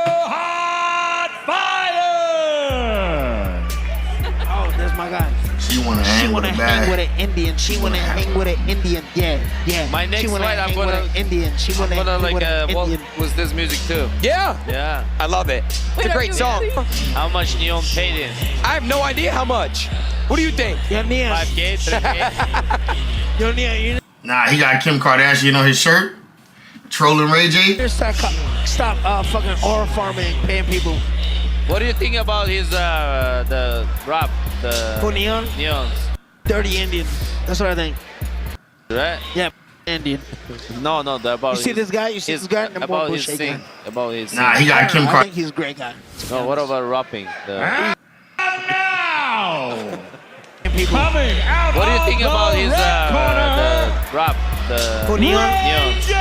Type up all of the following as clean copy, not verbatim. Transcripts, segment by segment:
hot fire! Oh, there's my guy. She wanna hang with a bag. With an Indian. She wanna hang with an Indian. Yeah. My next she wanna flight, I'm hang gonna with an Indian. She wanna I'm gonna hang with an well, Indian. was this music too? Yeah, I love it. It's a great song. How much Neon paid in? I have no idea how much. What do you think? Yeah, Nia. 5K, 3K? Yo, Nia, Nah, he got Kim Kardashian on his shirt. Trolling Ray J. stop fucking aura farming, paying people. What do you think about his the rap, For the Neon, Neons? dirty Indian. That's what I think. Right? Yeah, Indian. No, about You see this guy? You see this guy? Number about one his bullshit thing. guy. About his Nah, thing. he got Kim I Kardashian. think he's a great guy. No, what about rapping? And now, People. coming out What do you of think the about his red corner, the rap, the For Neon. Neon? Ray J!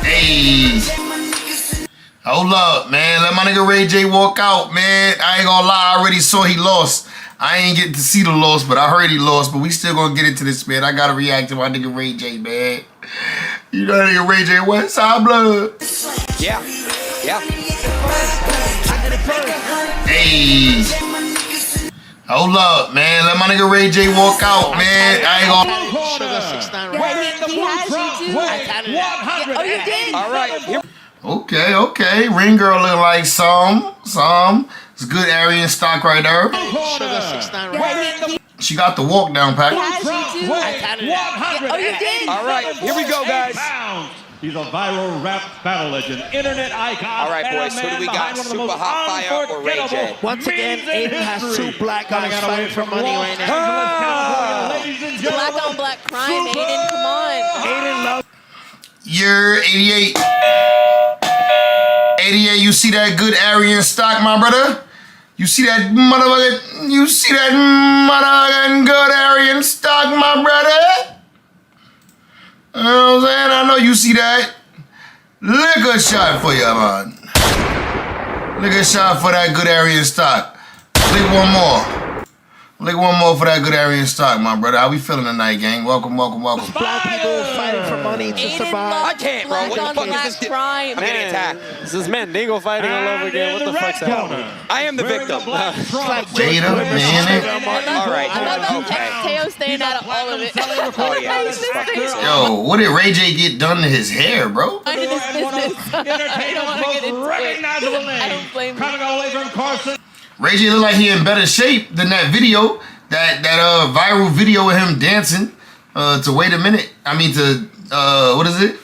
Hey. Hold up, man. Let my nigga Ray J walk out, man. I ain't gonna lie. I already saw he lost. I ain't getting to see the loss, but I heard he lost. But we still gonna get into this, man. I gotta react to my nigga Ray J, man. You know that nigga Ray J, West Side Blood. Yeah. Hey. Hold up, man. Let my nigga Ray J walk out, man. I ain't gonna. Sugar 6ix9ine, He right? has you too. Oh, you did? All right. Here Okay. Ring girl look like some. It's good Aryan stock right there. Sugar 6ix9ine, right? She got the walk down pack. He has you too. Oh, you did? All right. Here we go, guys. He's a viral rap battle legend, internet icon. All right, and a boys, who do man we got? behind one of the Supah most Hot Fire or Ray J? unforgettable Once again, memes in Aiden has history. two black guys Coming out of fighting for from money Los right now. Angeles, California, ladies and Black gentlemen, on black crime, Aiden. Come on. Aiden loves. You're 88. 88, you see that good Aryan stock, my brother? You see that motherfucking good Aryan stock, my brother? You know what I'm saying? I know you see that. Lick a shot for you, man. Lick a shot for that good Aryan stock. Lick one more. Lick one more for that good Aryan stock, my brother. How we feeling tonight, gang? Welcome. Black people fighting for money to Aiden survive. loves I can't, bro. What the black fuck on is black this? crime. I'm getting attacked. This is Mandingo fighting all over again. What the fuck's happening? I am the victim. Wait a minute. All right. I love that Okay. Teo staying out of all of it. Oh, yeah. This is fucking insane. Yo, what did Ray J get done to his hair, bro? Mind his business. I don't want to get into it. I don't blame coming him. all the way from Carson. Ray J look like he in better shape than that video, that viral video of him dancing to Wait a Minute. I mean to what is it?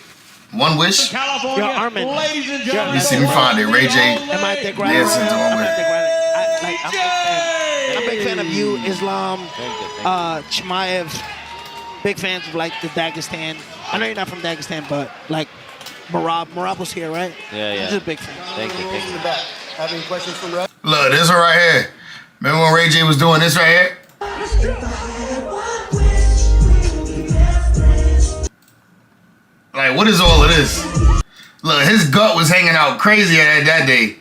One Wish. California, Yo, Armin. ladies and gentlemen. You see me find it, Ray J. Am I thick right? dancing to One Wish. I'm a big fan of you, Islam, Chimaev. Big fans of like the Dagestan. I know you're not from Dagestan, but like Marab was here, right? Yeah. I'm just a big fan. Thank you. Have any questions for Red? Look, this one right here. Remember when Ray J was doing this right here? Like, what is all of this? Look, his gut was hanging out crazy at that day.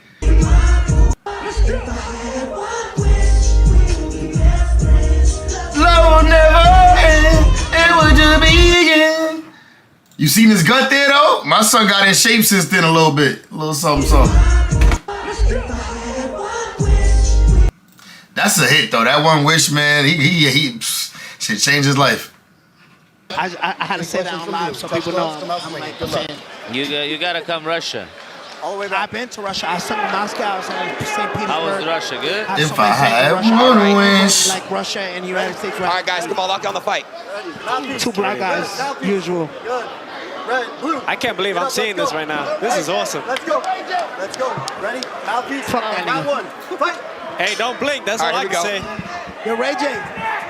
Love will never end, it will just begin. You seen his gut there, though? My son got in shape since then a little bit. A little something. That's a hit, though. That One Wish, man, he should change his life. I had to say that on live so people know I'm like a fan. You gotta come Russia. All the way back. I've been to Russia. I sung in Moscow. I sang in St. Petersburg. How was Russia? Good? have If so many I fans in had Russia. one Right? wish. Like Russia and the United States. All right, guys, come on, lock down the fight. Two black guys, usual. Good. Red, blue. I can't believe I'm seeing this right now. This is awesome. Let's go. Let's go. Ready? Mouthpiece. Fuck that Round nigga. one. Fight. Hey, don't blink. That's all All I right, can here say. Yo, Ray J,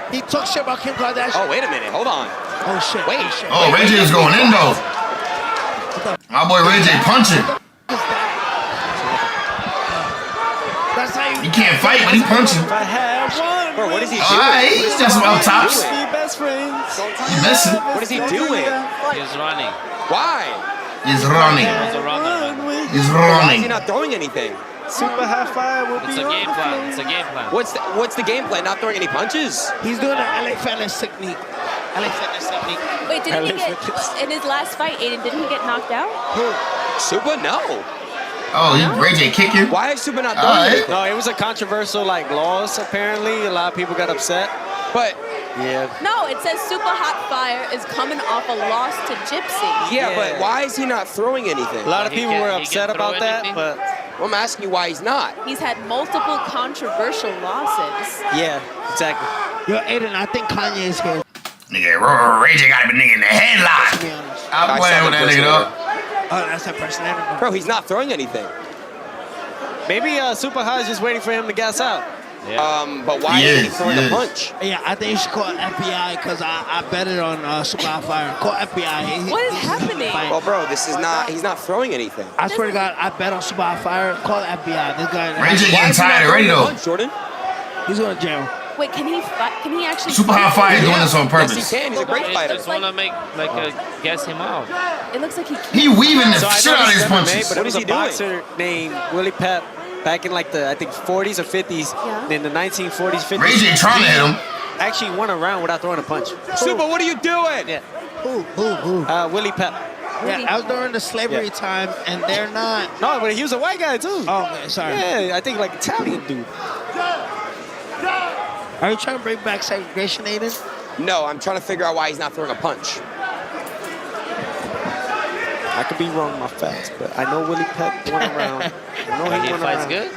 he talk shit about Kim Kardashian. Oh, wait a minute. Hold on. Oh shit. Wait. Oh, shit. Oh, Ray J is going in, though. My boy Ray J punching. That's how He can't fight, but he punching. If I had one Bro, what is he All doing? right, he's just about tops. be best friends. He missing. What is he doing? He's running. Why? He's running. He's a runner. He's Why is he running. not throwing anything? Super high five will It's be a on game the plan. floor. It's a game plan. What's the game plan? Not throwing any punches? He's doing an LA Fitness technique. LA Fitness technique. Wait, didn't he get in his last fight? Aiden, didn't he get knocked out? Supah? No. Oh, Ray J kicking? Why is Supah not All doing right. anything? No, it was a controversial like loss. Apparently, a lot of people got upset. But Yeah. No, it says Super Hot Fire is coming off a loss to Gypsy. yeah, Yeah. but why is he not throwing anything? A lot of He people can- were he can upset throw about that, anything? but Well, I'm asking you why he's not. He's had multiple controversial losses. yeah, exactly. Yo, Aiden, I think Kanye is here, Nigga, Ray J got a nigga in the to headlock. be honest. I'm I playing saw with the that nigga, personal. though. Oh, that's that personality. Bro, he's not throwing anything. Maybe Supah High is just waiting for him to gas out. But why He is he is, throwing he a is. punch? Yeah, I think you should call FBI because I bet it on Supah Fire. Call FBI. What is happening? Well, bro, this is not. He's not throwing anything. I swear to God, I bet on Supah Fire. Call FBI. This guy, Ray J Why getting is he not tired already, throwing a though. punch, Jordan? he's going to jail. Wait, can he fight? Can he actually? Super Hot Fire doing this on Yes, purpose. he can. He's a great They fighter. just want to make, like, guess him out. It looks like he. He weaving the So I shit out of his noticed MMA, punches. but What it was is a he doing? boxer named Willie Pep back in like the I think 40s or 50s. Yeah. In the 1940s, 50s. Ray J trying to hit him. Actually won a round without throwing a punch. Supah, what are you doing? Yeah. Who? Willie Pep. Yeah, that was during the slavery Yeah. time, and they're not. No, but he was a white guy too. Oh, okay, sorry. Yeah, I think like Italian dude. Are you trying to bring back segregation, Aiden? No, I'm trying to figure out why he's not throwing a punch. I could be wrong with my facts, but I know Willie Pep won a round. I know He he won a fights round. good.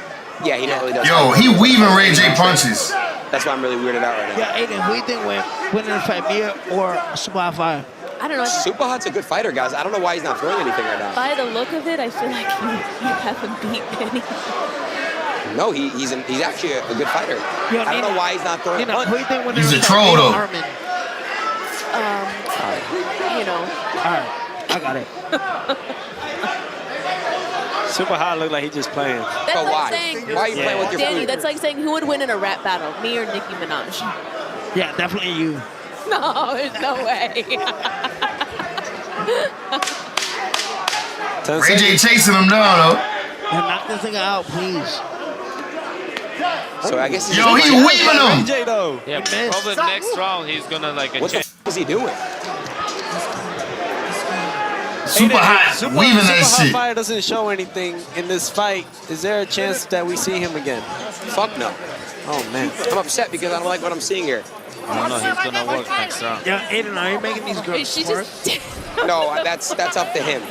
Yeah, he really does. Yo, he weaving Ray J punches. That's why I'm really weirded out right now. Yeah, Aiden, who do you think winning the fight, me or Supah Fire? I don't know. Supah Hot's a good fighter, guys. I don't know why he's not throwing anything right now. By the look of it, I feel like you haven't beat Benny. No, he's actually a good fighter. Yo, I don't know Nina, why he's not throwing a Who do punch. you think winning He's the a fight, troll, me or though. Armin? You know. All right, I got it. Super High looked like he just playing. That's But like why? saying. Why are you playing with your Danny, food? that's like saying who would win in a rap battle, me or Nicki Minaj? Yeah, definitely you. No, there's no way. Ray J chasing him down, though. And knock this nigga out, please. So I guess he's Yo, he weaving him. AJ though. Yeah, He missed. probably next round he's gonna like What the change. f is he doing? Super hot, weaving that Super Hot shit. Fire doesn't show anything in this fight. Is there a chance that we see him again? Fuck no. Oh man. I'm upset because I don't like what I'm seeing here. I don't know, he's gonna work next round. Yo, Aiden, are you making these girls She work? just. No, that's up to him.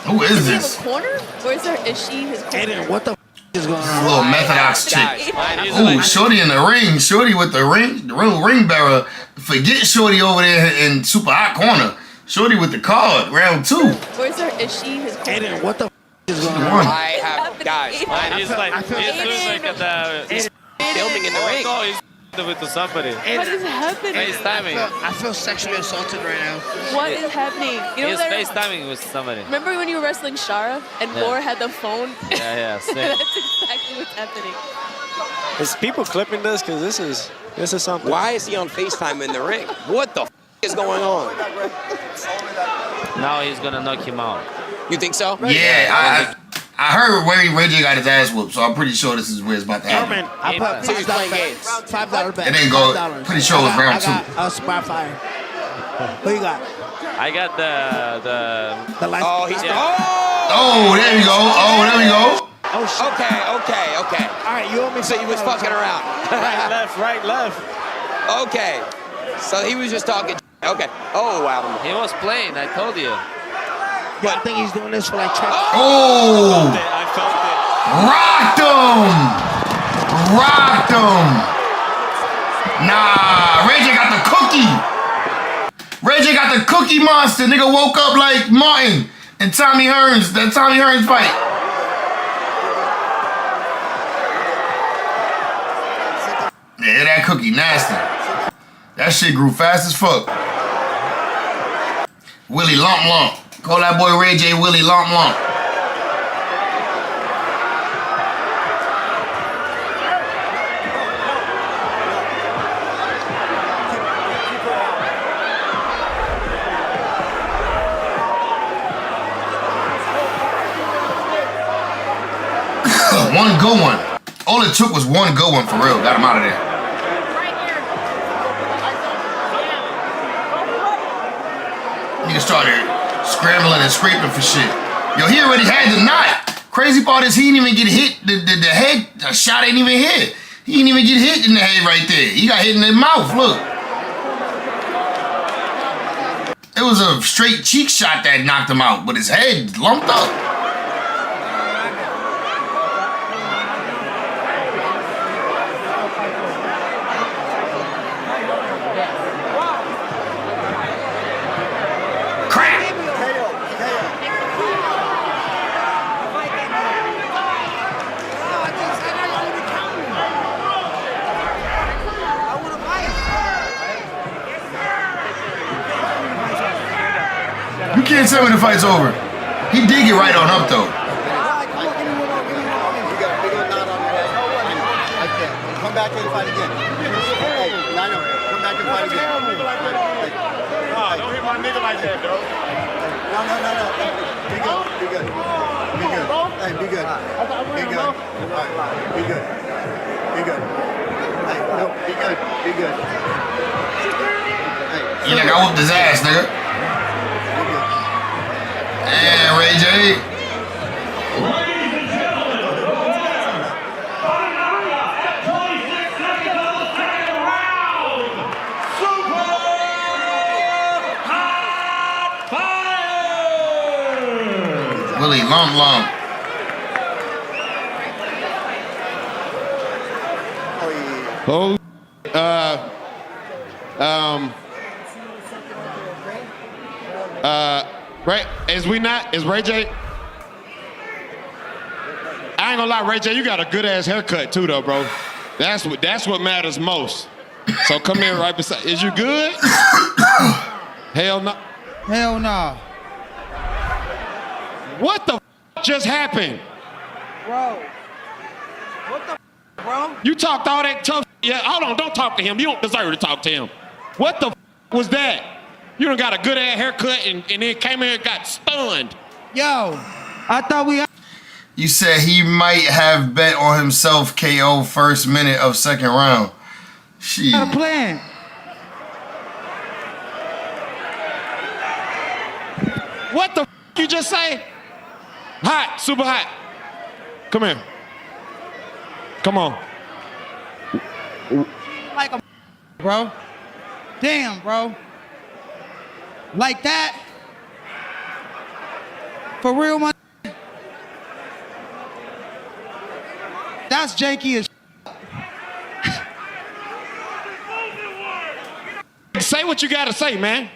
Who is he this? Have a corner, or is she his corner? Aiden, what the is going A on? little Methodox chick. Guys, He's Ooh, like, Shorty in the ring. Shorty with the real ring bearer. Forget Shorty over there in Super Hot Corner. Shorty with the card, round 2. Where's her? Is she his corner? Aiden, what the is going on? One. I have guys. man, he's like, I feel- he's doing like the Filming in the ring. no, he's with somebody. What is happening? FaceTiming. I feel sexually assaulted right now. What is happening? You know He's that? FaceTiming with somebody. Remember when you were wrestling Shara and Yeah. Moore had the phone? Yeah, sick. That's exactly what's happening. Is people clipping this? Cause this is something. Why is he on FaceTime in the ring? What the f is going on? Now he's gonna knock him out. You think so? Yeah, I heard Ray J got his ass whooped, so I'm pretty sure this is where it's about to happen. Armin, I put So he's playing games. $5 bet. It didn't go- $5. pretty sure it was round I got Spy Fire. Who you got? I got the The light. Oh, he's Oh, there we go. Oh, there we go. Oh shit. okay. All right, you owe me. So he was fucking around. Right, left. Okay. So he was just talking. Okay. Oh wow. He was playing, I told you. Yeah, I think he's doing this for like trap. Oh, I felt it. rocked him. Nah, Ray J got the cookie. Ray J got the cookie monster. Nigga woke up like Martin and Tommy Hearns. That Tommy Hearns fight. Yeah, that cookie nasty. That shit grew fast as fuck. Willie Lump Lump. Call that boy Ray J Willie Lump Lump. One good one. All it took was one good one for real. Got him out of there. Nigga started scrambling and scraping for shit. Yo, he already had the knot. Crazy part is he didn't even get hit. The head the shot ain't even hit. He didn't even get hit in the head right there. He got hit in the mouth. Look. It was a straight cheek shot that knocked him out, but his head lumped up. You can't tell me the fight's over. He did get right on up though. Come back and fight again. Hey, Nino, come back and fight again. Don't hit my nigga like that, though. No. Be good. Be good. Be good. Hey, be good. Be good. All right. Be good. Be good. Hey, no, be good. Be good. Hey, You like I whooped his ass, nigga. And Ray J. Willie Lump. Oh, right? Is Ray J? I ain't gonna lie, Ray J, you got a good ass haircut too, though, bro. That's what matters most. So come here right beside. Is you good? Hell no. Hell no. What the just happened? Bro. What the bro? You talked all that tough. Yeah, hold on, don't talk to him. You don't deserve to talk to him. What the was that? You done got a good ass haircut and then came here and got stunned. Yo, I thought we. You said he might have bet on himself KO first minute of second round. Shit. Got a plan. What the you just say? Hot, super hot. Come here. Come on. Like a bro. Damn, bro. Like that? For real, my. That's janky as. Say what you gotta say, man.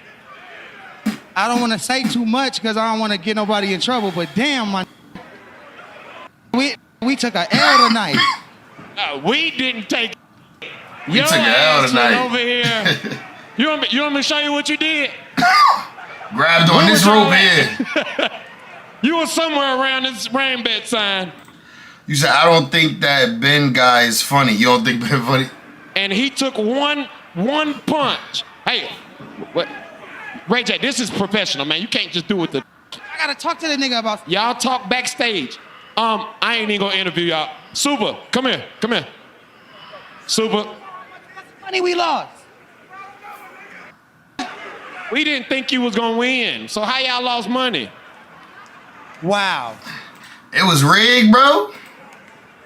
I don't want to say too much because I don't want to get nobody in trouble. But damn, my. We took a L tonight. We didn't take. We took an L tonight. Over here. You want me to show you what you did? Grabbed on this rope here. You were somewhere around this rain bed sign. You said, I don't think that Ben guy is funny. You don't think Ben funny? And he took one punch. Hey, what? Ray J, this is professional, man. You can't just do it the. I gotta talk to the nigga about. Y'all talk backstage. I ain't even gonna interview y'all. Supah, come here. Supah. Money we lost. We didn't think you was gonna win. So how y'all lost money? Wow. It was rigged, bro.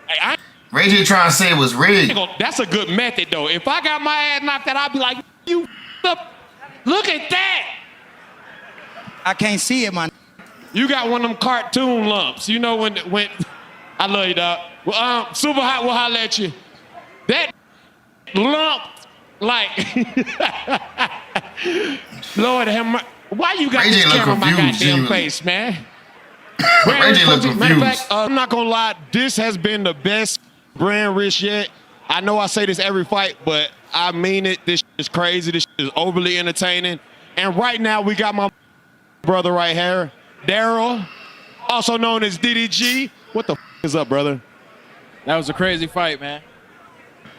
Hey, Ray J trying to say it was rigged. That's a good method, though. If I got my ass knocked out, I'd be like, you up. Look at that. I can't see it, man. You got one of them cartoon lumps. You know when I love you, dog. Well, super hot will holler at you. That lump, like, Lord have mercy. Why you got this camera on my goddamn face, man? Ray J look confused. Matter of fact, I'm not gonna lie, this has been the best brand risk yet. I know I say this every fight, but I mean it. This is crazy. This is overly entertaining. And right now, we got my brother right here, Daryl, also known as DDG. What the is up, brother? That was a crazy fight, man.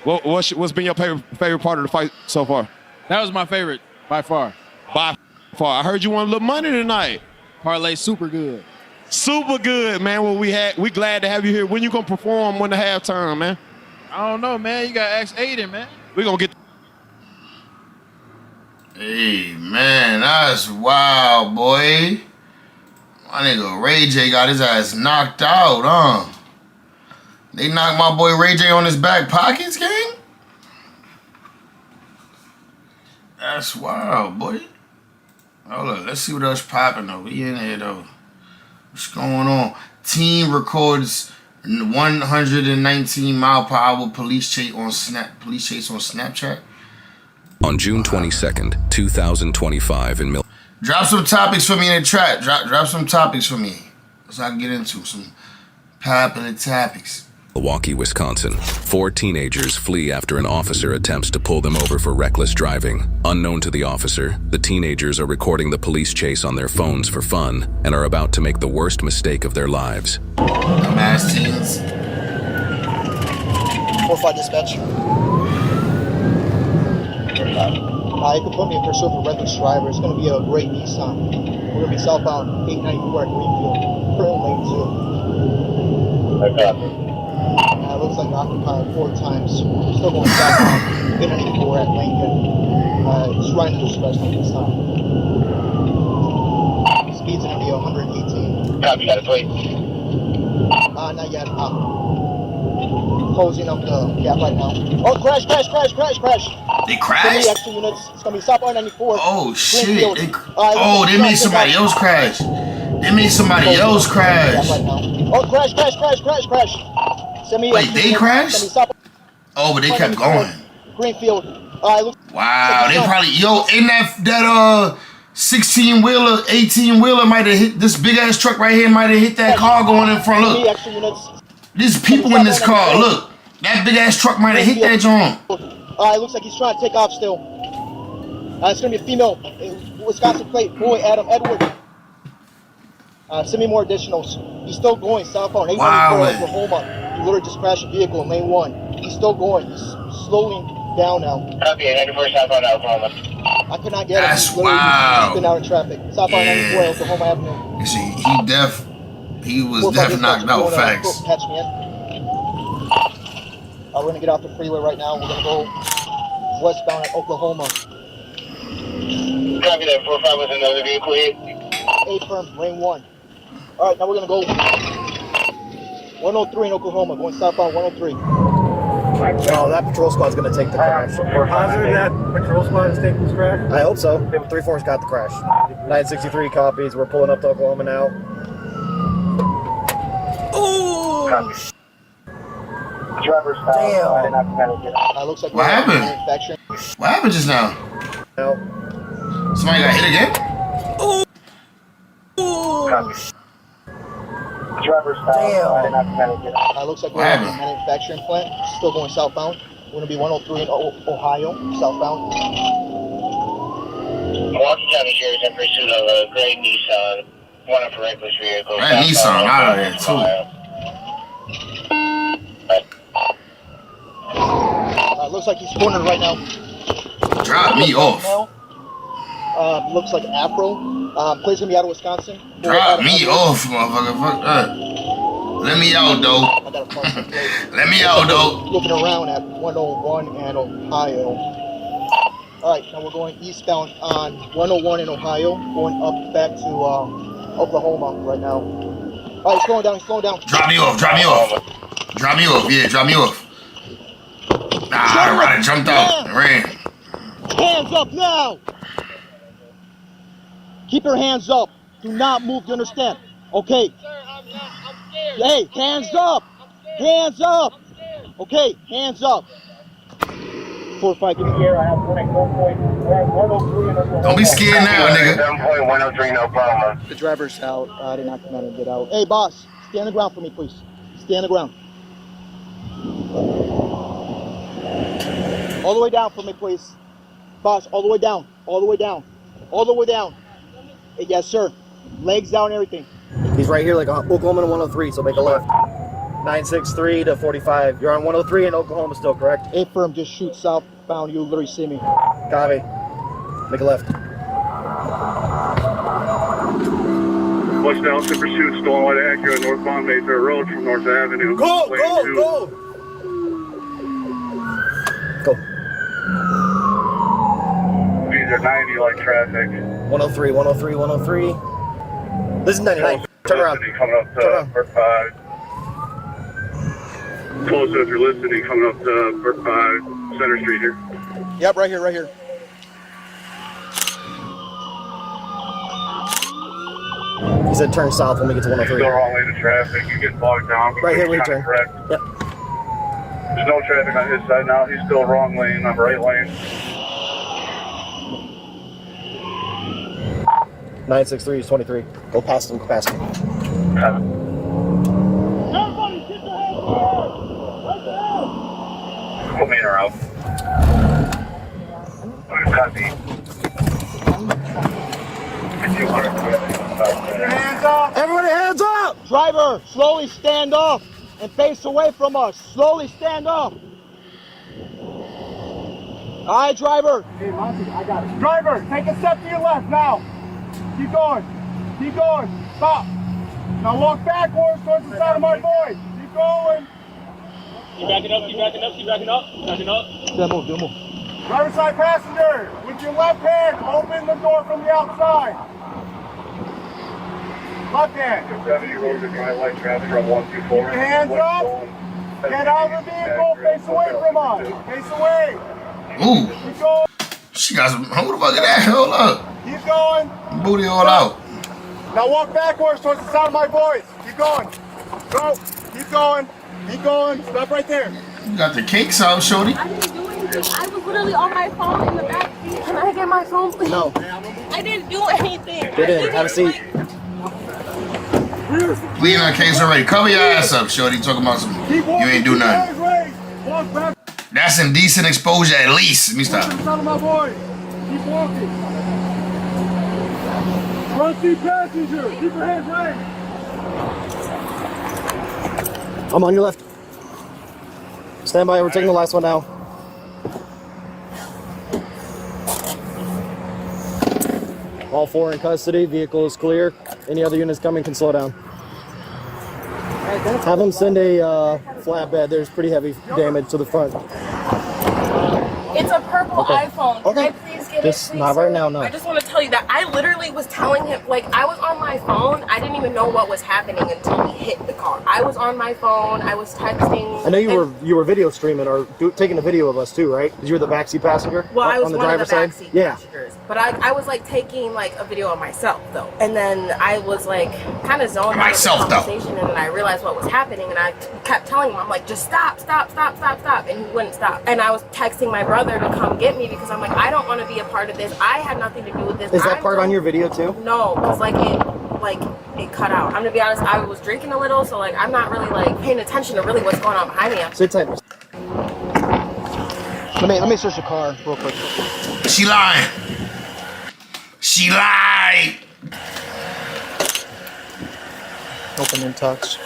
What's been your favorite part of the fight so far? That was my favorite, by far. By far. I heard you won a little money tonight. Parlay super good. Super good, man. Well, we glad to have you here. When you gonna perform when the halftime, man? I don't know, man. You gotta ask Aiden, man. We gonna get. Hey, man, that's wild, boy. My nigga Ray J got his ass knocked out, huh? They knocked my boy Ray J on his back pockets, gang? That's wild, boy. Hold up, let's see what else popping though. We in here though. What's going on? Teen records 119 mile per hour police chase on Snapchat. On June 22nd, 2025 in Drop some topics for me in the chat. Drop some topics for me. So I can get into some popular topics. Milwaukee, Wisconsin. 4 teenagers flee after an officer attempts to pull them over for reckless driving. Unknown to the officer, the teenagers are recording the police chase on their phones for fun and are about to make the worst mistake of their lives. Dumbass teens. 4-5 dispatch. You can put me in pursuit of a reckless driver. It's going to be a great Nissan. We're going to be southbound 894 at Greenfield, current lane 2. Looks like occupied 4 times. Still going southbound 894 at Lincoln. Just right into the express lane this time. Speed's going to be 118. Copy, got a plate. Not yet. Closing up the gap right now. Oh, crash. They crashed? Extra units. It's going to be southbound 94. Oh, shit. They made somebody else crash. They made somebody else crash. Oh, crash. Wait, they crashed? Oh, but they kept going. Greenfield. Wow, they probably, in that 16-wheeler, 18-wheeler might have hit, this big-ass truck right here might have hit that car going in front. Look, there's people in this car. Look, that big-ass truck might have hit that joint. Looks like he's trying to take off still. It's going to be a female, Wisconsin plate, boy, Adam Edward. Send me more additionals. He's still going southbound 894 Oklahoma. He literally just crashed a vehicle in lane 1. He's still going. He's slowing down now. Copy, 94 southbound Oklahoma. I could not get him. That's wild. He's been out of traffic. Southbound 94 Oklahoma Avenue. You see, he was deaf knocked out. Facts. Catch me in. We're going to get off the freeway right now. We're going to go westbound at Oklahoma. Copy that, 4-5 with another vehicle hit. 8 firm, lane 1. All right, now we're going to go 103 in Oklahoma, going southbound 103. No, that patrol squad's going to take the crash. We're positive that patrol squad is taking this crash? I hope so. 3-4's got the crash. 963 copies. We're pulling up to Oklahoma now. Ooh! Copy. Driver's Damn. Looks like what happened? What happened just now? No. Somebody got hit again? Ooh! Copy. Driver's Damn. Looks like we're at a manufacturing plant. Still going southbound. We're going to be 103 in Ohio, southbound. Milwaukee County Sheriff's in pursuit of a gray Nissan. One of a reckless vehicle. That Nissan out of there, too. Looks like he's cornered right now. Drop me off. Looks like Afro. Plays gonna be out of Wisconsin. Drop me off, motherfucker. Fuck that. Let me out, though. Let me out, though. Looking around at 101 and Ohio. All right, now we're going eastbound on 101 in Ohio, going up back to Oklahoma right now. All right, he's slowing down. Drop me off. Yeah, drop me off. Nah, I jumped out and ran. Hands up now! Keep your hands up. Do not move, you understand? Okay. Sir, I'm scared. Hey, hands up! Hands up! Okay, hands up. 4-5, give me here. I have 103 in Oklahoma. Don't be scared now, nigga. 7.103 in Oklahoma. The driver's out. I did not come out and get out. Hey, boss, stay on the ground for me, please. Stay on the ground. All the way down for me, please. Boss, all the way down. All the way down. All the way down. Hey, yes, sir. Legs down, everything. He's right here, like Oklahoma to 103, so make a left. 963 to 45. You're on 103 in Oklahoma still, correct? A firm, just shoot southbound. You'll literally see me. Copy. Make a left. Westbound to pursuit, stolen white Acura, northbound Mayfair Road from North Avenue. Go! Visa At 90, like traffic. 103, 103, 103. This is 99. Turn around. Coming up to Burt 5. Close if you're listening, coming up to Burt 5, Center Street here. Yep, right here, right here. He said turn south when we get to 103. Still wrong lane of traffic. You get bogged down. Right here, we turn. Correct. Yep. There's no traffic on his side now. He's still wrong lane on the right lane. 963 is 23. Go past him, go past him. Everybody, get your hands up! Right there! Put me in a row. Copy. Hands up! Everybody hands up! Driver, slowly stand up and face away from us. Slowly stand up. All right, driver. Hey, Monty, I got it. Driver, take a step to your left now. Keep going. Keep going. Stop. Now walk backwards towards the side of my boy. Keep going. Keep backing up, keep backing up, keep backing up, backing up. Good move, good move. Driver side passenger, with your left hand, open the door from the outside. Left hand. 70 road to dry light traffic from 124. Keep your hands up. Get out of the vehicle. Face away from us. Face away. Ooh. Keep going. She got some. Who the fuck is that? Hold up. Keep going. Booty all out. Now walk backwards towards the sound of my voice. Keep going. Go. Keep going. Keep going. Stop right there. You got the cakes out, shorty. I didn't do anything. I was literally on my phone in the back seat. Can I get my phone, please? No. I didn't do anything. Get in. Have a seat. Plead on case already. Cover your ass up, shorty. Talking about some. You ain't do nothing. Walk back. That's indecent exposure at least. Let me stop. Sound of my voice. Keep walking. Front seat passenger. Keep your hands raised. I'm on your left. Stand by. We're taking the last one now. All four in custody. Vehicle is clear. Any other units coming can slow down. Have them send a flatbed. There's pretty heavy damage to the front. It's a purple Okay. iPhone. Okay. Can I please get Just it? Please, not right sir? now, no. I just want to tell you that I literally was telling him, like, I was on my phone. I didn't even know what was happening until we hit the car. I was on my phone. I was texting. I know you were video streaming or taking a video of us too, right? Because you were the backseat passenger. Well, I was on the one of driver's the side. backseat Yeah. passengers. But I was like taking like a video of myself though, and then I was like kind of zoned out of the conversation, and then I realized what was happening, and I kept telling him, I'm like, just stop, stop, stop, stop, stop, and he wouldn't stop. And I was texting my brother to come get me because I'm like, I don't want to be a part of this. I had nothing to do with this. Is that part on your video too? No, because like it cut out. I'm gonna be honest, I was drinking a little, so like I'm not really like paying attention to really what's going on behind me. Sit tight. Let me search the car real quick. She lying. She lied. Open and touch.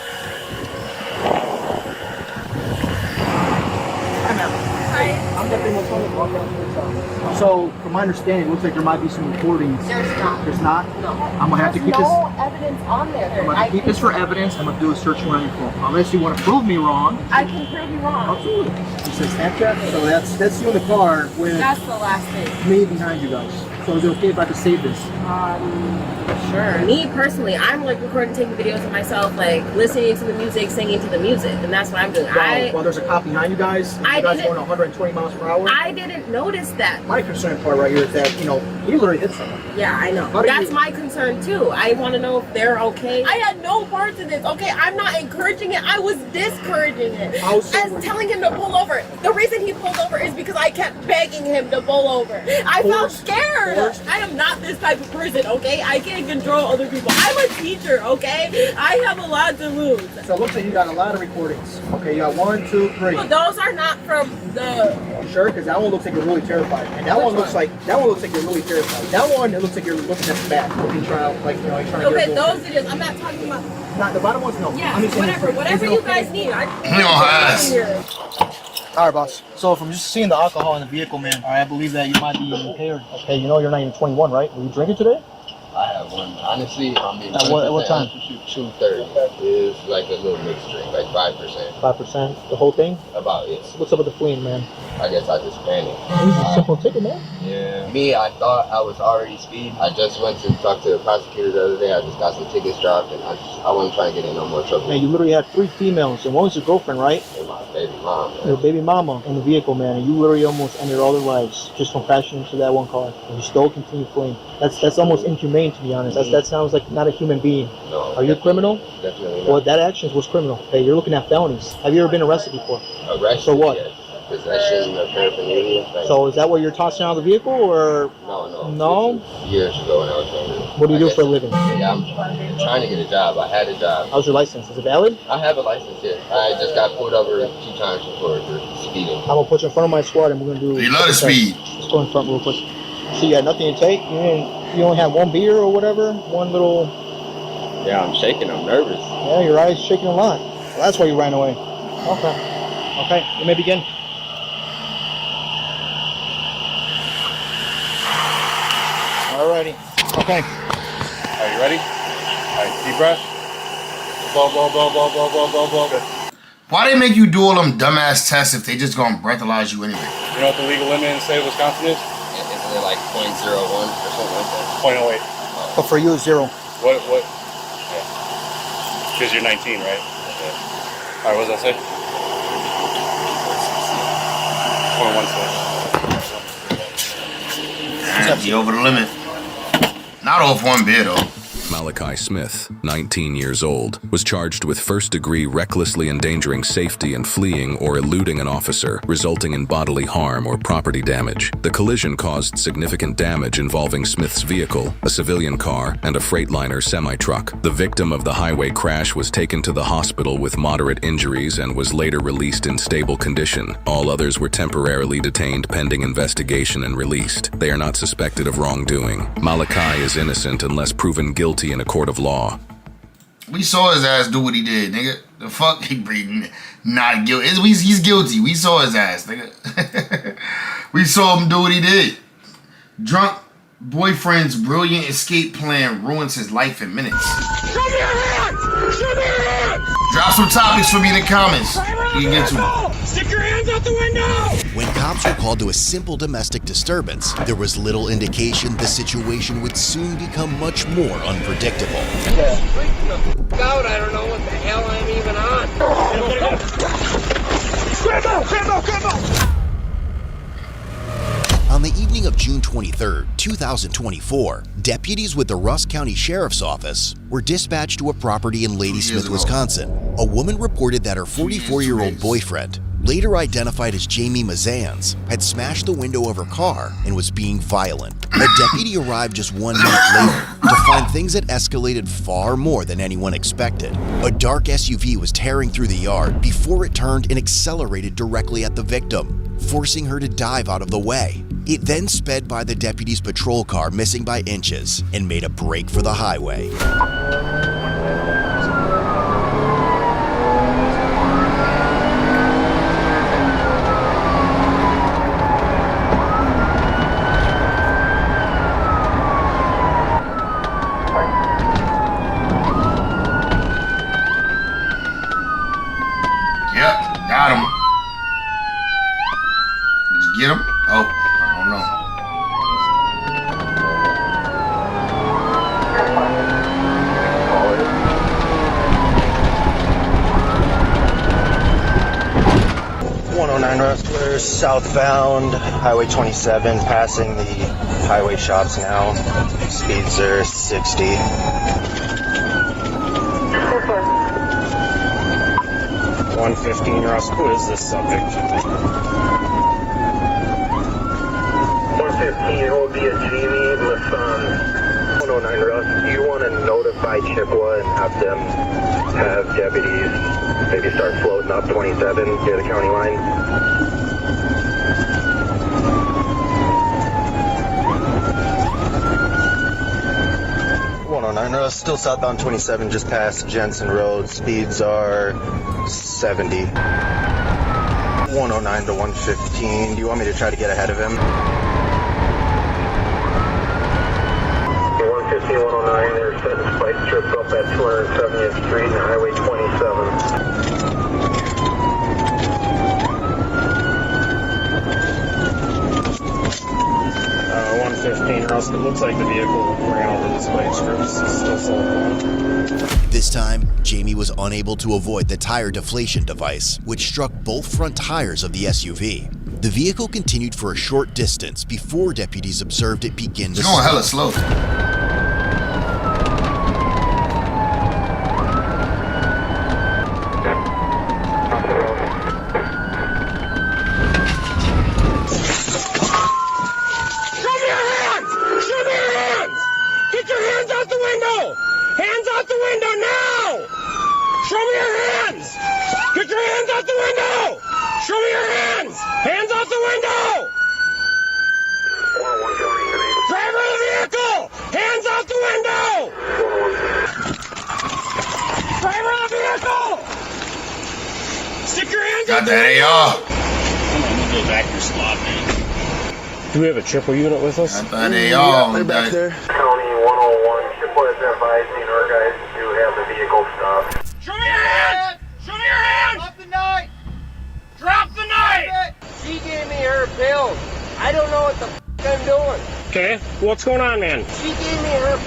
I'm definitely going to walk down to the south. So, from my understanding, it looks like there might be some recordings. There's not. There's not? No. I'm going to have to keep this. No evidence on there. I'm going to keep this for evidence. I'm going to do a search warrant on your phone. Unless you want to prove me wrong. I can prove you wrong. Absolutely. You said Snapchat? So that's you in the car with That's the last thing. me behind you guys. So is it okay if I could save this? Sure. Me personally, I'm like recording, taking videos of myself, like listening to the music, singing to the music, and that's what I'm doing. While there's a cop behind you guys, and you guys going 120 miles per hour. I didn't notice that. My concern part right here is that, you literally hit someone. Yeah, I know. That's my concern too. I want to know if they're okay. I had no part in this, okay? I'm not encouraging it. I was discouraging it. As telling him to pull over. The reason he pulled over is because I kept begging him to pull over. I felt scared. I am not this type of person, okay? I can't control other people. I'm a teacher, okay? I have a lot to lose. So it looks like you got a lot of recordings. Okay, you got 1, 2, 3. Well, those are not from the... You sure? Because that one looks like you're really terrified. And that one looks like you're really terrified. That one, it looks like you're looking at the back, looking trying to get Okay, a those it is. I'm not talking about... Not the bottom one's no. Yeah, I'm just saying whatever you guys need. All right, boss. So from just seeing the alcohol in the vehicle, man, I believe that you might be impaired. Okay, you know you're not even 21, right? Were you drinking today? I have At one, honestly, I mean, At what time? 2:30. It's like a little mixed drink, like 5%. 5%? The whole thing? About it. What's up with the fleeing, man? I guess I just panicked. This is a simple ticket, man. Yeah. Me, I thought I was already speeding. I just went to talk to the prosecutor the other day. I just got some tickets dropped, and I wasn't trying to get in no more trouble. Man, you literally had 3 females, and one was your girlfriend, right? And my baby mom. Man. Your baby mama in the vehicle, man, and you literally almost ended all their lives just from crashing into that one car. And you still continue fleeing. That's almost inhumane, to be honest. That sounds like not a human being. No. Are you a criminal? Definitely not. Well, that action was criminal. Hey, you're looking at felonies. Have you ever been arrested before? Arrested? For what? Yes. Possession of paraphernalia. So is that what you're tossing out of the vehicle, or? No. No? Years ago when I was younger. What do you do for a living? Yeah, I'm trying to get a job. I had a job. How's your license? Is it valid? I have a license, yes. I just got pulled over 2 times for speeding. I'm gonna put you in front of my squad, and we're gonna do. You love to speed. Let's go in front real quick. So you got nothing to take? You only have 1 beer or whatever? One little. Yeah, I'm shaking. I'm nervous. Yeah, your eyes shaking a lot. Well, that's why you ran away. Okay, you may begin. Alrighty. Okay. Are you ready? All right, deep breath. Blow, blow, blow, blow, blow, blow, blow, blow. Good. Why they make you do all them dumbass tests if they just gonna breathalyze you anyway? You know what the legal limit in the state of Wisconsin is? Isn't it like 0.01 or something like that? 0.08. But for you, it's 0. What? Yeah. Because you're 19, right? Yeah. All right, what does that say? 0.16. You over the limit. Not off 1 beer though. Malachi Smith, 19 years old, was charged with first-degree recklessly endangering safety and fleeing or eluding an officer, resulting in bodily harm or property damage. The collision caused significant damage involving Smith's vehicle, a civilian car, and a Freightliner semi-truck. The victim of the highway crash was taken to the hospital with moderate injuries and was later released in stable condition. All others were temporarily detained pending investigation and released. They are not suspected of wrongdoing. Malachi is innocent unless proven guilty in a court of law. We saw his ass do what he did, nigga. The fuck? He not guilty. He's guilty. We saw his ass, nigga. We saw him do what he did. Drunk boyfriend's brilliant escape plan ruins his life in minutes. Show me your hands! Show me your hands! Drop some topics for me in the comments. We can get to it. Stick your hands out the window! When cops were called to a simple domestic disturbance, there was little indication the situation would soon become much more unpredictable. God, I don't know what the hell I'm even on. Scramble! On the evening of June 23, 2024, deputies with the Rusk County Sheriff's Office were dispatched to a property in Ladysmith, Wisconsin. A woman reported that her 44-year-old boyfriend, later identified as Jamie Mazans, had smashed the window of her car and was being violent. A deputy arrived just 1 minute later to find things had escalated far more than anyone expected. A dark SUV was tearing through the yard before it turned and accelerated directly at the victim, forcing her to dive out of the way. It then sped by the deputy's patrol car, missing by inches, and made a break for the highway. Yep, got him. Did you get him? Oh, I don't know. Rustler, southbound, Highway 27, passing the highway shops now. Speeds are 60. 115 Rusk, who is this subject? 115, it will be a Jamie with 109 Rusk, do you want to notify Chippewa and have them have deputies maybe start floating up 27 near the county line? 109 Rusk, still southbound 27, just past Jensen Road. Speeds are 70. 109 to 115. Do you want me to try to get ahead of him? 115, 109. report that a spike strip up at 270th Street and Highway 115 Rusk. It looks like the vehicle ran over the spike strips. It's still sold. This time, Jamie was unable to avoid the tire deflation device, which struck both front tires of the SUV. The vehicle continued for a short distance before deputies observed it begin to It's going hella slow. Get your hands out the window! Hands out the window now! Show me your hands! Get your hands out the window! Show me your hands! Hands out the window! Driver of the vehicle! Hands out the window! Driver of the vehicle! Stick your hands out Got the that window! AR. Get back your slot, man. Do we have a triple unit with us? Got that AR. They're back there. County 101, Chippewa is advising our guys to have the vehicle stopped. Show me your hands! Show me your hands! Drop the knife! Drop the knife! She gave me her pills. I don't know what the I'm doing. Okay, what's going on, man? She gave me her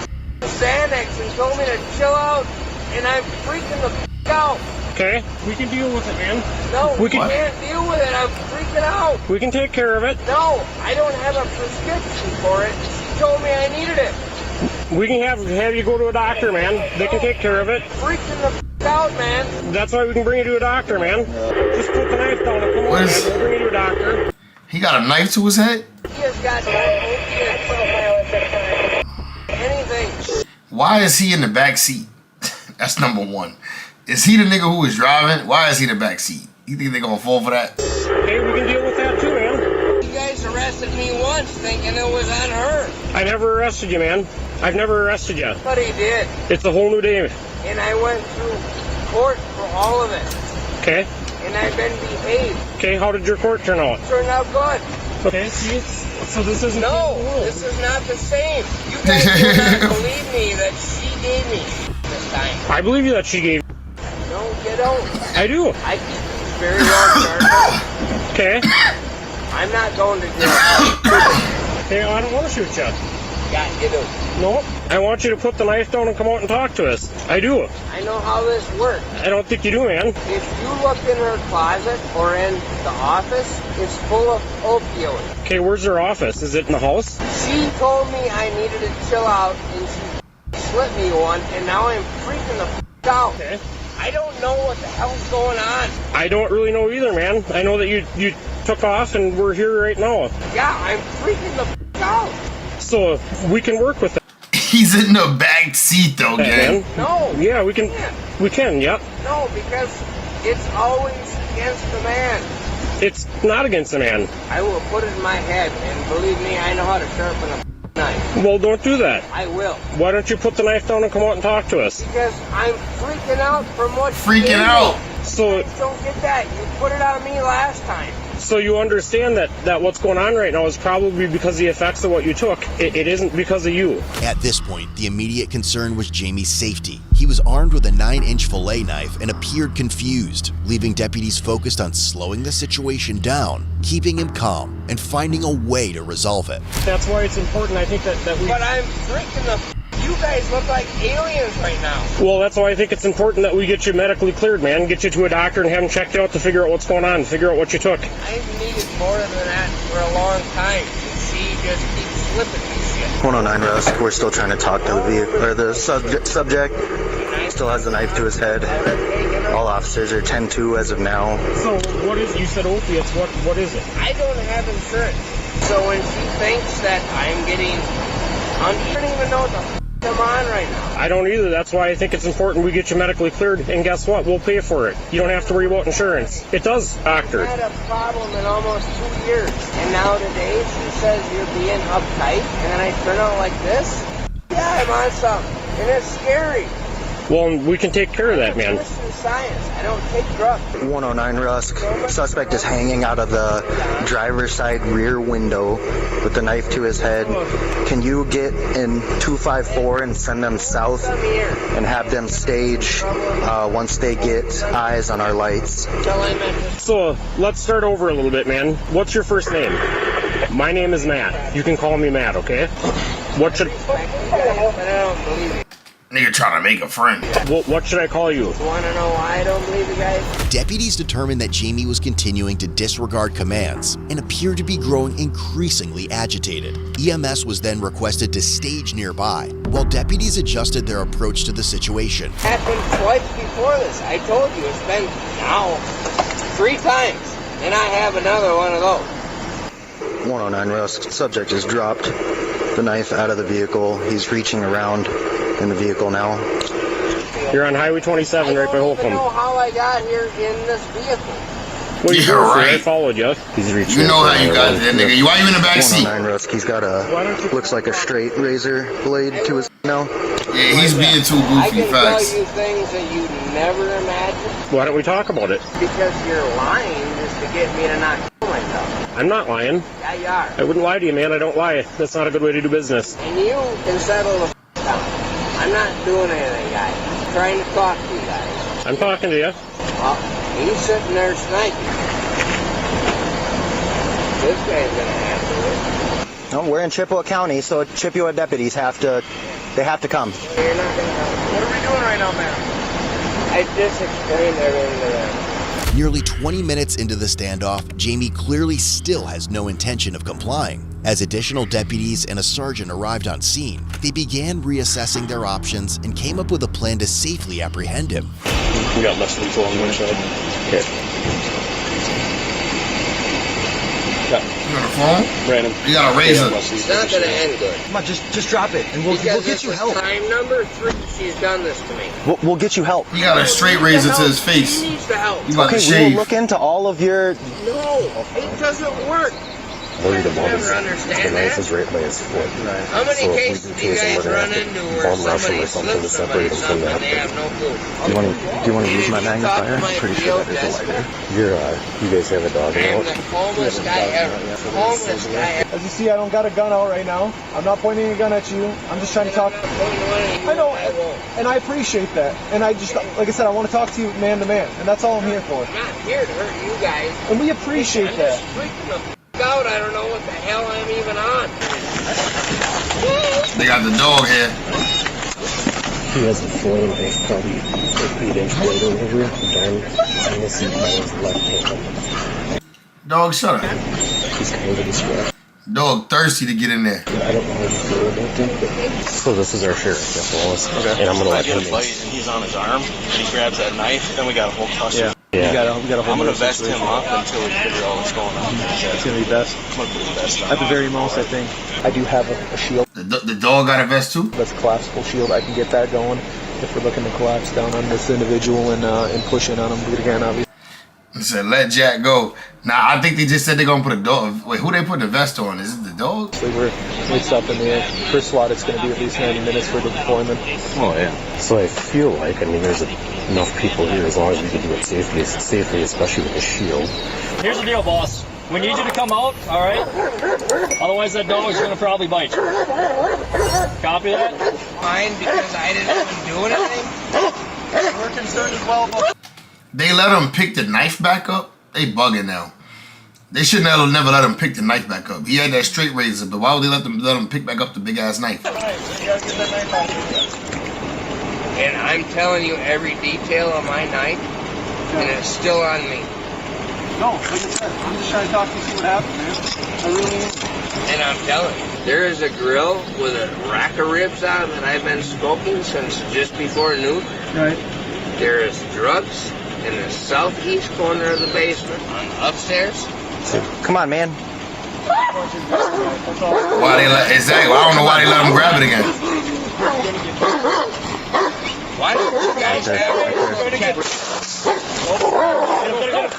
Xanax and told me to chill out, and I'm freaking the out. Okay, we can deal with it, man. No, we can. Can't deal with it. I'm freaking out. We can take care of it. No, I don't have a prescription for it. She told me I needed it. We can have you go to a doctor, man. They can take care of it. Freaking the out, man. That's why we can bring you to a doctor, man. Just put the knife down and come on, man. We'll bring you to a doctor. He got a knife to his head? He has got anything. Why is he in the back seat? That's number one. Is he the nigga who was driving? Why is he in the back seat? You think they gonna fall for that? Hey, we can deal with that too, man. You guys arrested me once thinking it was on her. I never arrested you, man. I've never arrested you. But he did. It's a whole new day. And I went through court for all of it. Okay. And I've been behaved. Okay, how did your court turn out? Turned out good. Okay, see, so this isn't... No, this is not the same. You guys do not believe me that she gave me this time. I believe you that she gave... No, you don't. I do. I keep these very well charged. Okay. I'm not going to jail. Hey, I don't want to shoot you. Yeah, you do. No, I want you to put the knife down and come out and talk to us. I do. I know how this works. I don't think you do, man. If you look in her closet or in the office, it's full of opioids. Okay, where's her office? Is it in the house? She told me I needed to chill out, and she slipped me one, and now I'm freaking the out. Okay. I don't know what the hell's going on. I don't really know either, man. I know that you took off and we're here right now. Yeah, I'm freaking the out. So we can work with that. He's in the back seat though, gang. No. Yeah, we can. We can. Yep. No, because it's always against the man. It's not against the man. I will put it in my head, and believe me, I know how to sharpen a knife. Well, don't do that. I will. Why don't you put the knife down and come out and talk to us? Because I'm freaking out from what freaking out. So don't get that. You put it on me last time. So you understand that what's going on right now is probably because of the effects of what you took. It isn't because of you. At this point, the immediate concern was Jamie's safety. He was armed with a 9-inch fillet knife and appeared confused, leaving deputies focused on slowing the situation down, keeping him calm, and finding a way to resolve it. That's why it's important, I think, that we... But I'm freaking the... You guys look like aliens right now. Well, that's why I think it's important that we get you medically cleared, man. Get you to a doctor and have him checked out to figure out what's going on, figure out what you took. I've needed more than that for a long time. She just keeps slipping me shit. 109 Rusk, we're still trying to talk to the vehicle, or the subject. Still has the knife to his head. All officers are 10-2 as of now. So what is, you said opiates, what is it? I don't have insurance. So when she thinks that I'm getting, I don't even know what the I'm on right now. I don't either. That's why I think it's important we get you medically cleared. And guess what? We'll pay for it. You don't have to worry about insurance. It does, doctor. I've had a problem in almost 2 years. And now today she says you're being uptight. And then I turn out like this? Yeah, I'm on something. And it's scary. Well, we can take care of that, man. This is science. I don't take drugs. 109 Rusk. Suspect is hanging out of the driver's side rear window with the knife to his head. Can you get in 254 and send them south and have them stage once they get eyes on our lights? So, let's start over a little bit, man. What's your first name? My name is Matt. You can call me Matt, okay? What should... Nigga trying to make a friend. What should I call you? Want to know why I don't believe you guys? Deputies determined that Jamie was continuing to disregard commands and appeared to be growing increasingly agitated. EMS was then requested to stage nearby, while deputies adjusted their approach to the situation. Happened twice before this. I told you it's been now 3 times, and I have another one of those. 109 Rusk. Subject has dropped the knife out of the vehicle. He's reaching around in the vehicle now. You're on Highway 27 right by Holcomb. I don't know how I got here in this vehicle. Well, you're right. I followed you. He's reaching. You know how you got there, nigga. Why you in the back seat? 109 Rusk. He's got a, looks like a straight razor blade to his now. Yeah, he's being too I goofy, can facts. tell you things that you never imagined. Why don't we talk about it? Because you're lying just to get me to not kill myself. I'm not lying. Yeah, you are. I wouldn't lie to you, man. I don't lie. That's not a good way to do business. And you can settle the down. I'm not doing anything, guys. I'm trying to talk to you guys. I'm talking to you. Well, he's sitting there sniping. This guy's gonna answer it. No, we're in Chippewa County, so Chippewa deputies have to come. You're not gonna help. What are we doing right now, man? I just explained everything to them. Nearly 20 minutes into the standoff, Jamie clearly still has no intention of complying. As additional deputies and a sergeant arrived on scene, they began reassessing their options and came up with a plan to safely apprehend him. We got less than 4 on one side. Okay. You on the phone? Random. You got a razor. It's not gonna end good. Come on, just drop it, and we'll get you help. Time number 3, she's done this to me. We'll get you help. He got a straight razor to his face. He needs the help. You about to We shave. will look into all of your... No, it doesn't work. Worried about Never understand the knife that. is right by his foot. How many So if we cases do do you chase him, guys we're run gonna into have to where bomb rush him somebody or something to slips separate somebody him from something they that. have no clue? Do you want to use my magnifier? I'm pretty sure that is a lighter. You guys have a dog I am out? the calmest guy ever. Calmest guy ever. As you see, I don't got a gun out right now. I'm not pointing a gun at you. I'm just trying to talk. I know, and I appreciate that. And I just, like I said, I want to talk to you man to man, and that's all I'm here for. I'm not here to hurt you guys. And we appreciate I'm that. just freaking the f*** out. I don't know what the hell I'm even on. They got the dog here. He has a flame knife, probably 8-inch blade over here. Darn, on the seat by his left hand. Dog, shut up. He's kind of distraught. Dog thirsty to get in there. I don't know how you feel about that, but... So this is our sheriff, Jeff Wallace. Okay. And I'm gonna let him in. And he's on his arm, and he grabs that knife, then we got a whole cluster. Yeah. We got a whole I'm gonna vest him up until we figure out what's going on. It's gonna be best. I'm gonna put his vest on. At the very most, I think. I do have a shield. The dog got a vest too? That's a collapsible shield. I can get that going if we're looking to collapse down on this individual and push in on him again, obviously. They said, let Jack go. Now, I think they just said they're going to put a dog. Wait, who they put the vest on? Is it the dog? We're mixed up in the air. For SWAT, it's going to be at least 90 minutes for the deployment. Oh, yeah. So I feel like, there's enough people here as long as we can do it safely, especially with the shield. Here's the deal, boss. We need you to come out, all right? Otherwise, that dog is going to probably bite you. Copy that? Fine, because I didn't even do anything. We're concerned as well about... They let him pick the knife back up? They bugging now. They should never let him pick the knife back up. He had that straight razor, but why would they let him pick back up the big-ass knife? And I'm telling you every detail of my night, and it's still on me. No, like I said, I'm just trying to talk to you, see what happened, man. I really am. And I'm telling you, there is a grill with a rack of ribs on that I've been smoking since just before noon. Right. There is drugs in the southeast corner of the basement, upstairs. So, come on, man. Why they let, exactly, I don't know why they let him grab it again. Why don't you guys have Put it down!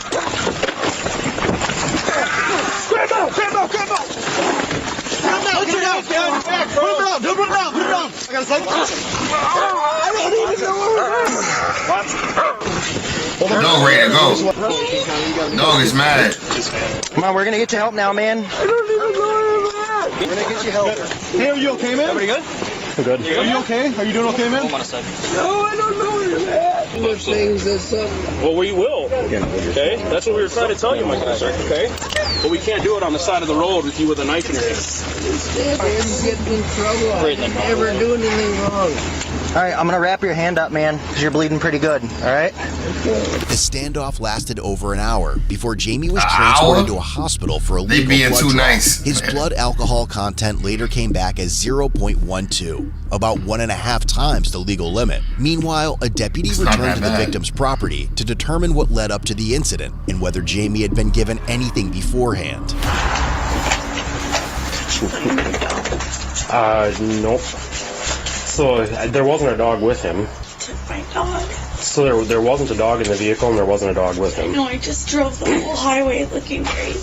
I got a I don't even know where it is. Dog ready to go. Dog is mad. Come on, we're gonna get you help now, man. I don't even know where it's at. We're gonna get you help. Hey, are you okay, man? Everybody good? I'm good. Are you okay? Are you doing okay, man? Hold on a second. No, I don't know where it's at. There's things that something. Well, we will. Okay? That's what we were trying to tell you, my concern, okay? But we can't do it on the side of the road with you with a knife in your hand. I'm getting in trouble. I never do anything wrong. All right, I'm gonna wrap your hand up, man, because you're bleeding pretty good. All right. The standoff lasted over an hour before Jamie was transported to a hospital for a legal blood too draw. nice. His blood alcohol content later came back as 0.12, about 1.5 times the legal limit. Meanwhile, a deputy returned to the victim's property to determine what led up to the incident and whether Jamie had been given anything beforehand. Nope. So there wasn't a dog with him. My dog. So there wasn't a dog in the vehicle and there wasn't a dog with him. No, I just drove the whole highway looking great.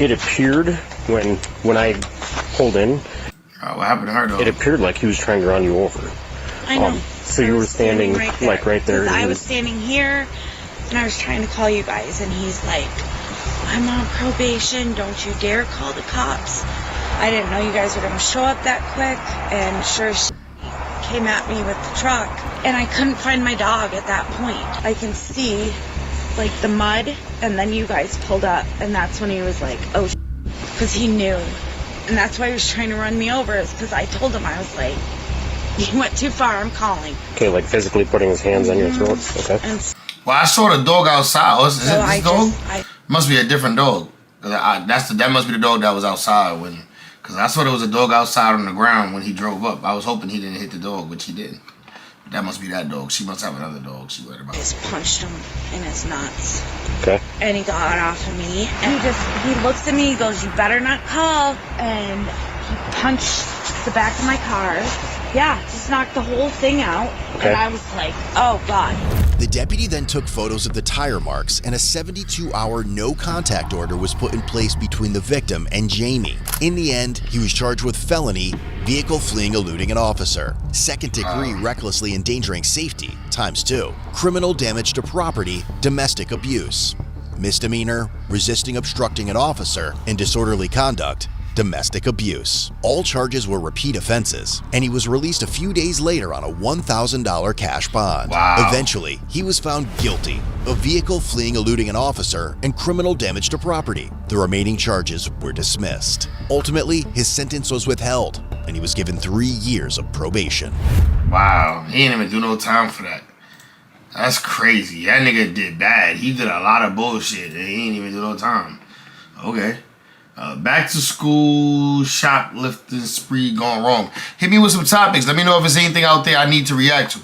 It appeared when I pulled in. What happened to her though? It appeared like he was trying to run you over. I know. So you were standing right there. like right there. I was standing here, and I was trying to call you guys, and he's like, "I'm on probation. Don't you dare call the cops." I didn't know you guys were going to show up that quick, and sure as came at me with the truck, and I couldn't find my dog at that point. I can see like the mud, and then you guys pulled up, and that's when he was like, "Oh," because he knew, and that's why he was trying to run me over, is because I told him, I was like, "You went too far, I'm calling." Okay, like physically putting his hands on your throat. Okay. Well, I saw the dog outside. Is it this dog? I Must be a different dog. That must be the dog that was outside when. Because I saw there was a dog outside on the ground when he drove up. I was hoping he didn't hit the dog, which he didn't. That must be that dog. She must have another dog she worried about. just punched him in his nuts. Okay. And he got off of me. And he looks at me, he goes, "You better not call." And he punched the back of my car. Yeah, just knocked the whole thing out. Okay. And I was like, oh God. The deputy then took photos of the tire marks, and a 72-hour no-contact order was put in place between the victim and Jamie. In the end, he was charged with felony, vehicle fleeing eluding an officer, second-degree recklessly endangering safety, ×2, criminal damage to property, domestic abuse, misdemeanor, resisting obstructing an officer, and disorderly conduct, domestic abuse. All charges were repeat offenses, and he was released a few days later on a $1,000 cash bond. Wow. Eventually, he was found guilty of vehicle fleeing eluding an officer and criminal damage to property. The remaining charges were dismissed. Ultimately, his sentence was withheld, and he was given 3 years of probation. Wow, he didn't even do no time for that. That's crazy. That nigga did bad. He did a lot of bullshit, and he didn't even do no time. Okay. Back to school shoplifting spree gone wrong. Hit me with some topics. Let me know if there's anything out there I need to react to.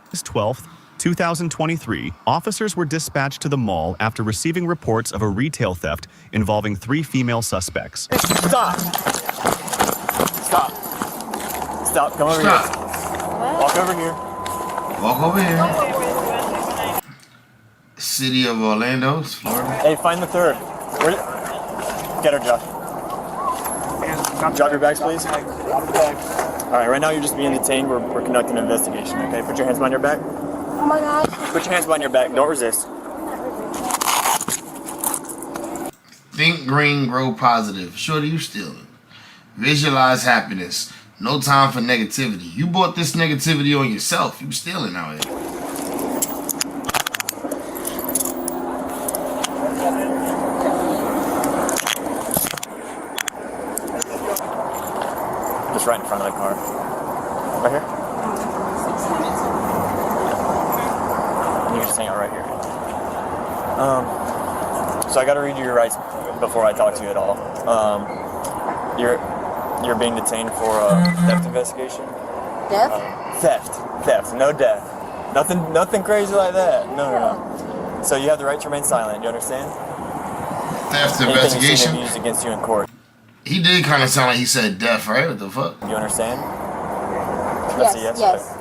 August 12th, 2023, officers were dispatched to the mall after receiving reports of a retail theft involving 3 female suspects. Stop. Stop. Stop. Come over here. Walk over here. Walk over here. City of Orlando, Florida. Hey, find the third. Get her, Josh. Drop your bags, please. All right, right now you're just being detained. We're conducting an investigation, okay? Put your hands behind your back. Oh my God. Put your hands behind your back. Don't resist. Think green, grow positive. Shorty, you stealing. Visualize happiness. No time for negativity. You bought this negativity on yourself. You stealing out here. Just right in front of the car. Right here. You can just hang out right here. So I got to read you your rights before I talk to you at all. You're being detained for a theft investigation. Death? Theft. No death. Nothing crazy like that. No. So you have the right to remain silent. You understand? Theft Anything investigation. you see may be used against you in court. He did kind of sound like he said death, right? What the fuck? You understand? Yes, That's a yes. yes.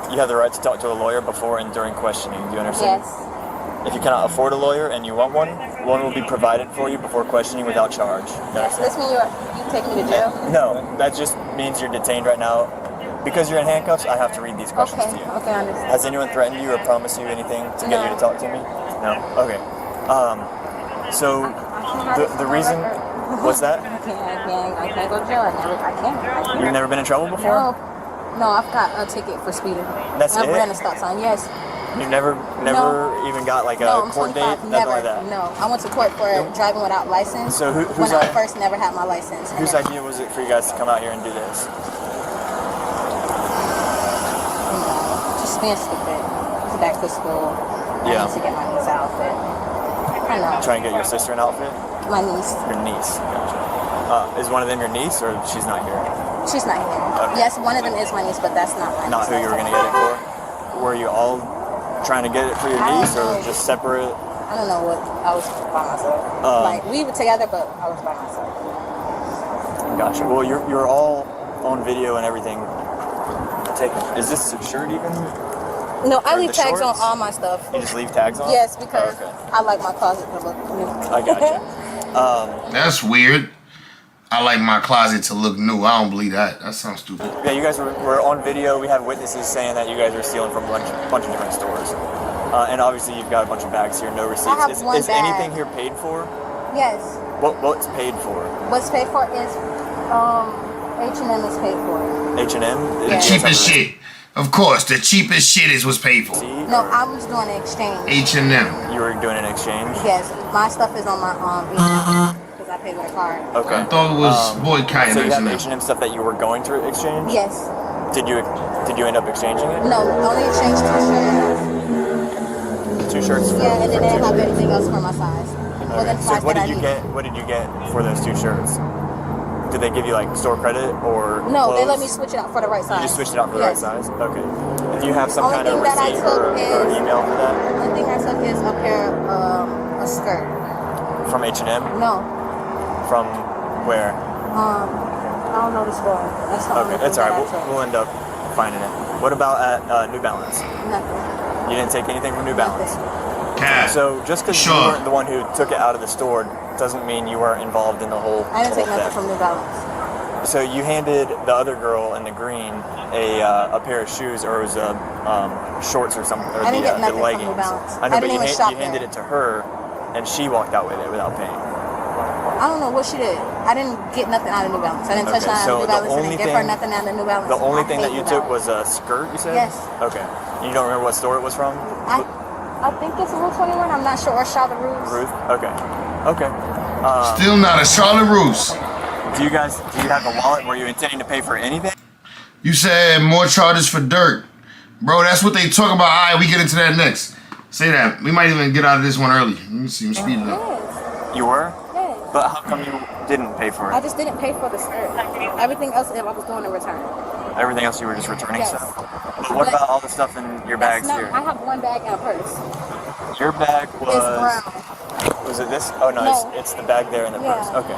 You have the right to talk to a lawyer before and during questioning. Do you understand? Yes. If you cannot afford a lawyer and you want one will be provided for you before questioning without charge. You Yes. understand? This means you take me to jail? No, that just means you're detained right now because you're in handcuffs, I have to read these questions to you. Okay, I understand. Has anyone threatened you or promised you anything to get you to talk to me? No? Okay. So the reason was that? I can't go to jail. I can't. You've never been in trouble before? No, I've got a ticket for speeding. That's I've it? ran a stop sign, yes. You never even got like a No, court date? I'm 25, Nothing never. like that? No, I went to court for driving without license. So whose when I first never had my license. Whose idea was it for you guys to come out here and do this? Just being stupid. It's back to school. Yeah. I need to get my niece an outfit. I know. Try and get your sister an outfit? My niece. Your niece, gotcha. Is one of them your niece or she's not here? She's not here. Okay. Yes, one of them is my niece, but that's not my niece. Not who you were going to get it for? Were you all trying to get it for your niece or just separate? I don't know what. I was by myself. Like, we were together, but I was by myself. Gotcha. Well, you're all on video and everything. Is this a shirt even? No, I Or leave the tags on shorts? all my stuff. You just leave tags on? Yes, because Oh, okay. I like my closet to look new. I gotcha. That's weird. I like my closet to look new. I don't believe that. That sounds stupid. Yeah, you guys were on video. We have witnesses saying that you guys were stealing from a bunch of different stores. And obviously you've got a bunch of bags here, no receipts. have Is one bag. anything here paid for? Yes. What's paid for? What's paid for is H&M is paid for. H&M? The cheapest shit. Of course, the cheapest shit is what's paid for. No, I was doing an exchange. H&M. You were doing an exchange? Yes, my stuff is on my because I paid with a card. Okay. I thought it was boycotting So you have H&M. H&M stuff that you were going to exchange? Yes. Did you end up exchanging it? No, only exchanged 2 shirts. 2 shirts? Yeah, and then they didn't have anything else for my size. Well, Okay. then So size what that did I you needed. get? What did you get for those 2 shirts? Did they give you like store credit or No, they let clothes? me switch it out for the right size. You just switched it out for the Yes. right size? Okay. And do you have some Only kind of thing that I receipt took or is- email for that? The only thing I took is a pair of a skirt. From H&M? No, From where? I don't know the store. That's the only Okay, that's thing alright. that I took. We'll end up finding it. What about at New Balance? Nothing. You didn't take anything from New Balance? Cat. So just because you Sure. weren't the one who took it out of the store doesn't mean you weren't involved in the whole I didn't take whole nothing theft. from New Balance. So you handed the other girl in the green a pair of shoes, or it was shorts or something, or I didn't get the nothing from New leggings. Balance. I know, I but didn't even shop you handed there. it to her, and she walked out with it without paying. I don't know what she did. I didn't get nothing out of New Balance. I didn't touch Okay, nothing so out of New the Balance. I only didn't give her thing- nothing out of New Balance. The only I thing that hate you New took Balance. was a skirt, you said? Yes. Okay. You don't remember what store it was from? I think it's Rule 21. I'm not sure. Or Charlotte Rules. Ruth? Okay. Okay. Still not a Charlotte Russe. Do you have a wallet? Were you intending to pay for anything? You said more charges for dirt. Bro, that's what they talk about. All right, we get into that next. Say that. We might even get out of this one early. Let me see. I'm speeding up. You were? Yes. But how come you didn't pay for I it? just didn't pay for the skirt. Everything else I was doing in return. Everything else you were just returning Yes. stuff? What about all the stuff in your bags No, here? I have one bag and a purse. Your bag was... It's brown. Was it this? Oh no, No. It's the bag there in the Yeah. purse. Okay.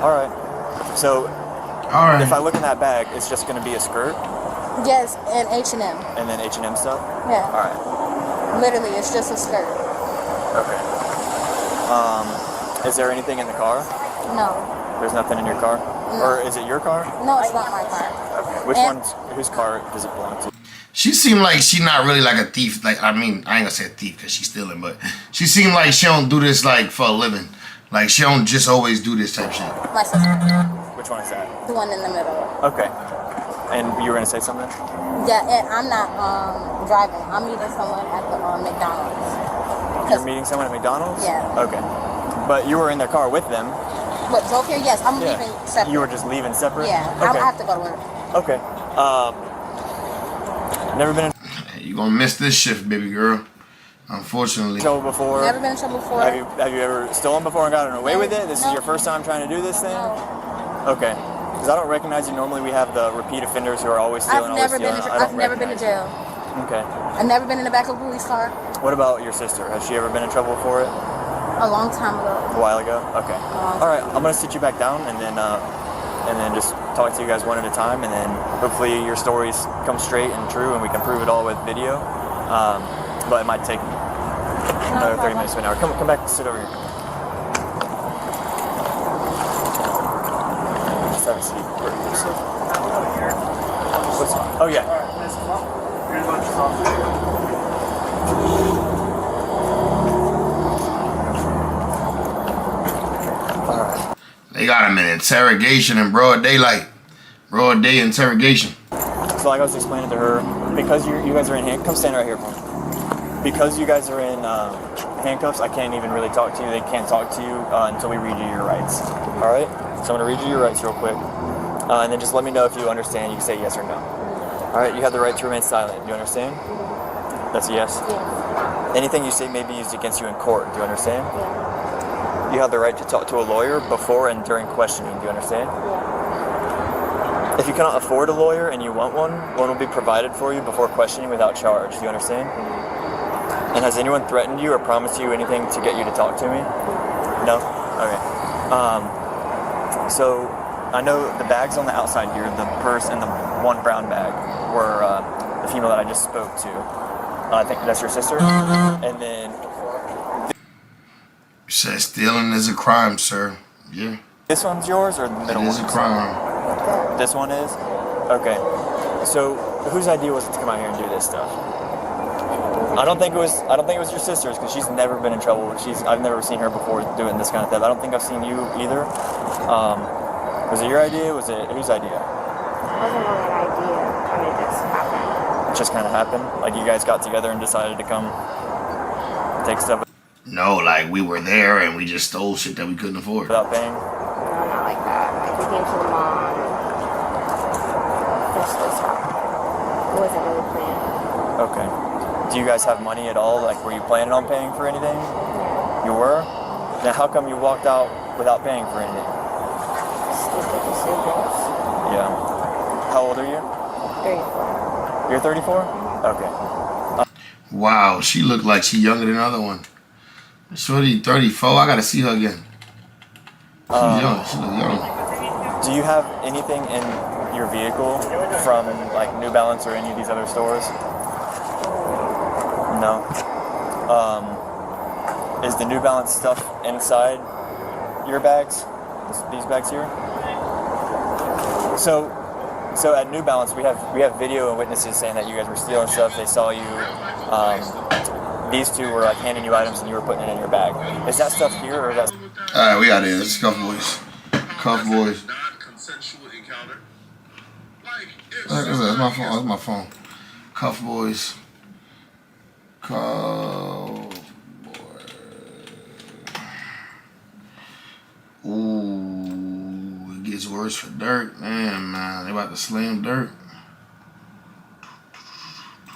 All right. So, All right. if I look in that bag, it's just going to be a skirt Yes, and H&M. and then H&M stuff? Yeah. All right. Literally, it's just a skirt. Okay. Is there anything in the car? No. There's nothing in your car? No. Or is it your car? No, it's not my car. Okay. Which And- one's, whose car does it belong to? She seemed like she not really like a thief. Like, I mean, I ain't gonna say a thief because she's stealing, but she seemed like she don't do this like for a living. Like, she don't just always do this type shit. My sister. Which one is that? The one in the middle. Okay. And you were going to say something? Yeah, and I'm not driving. I'm meeting someone at the McDonald's. You're meeting someone at McDonald's? Yeah. Okay. But you were in their car with them. What, drove here? Yes, I'm Yeah. leaving separate. You were just leaving separate? Yeah, Okay. I have to go to work. Okay. Never been in You gonna miss this shift, baby girl. Unfortunately. trouble before? Never been in trouble before. Have you ever stolen before and gotten away with it? This is No. your first time trying to do this thing? No. Okay. Because I don't recognize you. Normally we have the repeat offenders who are always stealing, I've never been. always stealing. I've never been to jail. Okay. I've never been in the back of a police car. What about your sister? Has she ever been in trouble for it? A long time ago. A while ago? Okay. long All right. I'm going to sit you back down and then just talk to you guys one at a time, and then hopefully your stories come straight and true and we can prove it all with video. But it might take another 30 minutes to an hour. Come back and sit over here. Just have a seat. What's Oh, yeah. They got him in interrogation in broad daylight. Broad day interrogation. So like I was explaining to her, because you guys are in handcuffs, come stand right here for me. Because you guys are in handcuffs, I can't even really talk to you. They can't talk to you until we read you your rights. All right? So I'm gonna read you your rights real quick. And then just let me know if you understand. You can say yes or no. All right, you have the right to remain silent. Do you understand? That's a yes? Yes. Anything you say may be used against you in court. Do you understand? Yeah. You have the right to talk to a lawyer before and during questioning. Do you understand? Yeah. If you cannot afford a lawyer and you want one will be provided for you before questioning without charge. Do you understand? Mm-hmm. And has anyone threatened you or promised you anything to get you to talk to me? No? Okay. So I know the bags on the outside here, the purse and the one brown bag, were the female that I just spoke to. I think that's your sister. And then... You said stealing is a crime, sir. Yeah. This one's yours or the middle one? It is a crime. This one is? Okay. So whose idea was it to come out here and do this stuff? I don't think it was your sister's, because she's never been in trouble. I've never seen her before doing this kind of stuff. I don't think I've seen you either. Was it your idea? Was it whose idea? It wasn't really an idea. I mean, it just happened. It just kind of happened? Like you guys got together and decided to come take stuff? No, like we were there and we just stole shit that we couldn't afford. Without paying? No, not like that. Like we came to the mall and just this stuff. It wasn't really planned. Okay. Do you guys have money at all? Like, were you planning on paying for anything? Yeah. You were? Now, how come you walked out without paying for anything? Stupid decisions. Yeah. How old are you? 34. You're 34? Okay. Wow, she looked like she younger than the other one. Shorty 34, I gotta see her again. She's young, she look young. Do you have anything in your vehicle from like New Balance or any of these other stores? No. Is the New Balance stuff inside your bags? These bags here? So at New Balance we have video and witnesses saying that you guys were stealing stuff. They saw you. These two were like handing you items and you were putting it in your bag. Is that stuff here or is that? All right, we got it. It's Cuff Boys. Cuff Boys. That's my phone. That's my phone. Cuff Boys. Cuff Boys. Ooh, it gets worse for Dirk. Man, they about to slam Dirk.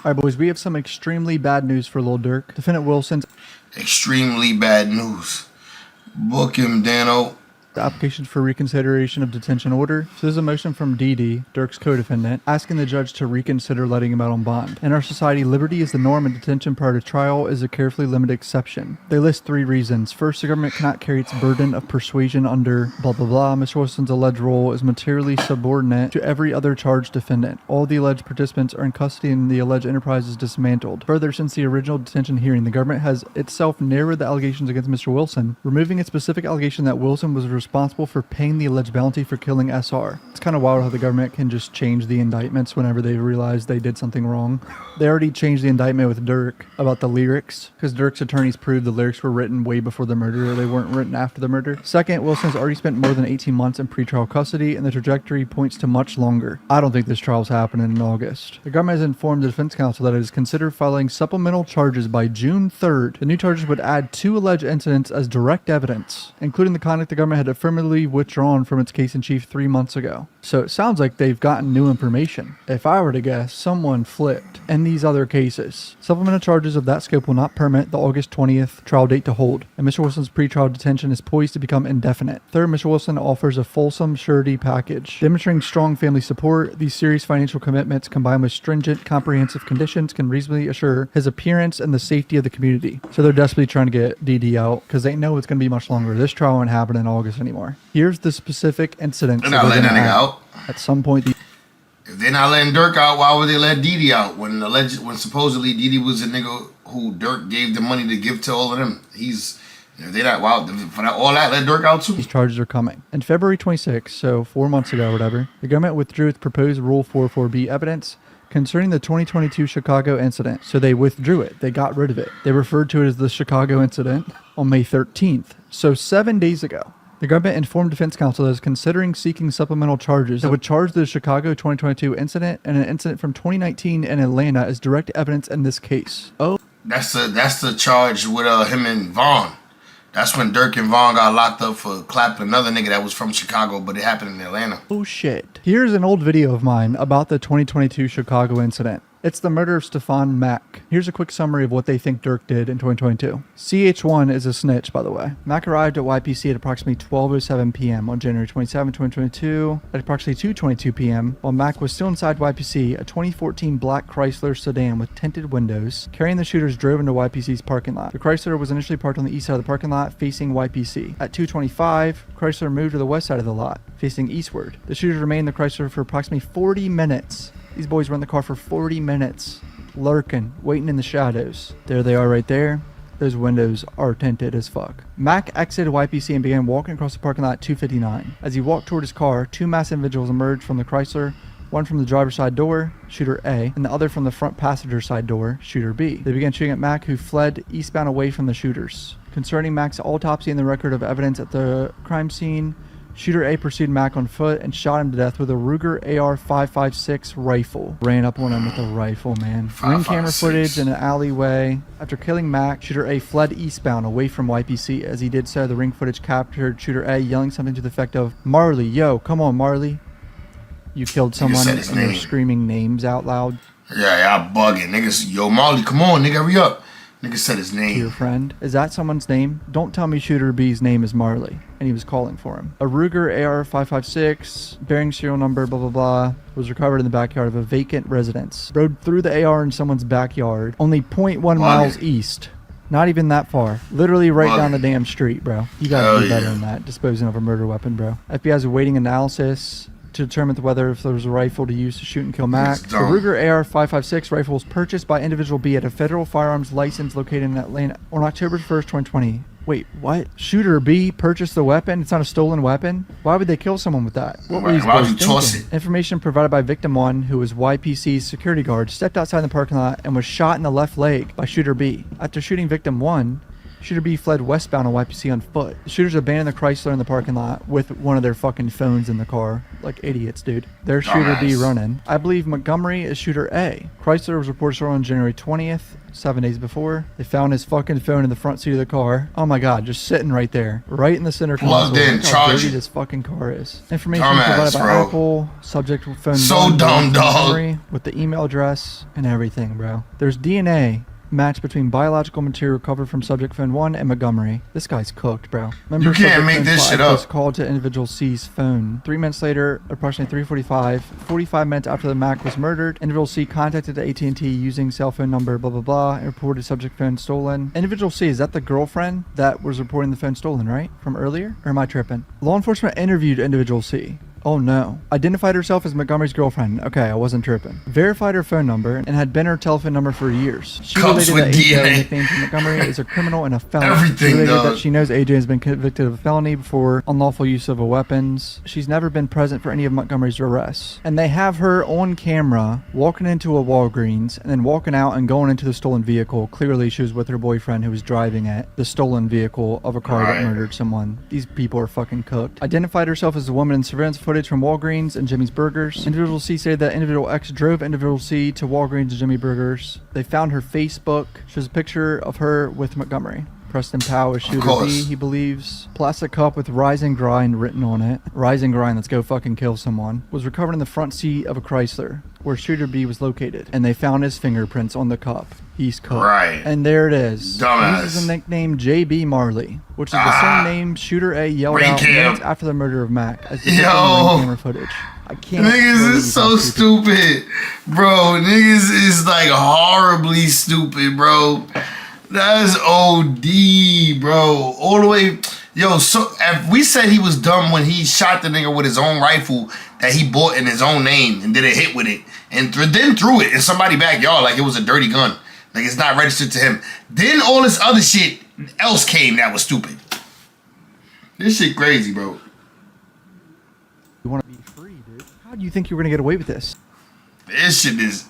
All right, boys, we have some extremely bad news for Lil Durk. Defendant Wilson's extremely bad news. Book him, Dano. The application for reconsideration of detention order. So there's a motion from DD, Dirk's co-defendant, asking the judge to reconsider letting him out on bond. In our society, liberty is the norm and detention prior to trial is a carefully limited exception. They list 3 reasons. First, the government cannot carry its burden of persuasion under blah blah blah. Mr. Wilson's alleged role is materially subordinate to every other charged defendant. All the alleged participants are in custody and the alleged enterprise is dismantled. Further, since the original detention hearing, the government has itself narrowed the allegations against Mr. Wilson, removing its specific allegation that Wilson was responsible for paying the alleged bounty for killing SR. It's kind of wild how the government can just change the indictments whenever they realize they did something wrong. They already changed the indictment with Dirk about the lyrics, because Dirk's attorneys proved the lyrics were written way before the murder, or they weren't written after the murder. Second, Wilson's already spent more than 18 months in pretrial custody, and the trajectory points to much longer. I don't think this trial's happening in August. The government has informed the defense counsel that it is considered filing supplemental charges by June 3rd. The new charges would add 2 alleged incidents as direct evidence, including the conduct the government had affirmatively withdrawn from its case in chief 3 months ago. So it sounds like they've gotten new information. If I were to guess, someone flipped in these other cases. Supplemental charges of that scope will not permit the August 20th trial date to hold, and Mr. Wilson's pretrial detention is poised to become indefinite. Third, Mr. Wilson offers a fulsome surety package. Demonstrating strong family support, these serious financial commitments combined with stringent, comprehensive conditions can reasonably assure his appearance and the safety of the community. So they're desperately trying to get DD out because they know it's going to be much longer. This trial won't happen in August anymore. Here's the specific incidents. They're not letting that nigga out. At some point, if they're not letting Dirk out, why would they let DD out? When supposedly DD was a nigga who Dirk gave the money to give to all of them. If they not, wow, for all that, let Dirk out too. These charges are coming. In February 26, so 4 months ago or whatever, the government withdrew its proposed Rule 404B evidence, concerning the 2022 Chicago incident. So they withdrew it. They got rid of it. They referred to it as the Chicago incident on May 13th. So 7 days ago. The government informed defense counsel that is considering seeking supplemental charges that would charge the Chicago 2022 incident and an incident from 2019 in Atlanta as direct evidence in this case. Oh. That's the charge with him and Vaughn. That's when Dirk and Vaughn got locked up for clapping another nigga that was from Chicago, but it happened in Atlanta. Oh shit. Here's an old video of mine about the 2022 Chicago incident. It's the murder of Stefan Mack. Here's a quick summary of what they think Dirk did in 2022. CH1 is a snitch, by the way. Mack arrived at YPC at approximately 12:07 p.m. on January 27, 2022. At approximately 2:22 p.m., while Mack was still inside YPC, a 2014 black Chrysler sedan with tinted windows carrying the shooters drove into YPC's parking lot. The Chrysler was initially parked on the east side of the parking lot, facing YPC. At 2:25, Chrysler moved to the west side of the lot, facing eastward. The shooters remained in the Chrysler for approximately 40 minutes. These boys were in the car for 40 minutes, lurking, waiting in the shadows. There they are right there. Those windows are tinted as fuck. Mack exited YPC and began walking across the parking lot at 2:59. As he walked toward his car, two masked individuals emerged from the Chrysler, one from the driver's side door, shooter A, and the other from the front passenger side door, shooter B. They began shooting at Mack, who fled eastbound away from the shooters. Concerning Mack's autopsy and the record of evidence at the crime scene, Shooter A pursued Mack on foot and shot him to death with a Ruger AR-556 rifle. Ran up on him with a rifle, man. Ring camera footage in an alleyway. After killing Mack, Shooter A fled eastbound away from YPC. As he did so, the ring footage captured Shooter A yelling something to the effect of, "Marley, yo, come on, Marley. You killed someone," and they're screaming names out loud. Yeah, y'all bugging. Niggas, yo, Marley, come on, nigga, hurry up. Nigga said his name. To your friend. Is that someone's name? Don't tell me Shooter B's name is Marley. And he was calling for him. A Ruger AR-556, bearing serial number, blah, blah, blah, was recovered in the backyard of a vacant residence. Rode through the AR in someone's backyard, only 0.1 miles east. Not even that far. Literally right down the damn street, bro. You gotta do better than that. Disposing of a murder weapon, bro. FBI's awaiting analysis to determine whether if there was a rifle to use to shoot and kill Mack. The Ruger AR-556 rifle was purchased by individual B at a federal firearms license located in Atlanta on October 1st, 2020. Wait, what? Shooter B purchased the weapon? It's not a stolen weapon? Why would they kill someone with that? What were these boys thinking? Information provided by Victim 1, who was YPC's security guard, stepped outside the parking lot and was shot in the left leg by Shooter B. After shooting Victim 1, Shooter B fled westbound on YPC on foot. The shooters abandoned the Chrysler in the parking lot with one of their fucking phones in the car. Like idiots, dude. There's Shooter B running. I believe Montgomery is Shooter A. Chrysler was reported stolen on January 20th, 7 days before. They found his fucking phone in the front seat of the car. Oh my god, just sitting right there. Right in the center console. Plugged in, Look how dirty charging. this fucking car is. Information provided by bro. Apple. Subject phone So dumb, dog. with the email address and everything, bro. There's DNA match between biological material recovered from subject phone 1 and Montgomery. This guy's cooked, bro. Remember, you can't subject make phone this 5 shit up. was called to individual C's phone. 3 minutes later, approximately 3:45, 45 minutes after the Mac was murdered, individual C contacted AT&T using cell phone number blah blah blah and reported subject phone stolen. Individual C, is that the girlfriend that was reporting the phone stolen, right? From earlier? Or am I tripping? Law enforcement interviewed individual C. Oh no. Identified herself as Montgomery's girlfriend. Okay, I wasn't tripping. Verified her phone number and had been her telephone number for years. She Comes related that with AJ, DNA. nicknamed Montgomery, is a criminal and a felon. Everything, She related dog. that she knows AJ has been convicted of a felony before unlawful use of a weapons. She's never been present for any of Montgomery's arrests. And they have her on camera walking into a Walgreens and then walking out and going into the stolen vehicle. Clearly she was with her boyfriend who was driving it, the stolen vehicle of a car that murdered someone. These people are fucking cooked. Identified herself as a woman in surveillance footage from Walgreens and Jimmy's Burgers. Individual C stated that individual X drove individual C to Walgreens and Jimmy Burgers. They found her Facebook. Shows a picture of her with Montgomery. Preston Powell is Shooter B, he believes. Plastic cup with Rise and Grind written on it. Rise and Grind, let's go fucking kill someone. Was recovered in the front seat of a Chrysler, where Shooter B was located. And they found his fingerprints on the cup. He's cooked. Right. And there it is. Dumbass. He uses the nickname JB Marley, which is the same name Shooter A yelled Ring out cam. minutes after the murder of Mac. As the ring Yo. camera footage. I can't. Niggas is so stupid, bro. Niggas is like horribly stupid, bro. That's OD, bro. All the way. Yo, so if we said he was dumb when he shot the nigga with his own rifle that he bought in his own name and did a hit with it and then threw it in somebody's backyard like it was a dirty gun. Like it's not registered to him. Then all this other shit else came that was stupid. This shit crazy, bro. You want to be free, dude. How do you think you were going to get away with this? This shit is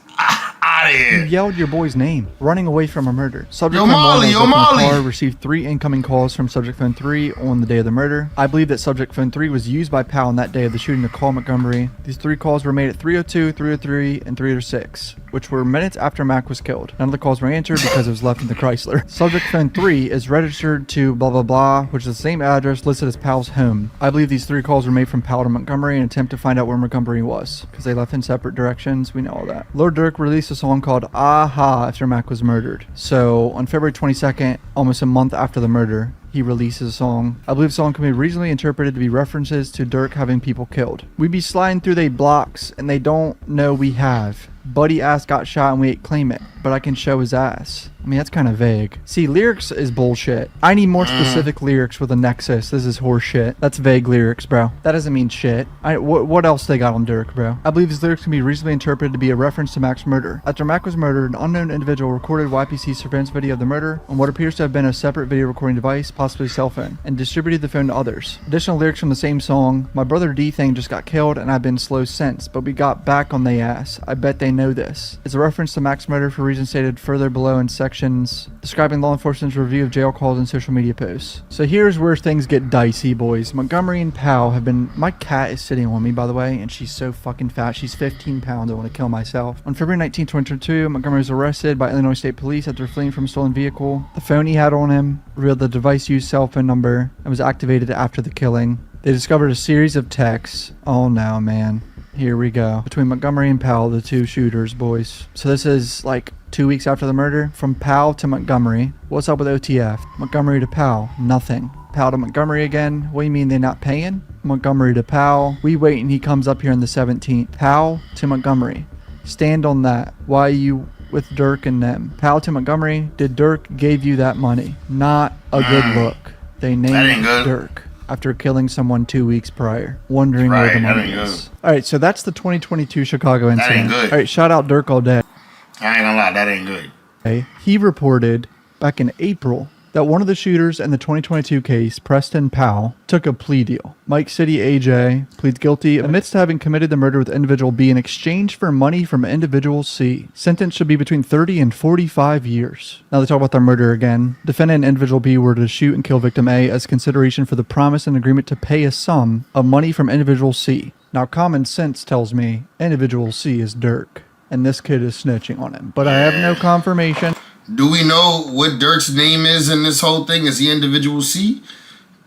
out of here. You yelled your boy's name, running away from a murder. Subject Yo, phone 1 Molly, was yo, left in the Molly. car, received 3 incoming calls from subject phone 3 on the day of the murder. I believe that subject phone 3 was used by Powell on that day of the shooting to call Montgomery. These 3 calls were made at 3:02, 3:03, and 3:06, which were minutes after Mac was killed. None of the calls were answered because it was left in the Chrysler. Subject phone 3 is registered to blah blah blah, which is the same address listed as Powell's home. I believe these 3 calls were made from Powell to Montgomery in an attempt to find out where Montgomery was, because they left in separate directions. We know all that. Lord Durk released a song called Aha after Mac was murdered. So on February 22nd, almost a month after the murder, he releases a song. I believe the song can be reasonably interpreted to be references to Durk having people killed. We be sliding through they blocks and they don't know we have. Buddy ass got shot and we ain't claim it, but I can show his ass. I mean, that's kind of vague. See, lyrics is bullshit. I need more specific lyrics with a nexus. This is horse shit. That's vague lyrics, bro. That doesn't mean shit. What else they got on Durk, bro? I believe these lyrics can be reasonably interpreted to be a reference to Mac's murder. After Mac was murdered, an unknown individual recorded YPC surveillance video of the murder on what appears to have been a separate video recording device, possibly a cell phone, and distributed the phone to others. Additional lyrics from the same song. My brother D thing just got killed and I've been slow since, but we got back on they ass. I bet they know this. It's a reference to Mac's murder for reasons stated further below in sections describing law enforcement's review of jail calls and social media posts. So here's where things get dicey, boys. Montgomery and Powell have been... My cat is sitting on me, by the way, and she's so fucking fat. She's 15 pounds. I want to kill myself. On February 19, 2022, Montgomery was arrested by Illinois State Police after fleeing from a stolen vehicle. The phone he had on him revealed the device used cell phone number and was activated after the killing. They discovered a series of texts. Oh no, man. Here we go. Between Montgomery and Powell, the 2 shooters, boys. So this is like 2 weeks after the murder. From Powell to Montgomery. What's up with OTF? Montgomery to Powell. Nothing. Powell to Montgomery again. What do you mean they're not paying? Montgomery to Powell. We wait and he comes up here on the 17th. Powell to Montgomery. Stand on that. Why are you with Durk and them? Powell to Montgomery. Did Durk gave you that money? Not a good look. They named Durk after killing someone 2 weeks prior, wondering where the money is. Alright, so that's the 2022 Chicago incident. That ain't good. Alright, shout out Durk all day. I ain't gonna lie, that ain't good. Okay. He reported back in April that one of the shooters in the 2022 case, Preston Powell, took a plea deal. Mike City AJ pleads guilty admits to having committed the murder with individual B in exchange for money from individual C. Sentence should be between 30 and 45 years. Now they talk about their murder again. Defendant and individual B were to shoot and kill victim A as consideration for the promise and agreement to pay a sum of money from individual C. Now common sense tells me individual C is Durk, and this kid is snitching on him. But I have no confirmation. Do we know what Durk's name is in this whole thing? Is he individual C?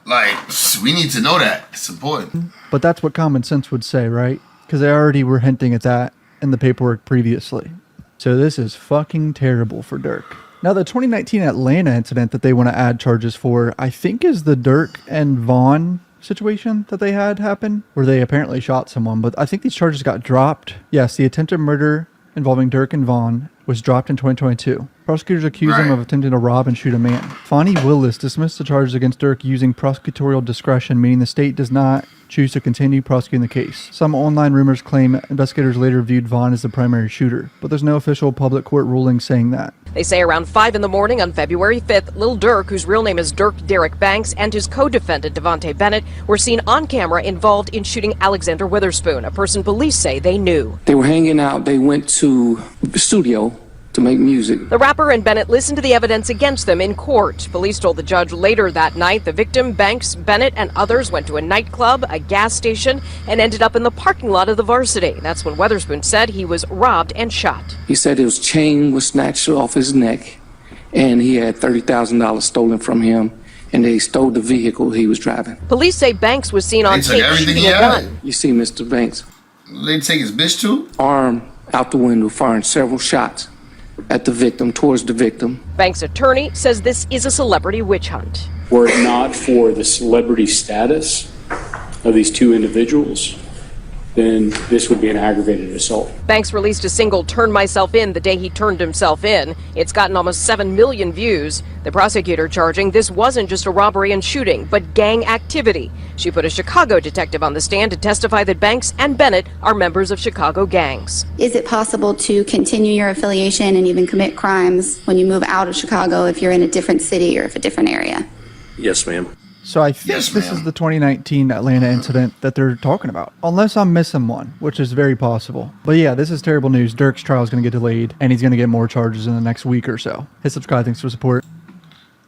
Like, we need to know that. It's important. But that's what common sense would say, right? Because they already were hinting at that in the paperwork previously. So this is fucking terrible for Durk. Now, the 2019 Atlanta incident that they want to add charges for, I think is the Durk and Vaughn situation that they had happen, where they apparently shot someone. But I think these charges got dropped. Yes, the attempted murder involving Durk and Vaughn was dropped in 2022. Prosecutors accuse him of attempting to rob and shoot a man. Fonnie Willis dismissed the charges against Durk using prosecutorial discretion, meaning the state does not choose to continue prosecuting the case. Some online rumors claim investigators later viewed Vaughn as the primary shooter, but there's no official public court ruling saying that. They say around 5 in the morning on February 5th, Lil Durk, whose real name is Dirk Derek Banks, and his co-defendant Devontae Bennett were seen on camera involved in shooting Alexander Witherspoon, a person police say they knew. They were hanging out. They went to the studio to make music. The rapper and Bennett listened to the evidence against them in court. Police told the judge later that night the victim, Banks, Bennett, and others went to a nightclub, a gas station, and ended up in the parking lot of the Varsity. That's when Witherspoon said he was robbed and shot. He said his chain was snatched off his neck, and he had $30,000 stolen from him, and they stole the vehicle he was driving. Police say Banks was seen on tape shooting a gun. You see Mr. Banks. They take his bitch too? Arm out the window, firing several shots at the victim, towards the victim. Banks' attorney says this is a celebrity witch hunt. Were it not for the celebrity status of these 2 individuals, then this would be an aggravated assault. Banks released a single "Turn Myself In" the day he turned himself in. It's gotten almost 7 million views. The prosecutor charging this wasn't just a robbery and shooting, but gang activity. She put a Chicago detective on the stand to testify that Banks and Bennett are members of Chicago gangs. Is it possible to continue your affiliation and even commit crimes when you move out of Chicago if you're in a different city or if a different area? Yes, ma'am. So I think this is the 2019 Atlanta incident that they're talking about. Unless I'm missing one, which is very possible. But yeah, this is terrible news. Dirk's trial is going to get delayed, and he's going to get more charges in the next week or so. Hit subscribe. Thanks for support.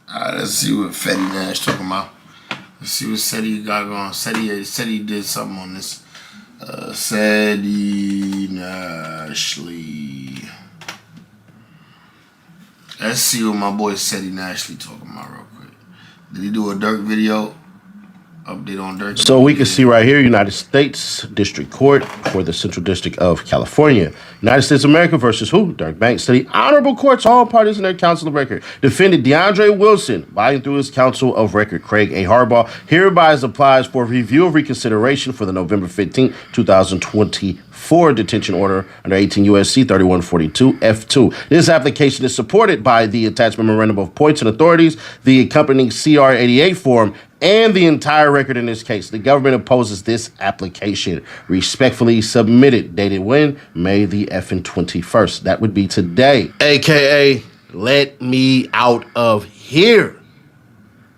Let's see what Fetty Nash talking about. Let's see what Seti got going. Seti did something on this. Seti Nashley. Let's see what my boy Seti Nashley talking about real quick. Did he do a Dirk video? Update on Dirk. So we can see right here, United States District Court for the Central District of California. United States of America versus who? Dirk Banks to the honorable courts, all parties in their counsel of record. Defendant DeAndre Wilson, by and through his counsel of record, Craig A. Harbaugh, hereby applies for review of reconsideration for the November 15, 2024 detention order under 18 U.S.C. 3142 F2. This application is supported by the attached memorandum of points and authorities, the accompanying CR 88 form, and the entire record in this case. The government opposes this application. Respectfully submitted. Dated when? May the effing 21st. That would be today. AKA, let me out of here.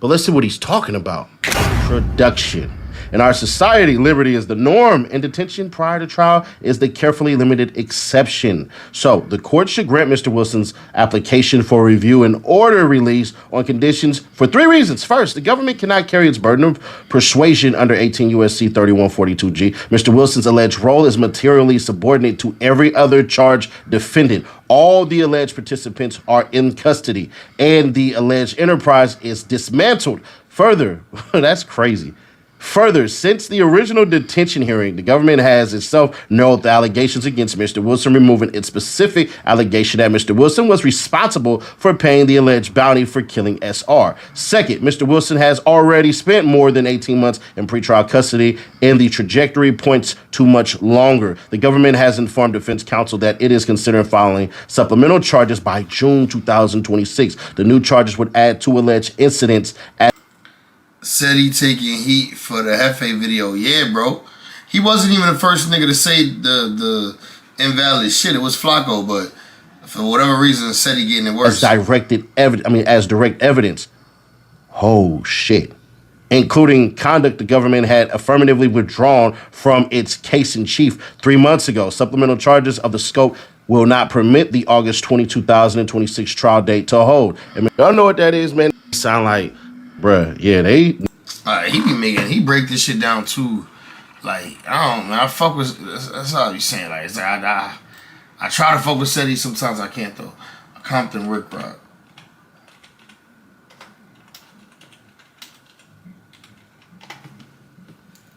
But let's see what he's talking about. Production. In our society, liberty is the norm, and detention prior to trial is the carefully limited exception. So, the court should grant Mr. Wilson's application for review and order release on conditions for 3 reasons. First, the government cannot carry its burden of persuasion under 18 U.S.C. 3142G. Mr. Wilson's alleged role is materially subordinate to every other charged defendant. All the alleged participants are in custody, and the alleged enterprise is dismantled. Further, that's crazy. Further, since the original detention hearing, the government has itself narrowed the allegations against Mr. Wilson, removing its specific allegation that Mr. Wilson was responsible for paying the alleged bounty for killing SR. Second, Mr. Wilson has already spent more than 18 months in pretrial custody, and the trajectory points to much longer. The government has informed defense counsel that it is considering filing supplemental charges by June 2026. The new charges would add 2 alleged incidents Said he taking heat for the Hefe video. Yeah, bro. He wasn't even the first nigga to say the invalid shit. It was Flacco, but for whatever reason, said he getting it worse. As direct evidence. Oh, shit. Including conduct the government had affirmatively withdrawn from its case in chief 3 months ago. Supplemental charges of the scope will not permit the August 20, 2026 trial date to hold. And y'all know what that is, man? It sound like, bruh, yeah, he break this shit down too. Like, I don't know, I fuck with, that's all he's saying. Like, it's like I try to fuck with Seti, sometimes I can't though. Compton Rick Rock.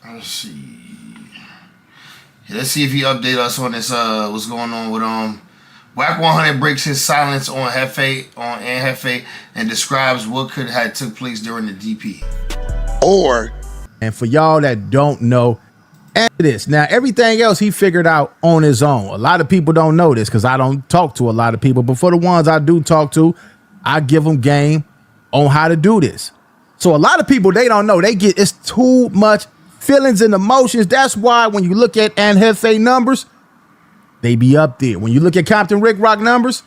Let's see. Let's see if he update us on this. What's going on with Whack 100 breaks his silence on Hefe and describes what could have took place during the DP. And for y'all that don't know, this now everything else he figured out on his own. A lot of people don't know this because I don't talk to a lot of people, but for the ones I do talk to, I give them game on how to do this. So a lot of people, they don't know. It's too much feelings and emotions. That's why when you look at Hefe numbers, they be up there. When you look at Compton Rick Rock numbers,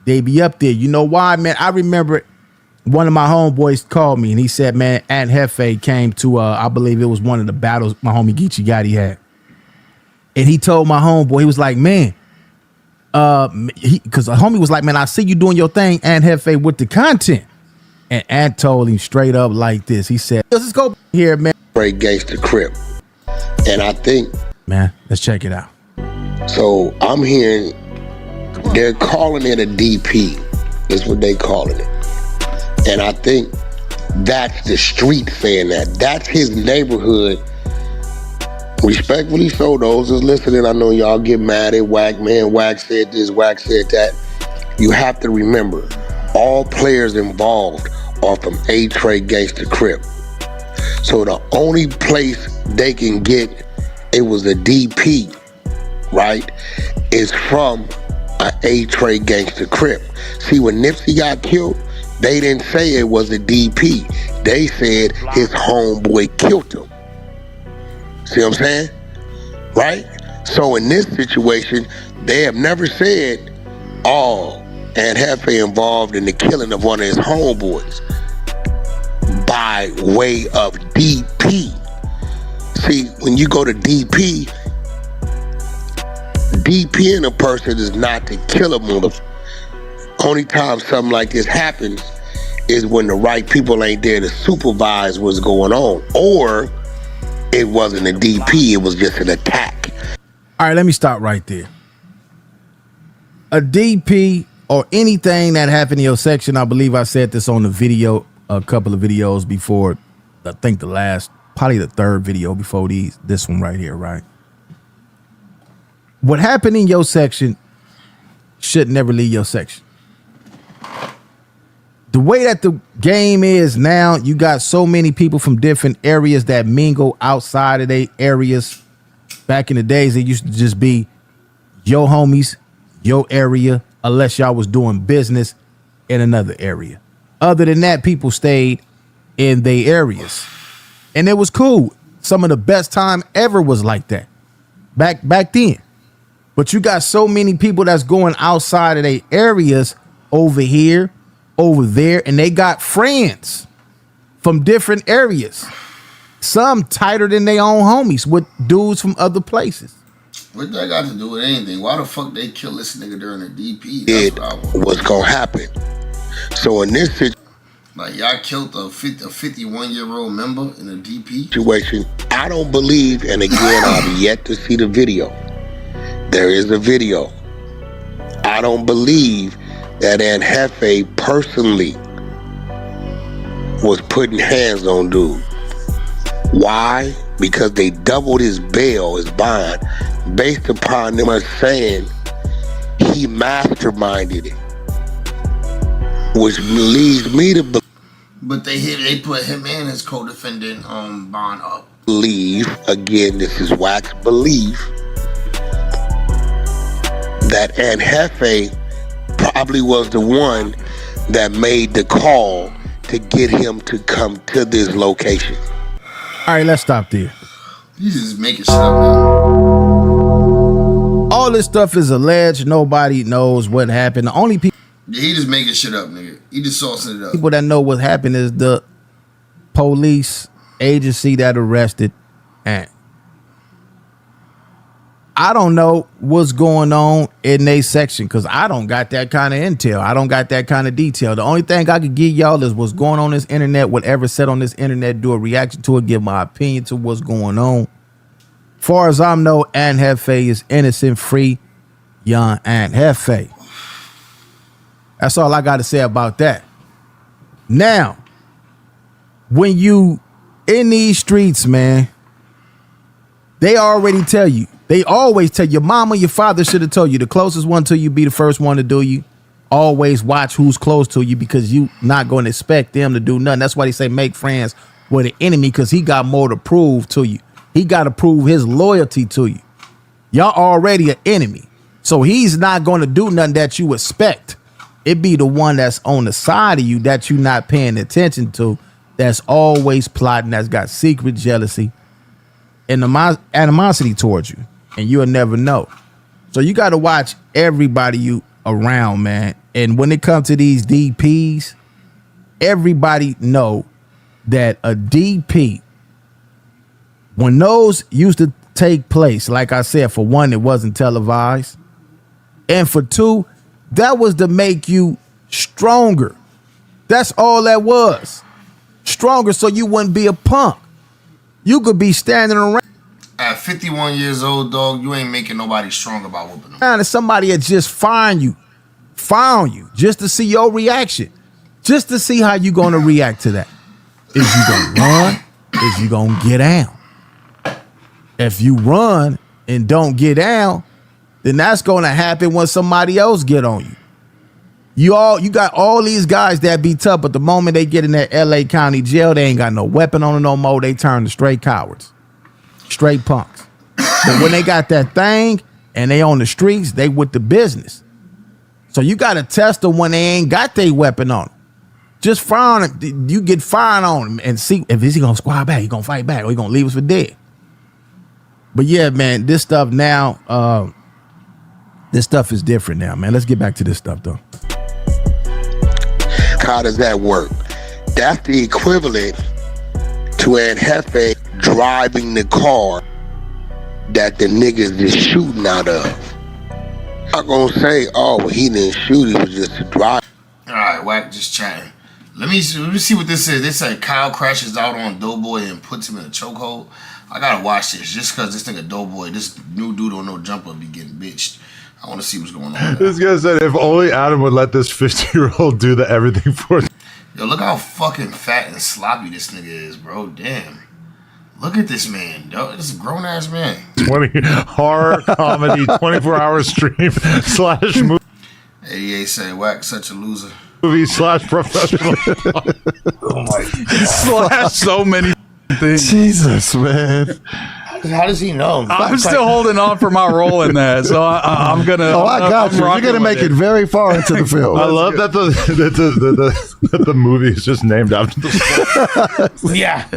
they be up there. You know why, man? I remember one of my homeboys called me and he said, man, Hefe came to, I believe it was one of the battles my homie Geechee Gotti had. And he told my homeboy, he was like, man, because the homie was like, man, I see you doing your thing, Hefe, with the content. And Ant told him straight up like this. He said, let's go here, man. Great gangster crip. And I think, man, let's check it out. So I'm hearing they're calling it a DP. Is what they calling it. And I think that's the street saying that. That's his neighborhood. Respectfully so, those is listening, I know y'all get mad at Whack, man. Whack said this, Whack said that. You have to remember, all players involved are from A-Trade Gangster Crip. So the only place they can get it was a DP, right, is from an A-Trade Gangster Crip. See, when Nipsey got killed, they didn't say it was a DP. They said his homeboy killed him. See what I'm saying? Right? So in this situation, they have never said, and Hefe involved in the killing of one of his homeboys. By by way of DP. See, when you go to DP, DPing a person is not to kill a motherfucker. Only time something like this happens is when the right people ain't there to supervise what's going on, or it wasn't a DP, it was just an attack. All right, let me stop right there. A DP or anything that happened in your section, I believe I said this on the video, a couple of videos before, I think probably the third video before this one right here, right? What happened in your section should never leave your section. The way that the game is now, you got so many people from different areas that mingle outside of their areas. Back in the days, it used to just be your homies, your area, unless y'all was doing business in another area. Other than that, people stayed in their areas. And it was cool. Some of the best time ever was like that. Back then. But you got so many people that's going outside of their areas over here, over there, and they got friends from different areas. Some tighter than their own homies with dudes from other places. What that got to do with anything? Why the fuck they kill this nigga during the DP? What's gonna happen? So in this situation, like y'all killed a 51-year-old member in a DP situation, I don't believe, and again, I've yet to see the video. There is a video. I don't believe that Aunt Hefe personally was putting hands on dude. Why? Because they doubled his bail, his bond, based upon them saying he masterminded it, which leads me to but they put him and his co-defendant bond up. Believe, again, this is wax belief, that Aunt Hefe probably was the one that made the call to get him to come to this location. All right, let's stop there. You just making shit up, man. All this stuff is alleged. Nobody knows what happened. The only people... Yeah, he just making shit up, nigga. He just saucing it up. People that know what happened is the police agency that arrested Ant. I don't know what's going on in their section because I don't got that kind of intel. I don't got that kind of detail. The only thing I could give y'all is what's going on this internet, whatever said on this internet, do a reaction to it, give my opinion to what's going on. Far as I know, Aunt Hefe is innocent, free, young Aunt Hefe. That's all I got to say about that. Now, when you in these streets, man, they already tell you. They always tell your mama, your father should have told you the closest one to you be the first one to do you. Always watch who's close to you because you not going to expect them to do nothing. That's why they say make friends with an enemy because he got more to prove to you. He got to prove his loyalty to you. Y'all already an enemy. So he's not going to do nothing that you expect. It be the one that's on the side of you that you not paying attention to, that's always plotting, that's got secret jealousy and animosity towards you. And you'll never know. So you got to watch everybody you around, man. And when it comes to these DPs, everybody know that a DP, when those used to take place, like I said, for one, it wasn't televised. And for two, that was to make you stronger. That's all that was. Stronger so you wouldn't be a punk. You could be standing around. At 51 years old, dog, you ain't making nobody strong about whooping them. And somebody had just found you just to see your reaction, just to see how you going to react to that. Is you going to run? Is you going to get down? If you run and don't get down, then that's going to happen when somebody else get on you. You got all these guys that be tough, but the moment they get in that LA County jail, they ain't got no weapon on them no more. They turn to straight cowards. Straight punks. But when they got that thing and they on the streets, they with the business. So you got to test them when they ain't got their weapon on them. Just fire on them. You get fired on them and see if he going to squad back, he going to fight back, or he going to leave us for dead. But yeah, man, this stuff now, this stuff is different now, man. Let's get back to this stuff, though. How does that work? That's the equivalent to Aunt Hefe driving the car that the niggas is shooting out of. I'm not gonna say, oh, well, he didn't shoot, he was just a driver. All right, Wack, just chatting. Let me see what this is. They say Kyle crashes out on Doughboy and puts him in a chokehold. I gotta watch this just because this nigga Doughboy, this new dude on No Jumper, be getting bitched. I want to see what's going on. This guy said if only Adam would let this 50-year-old do the everything for him. Yo, look how fucking fat and sloppy this nigga is, bro. Damn. Look at this man, yo. This is a grown ass man. 20 horror comedy 24-hour stream / movie. 88 say Wack such a loser. Movie / professional. Oh my God. / so many things. Jesus, man. How does he know? I'm still holding on for my role in that, so I'm gonna. Oh, I got you. You're gonna make it very far into the film. I love that the movie is just named after the Yeah.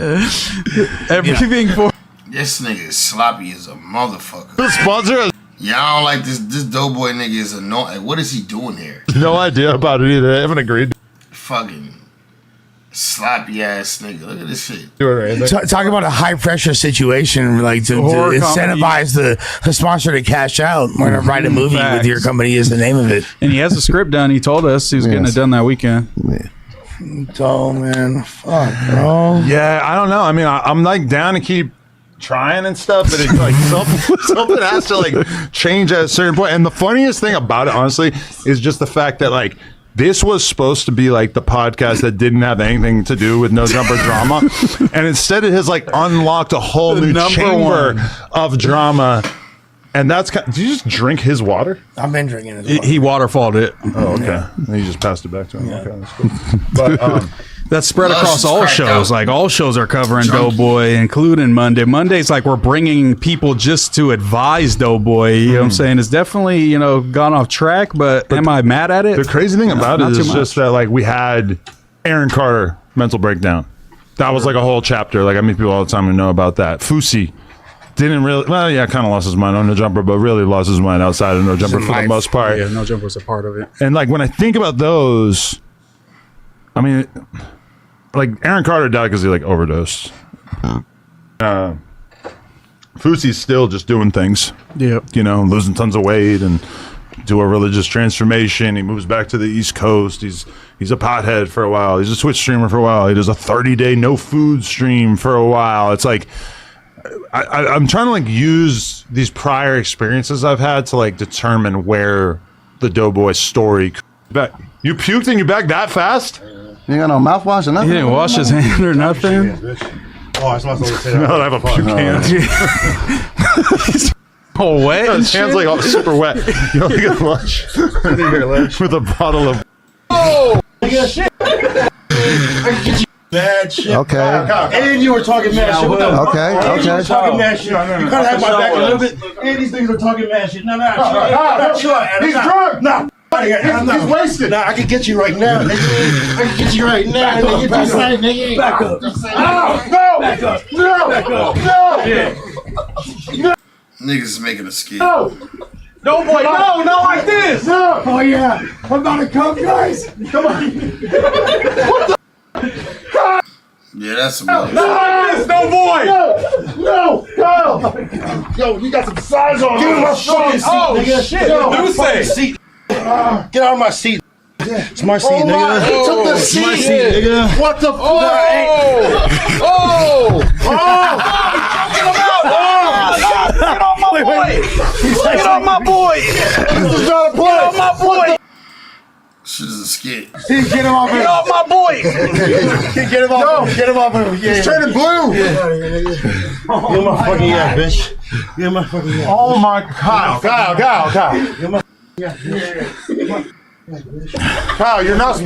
Everything for. This nigga is sloppy as a motherfucker. The sponsor. Yeah, I don't like this. This Doughboy nigga is annoying. Like, what is he doing here? No idea about it either. I haven't agreed. Fucking sloppy ass nigga. Look at this shit. Talk about a high pressure situation, like to incentivize the sponsor to cash out. We're gonna write a movie with your company is the name of it. And he has the script done. He told us he was getting it done that weekend. Oh man, fuck, bro. Yeah, I don't know. I mean, I'm like down to keep trying and stuff, but it's like something has to like change at a certain point. And the funniest thing about it, honestly, is just the fact that like this was supposed to be like the podcast that didn't have anything to do with No Jumper drama, and instead it has like unlocked a whole new chamber of drama. And that's did you just drink his water? I've been drinking his water. He waterfalled it. Oh, okay. Yeah. And he just passed it back to him. Yeah. Okay, that's cool. But that's spread across all shows. Like all shows are covering Doughboy, including Monday. Monday's like we're bringing people just to advise Doughboy. You know what I'm saying? It's definitely, gone off track, but am I mad at it? The crazy thing about it not is too just that like we had Aaron Carter mental breakdown. That was like a whole chapter. Like I meet people all the time who know about that. Fusi didn't really, kind of lost his mind on No Jumper, but really lost his mind outside of No Jumper for the most part. Yeah, No Jumper was a part of it. And like when I think about those, I mean, like Aaron Carter died because he like overdosed. Fusi's still just doing things. Yeah, losing tons of weight and do a religious transformation. He moves back to the East Coast. He's a pothead for a while. He's a Twitch streamer for a while. He does a 30-day no food stream for a while. It's like I'm trying to like use these prior experiences I've had to like determine where the Doughboy story. You puked and you back that fast? You got no mouthwash or nothing? He didn't wash his hand or nothing. Oh, I was supposed to say that. No, I have a puke hand. Oh, wet. His hands like all super wet. You know, get lunch with a bottle of. Oh, shit! I can get you bad shit. Okay. And you were talking mad shit. Okay. And you were talking mad shit. You kind of have my back a little bit. And these things were talking mad shit. No, chill out. He's drunk. No. He's wasted. Nah, I can get you right now, nigga. I can get you right now, nigga. Just say, nigga. Back up. No. Back up. No. Back up. No. Niggas is making a skit. No, boy, no, like this. No. Oh, yeah. I'm about to come, guys. Come on. What the? Yeah, that's some. No, like this, no, boy. No, Kyle. Yo, you got some size on. Give me my fucking seat, nigga. Shit. Who's saying? Seat. Get out of my seat. It's my seat, nigga. He took the seat. It's my seat, nigga. What the fuck? Get him out! Get on my boy! Get on my boy! This is not a play. Get on my boy! Shit is a skit. Get him off Get off my boy! Get him off him. Get him off him. He's turning blue. Get my fucking ass, bitch. Get my fucking ass. Oh my God. Kyle. Get my Kyle, you're not.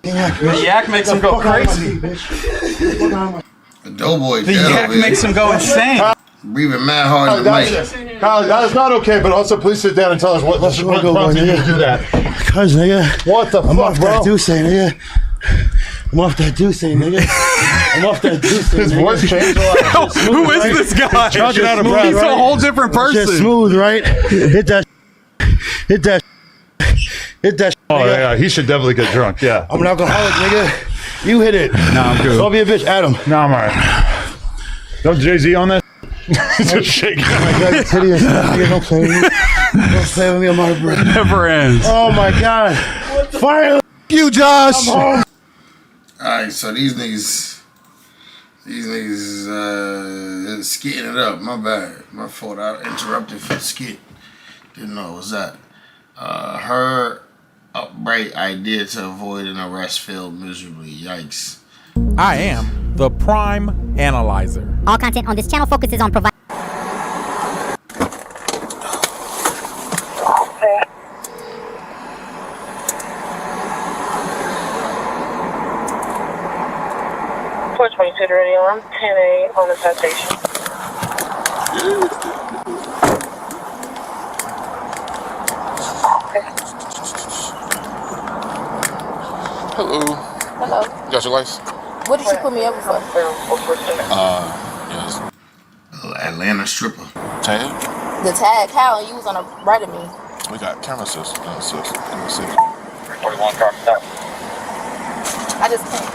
The yak makes him go crazy. The Doughboy. The yak makes him go insane. Breathing mad hard in the mic. Kyle, that is not okay, but also please sit down and tell us what prompted you to do that. Cuz, nigga. What the I'm fuck, off bro? that Deuce, nigga. I'm off that Deuce, nigga. I'm off that Deuce, His voice changed a lot. Who is this guy? Talking out of breath, He's right? a whole different person. Just smooth, right? Hit that. Hit that. Oh, yeah, he should definitely get drunk, yeah. I'm an alcoholic, nigga. You hit it. Nah, I'm good. Don't be a bitch, Adam. No, I'm all right. Don't Jay-Z on that? Just shaking. Oh my God, it's hideous. Don't play with me. Don't play with me on my breath. Never ends. Oh my God. Finally. You, Josh. All right, so these niggas skitting it up. My bad. My fault. I interrupted for the skit. Didn't know it was that. Her upright idea to avoid an arrest failed miserably. Yikes. I am the Prime Analyzer. All content on this channel focuses on providing. Porch 22 ready on 10-8 on the citation. Hello. Hello. You got your license? What did you put me over for? Yes. Atlanta stripper. Tag? The tag, how? You was on the right of me. We got camera system in the city. 41 car stop. I just came.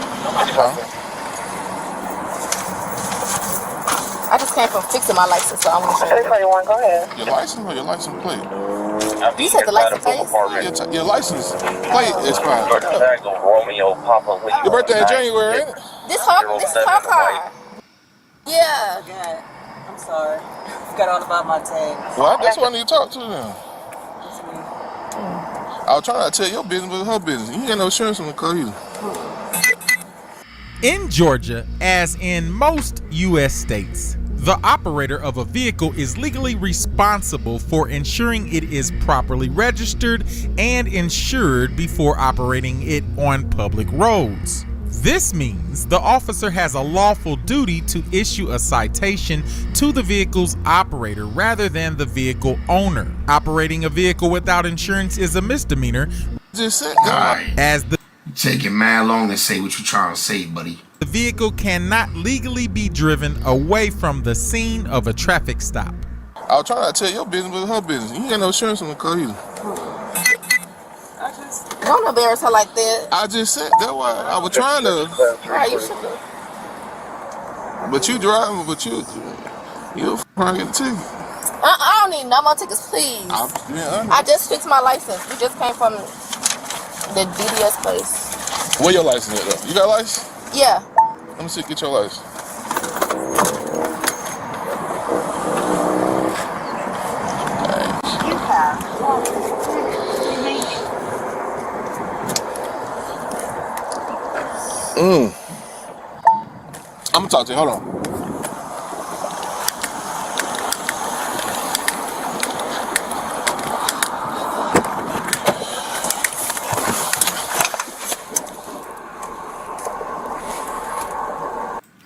I just came from fixing my license, so I want to show you. 41, go ahead. Your license or your license plate? You said the license plate? Your license plate expired. Romeo Papa. Your birthday in January, ain't it? This is her car. Yeah. God, I'm sorry. Forgot all about my tag. Well, that's why I need to talk to them. I was trying to tell your business, but her business. You ain't got no insurance on the car either. In Georgia, as in most U.S. states, the operator of a vehicle is legally responsible for ensuring it is properly registered and insured before operating it on public roads. This means the officer has a lawful duty to issue a citation to the vehicle's operator rather than the vehicle owner. Operating a vehicle without insurance is a misdemeanor. As the taking mad long to say what you trying to say, buddy. The vehicle cannot legally be driven away from the scene of a traffic stop. I was trying to tell your business, but her business. You ain't got no insurance on the car either. Don't embarrass her like that. I just said that's why I was trying to. Right, you should have. But you driving, but you trying to get a ticket. I don't need no more tickets, please. I just fixed my license. We just came from the DDS place. Where your license at though? You got a license? Yeah. Let me see, get your license. I'm gonna talk to you. Hold on.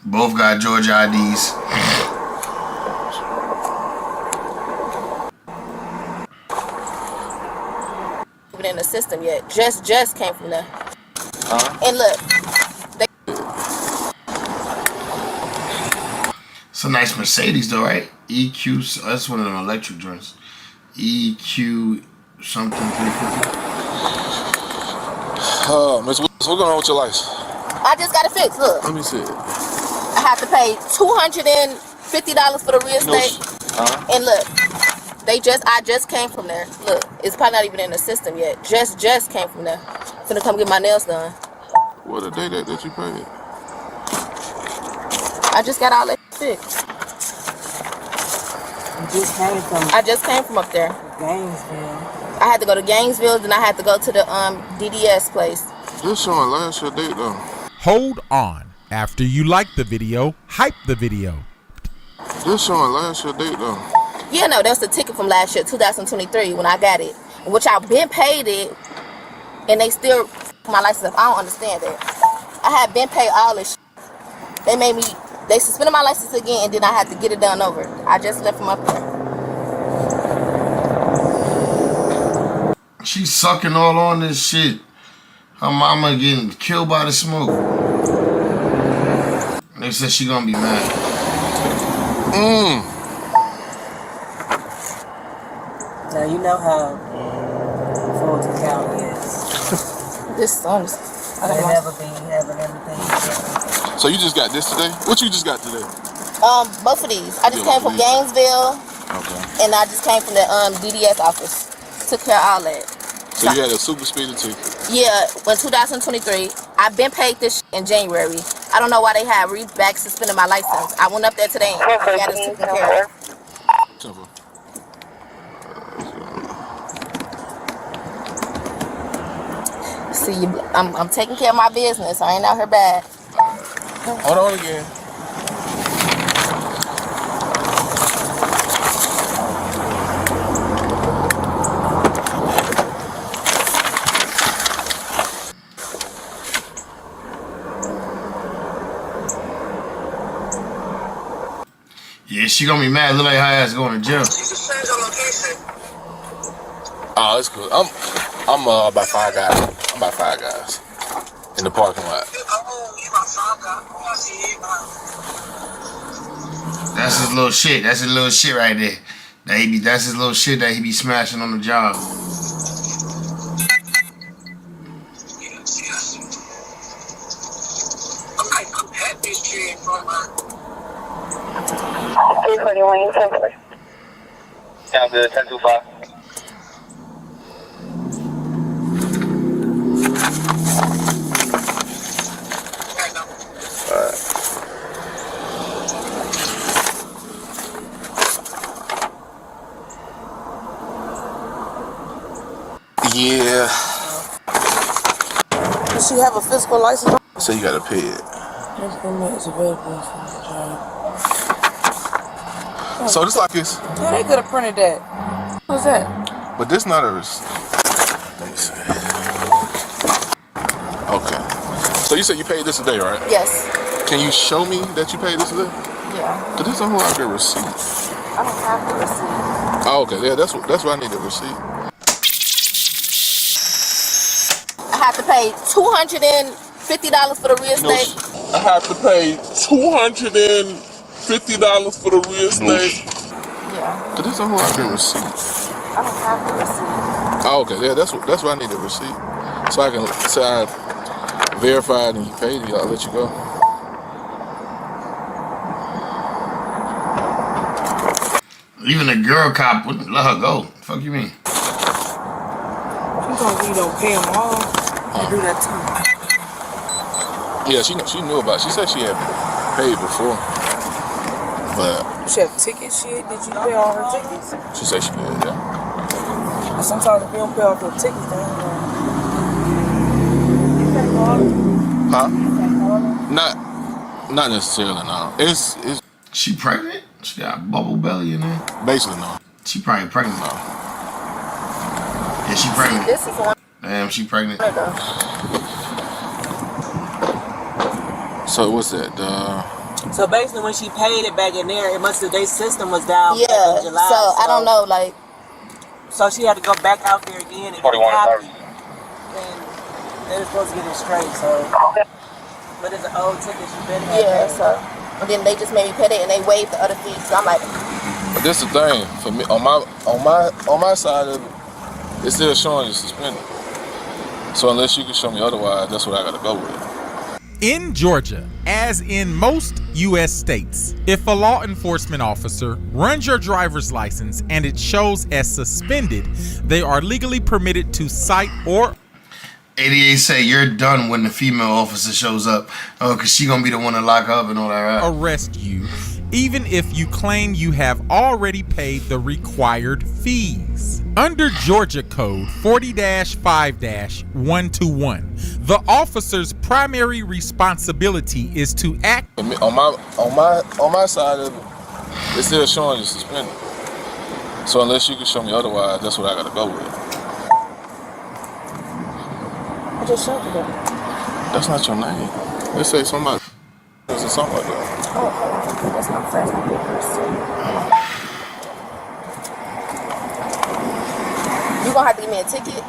Both got Georgia IDs. Even in the system yet. Just came from there. And look. It's a nice Mercedes though, right? EQ, so that's one of them electric joints. EQ something 350. Miss Willis, what's going on with your license? I just got it fixed, look. Let me see it. I have to pay $250 for the reinstate. And look, I just came from there. Look, it's probably not even in the system yet. Just came from there. Finna come get my nails done. What the day that you paid? I just got all that fixed. I just came from up there. Gainesville. I had to go to Gainesville, then I had to go to the DDS place. This showing last year date though. Hold on. After you like the video, hype the video. This showing last year date though. Yeah, no, that's the ticket from last year, 2023, when I got it. Which I've been paid it, and they still my license up. I don't understand that. I had been paid all this shit. They suspended my license again, and then I had to get it done over. I just left from up there. She's sucking all on this shit. Her mama getting killed by the smoke. They said she gonna be mad. Now you know how Fulton County is. This sun is, I They never be having everything. So you just got this today? What you just got today? Both of these. I just came from Gainesville. Okay. And I just came from the DDS office. Took care of all that. So you had a super speeder ticket? Yeah, in 2023. I've been paid this in January. I don't know why they have back suspended my license. I went up there today and got it taken care of. See, I'm taking care of my business. I ain't out here bad. Hold on again. Yeah, she gonna be mad. Look like her ass going to jail. Oh, that's good. I'm about 5 guys. I'm about 5 guys in the parking lot. That's his little shit. That's his little shit right there. That's his little shit that he be smashing on the job. Sound good, 1025. Yeah. Does she have a physical license? So you gotta pay it. So this like this. Yeah, they could have printed that. What's that? But this not a receipt. Let me see. Okay. So you said you paid this today, right? Yes. Can you show me that you paid this today? Yeah. Cause this don't look like a receipt. I don't have the receipt. Oh, okay. Yeah, that's what I need, a receipt. I have to pay $250 for the real estate. I have to pay $250 for the real estate. Yeah. Cause this don't look like a receipt. I don't have the receipt. Oh, okay. Yeah, that's what I need, a receipt. So I can say I verified and you paid it. I'll let you go. Even the girl cop wouldn't let her go. The fuck you mean? Sometimes you don't pay them all. You do that too. Yeah, she knew about it. She said she had paid before. But She have tickets, shit? Did you pay all her tickets? she said she did, yeah. Sometimes if you don't pay off your tickets, then Huh? Not necessarily, no. It's She pregnant? She got bubble belly in there? Basically, no. She probably pregnant. No. Yeah, she pregnant. This is one. Damn, she pregnant. So what's that? So basically, when she paid it back in there, it must have their system was down. Yeah. Back in July, So I don't know, like. So she had to go back out there again and get a 41 copy. And they were supposed to get it straight. So, but it's an old ticket. She been had. Yeah. So, and then they just made me pay it, and they waived the other fees. So I'm like. But this the thing for me on my side of it, it's still showing you suspended. So unless you can show me otherwise, that's what I gotta go with. In Georgia, as in most U.S. states, if a law enforcement officer runs your driver's license and it shows as suspended, they are legally permitted to cite or 88 say you're done when the female officer shows up. Oh, because she going to be the one to lock up and all that, right? arrest you, even if you claim you have already paid the required fees. Under Georgia Code 40-5-121, the officer's primary responsibility is to act On my side of it, it's still showing you suspended. So unless you can show me otherwise, that's what I gotta go with. I just showed you that. That's not your name. Let's say somebody or something like that. Oh, that's not fair. You gonna have to give me a ticket?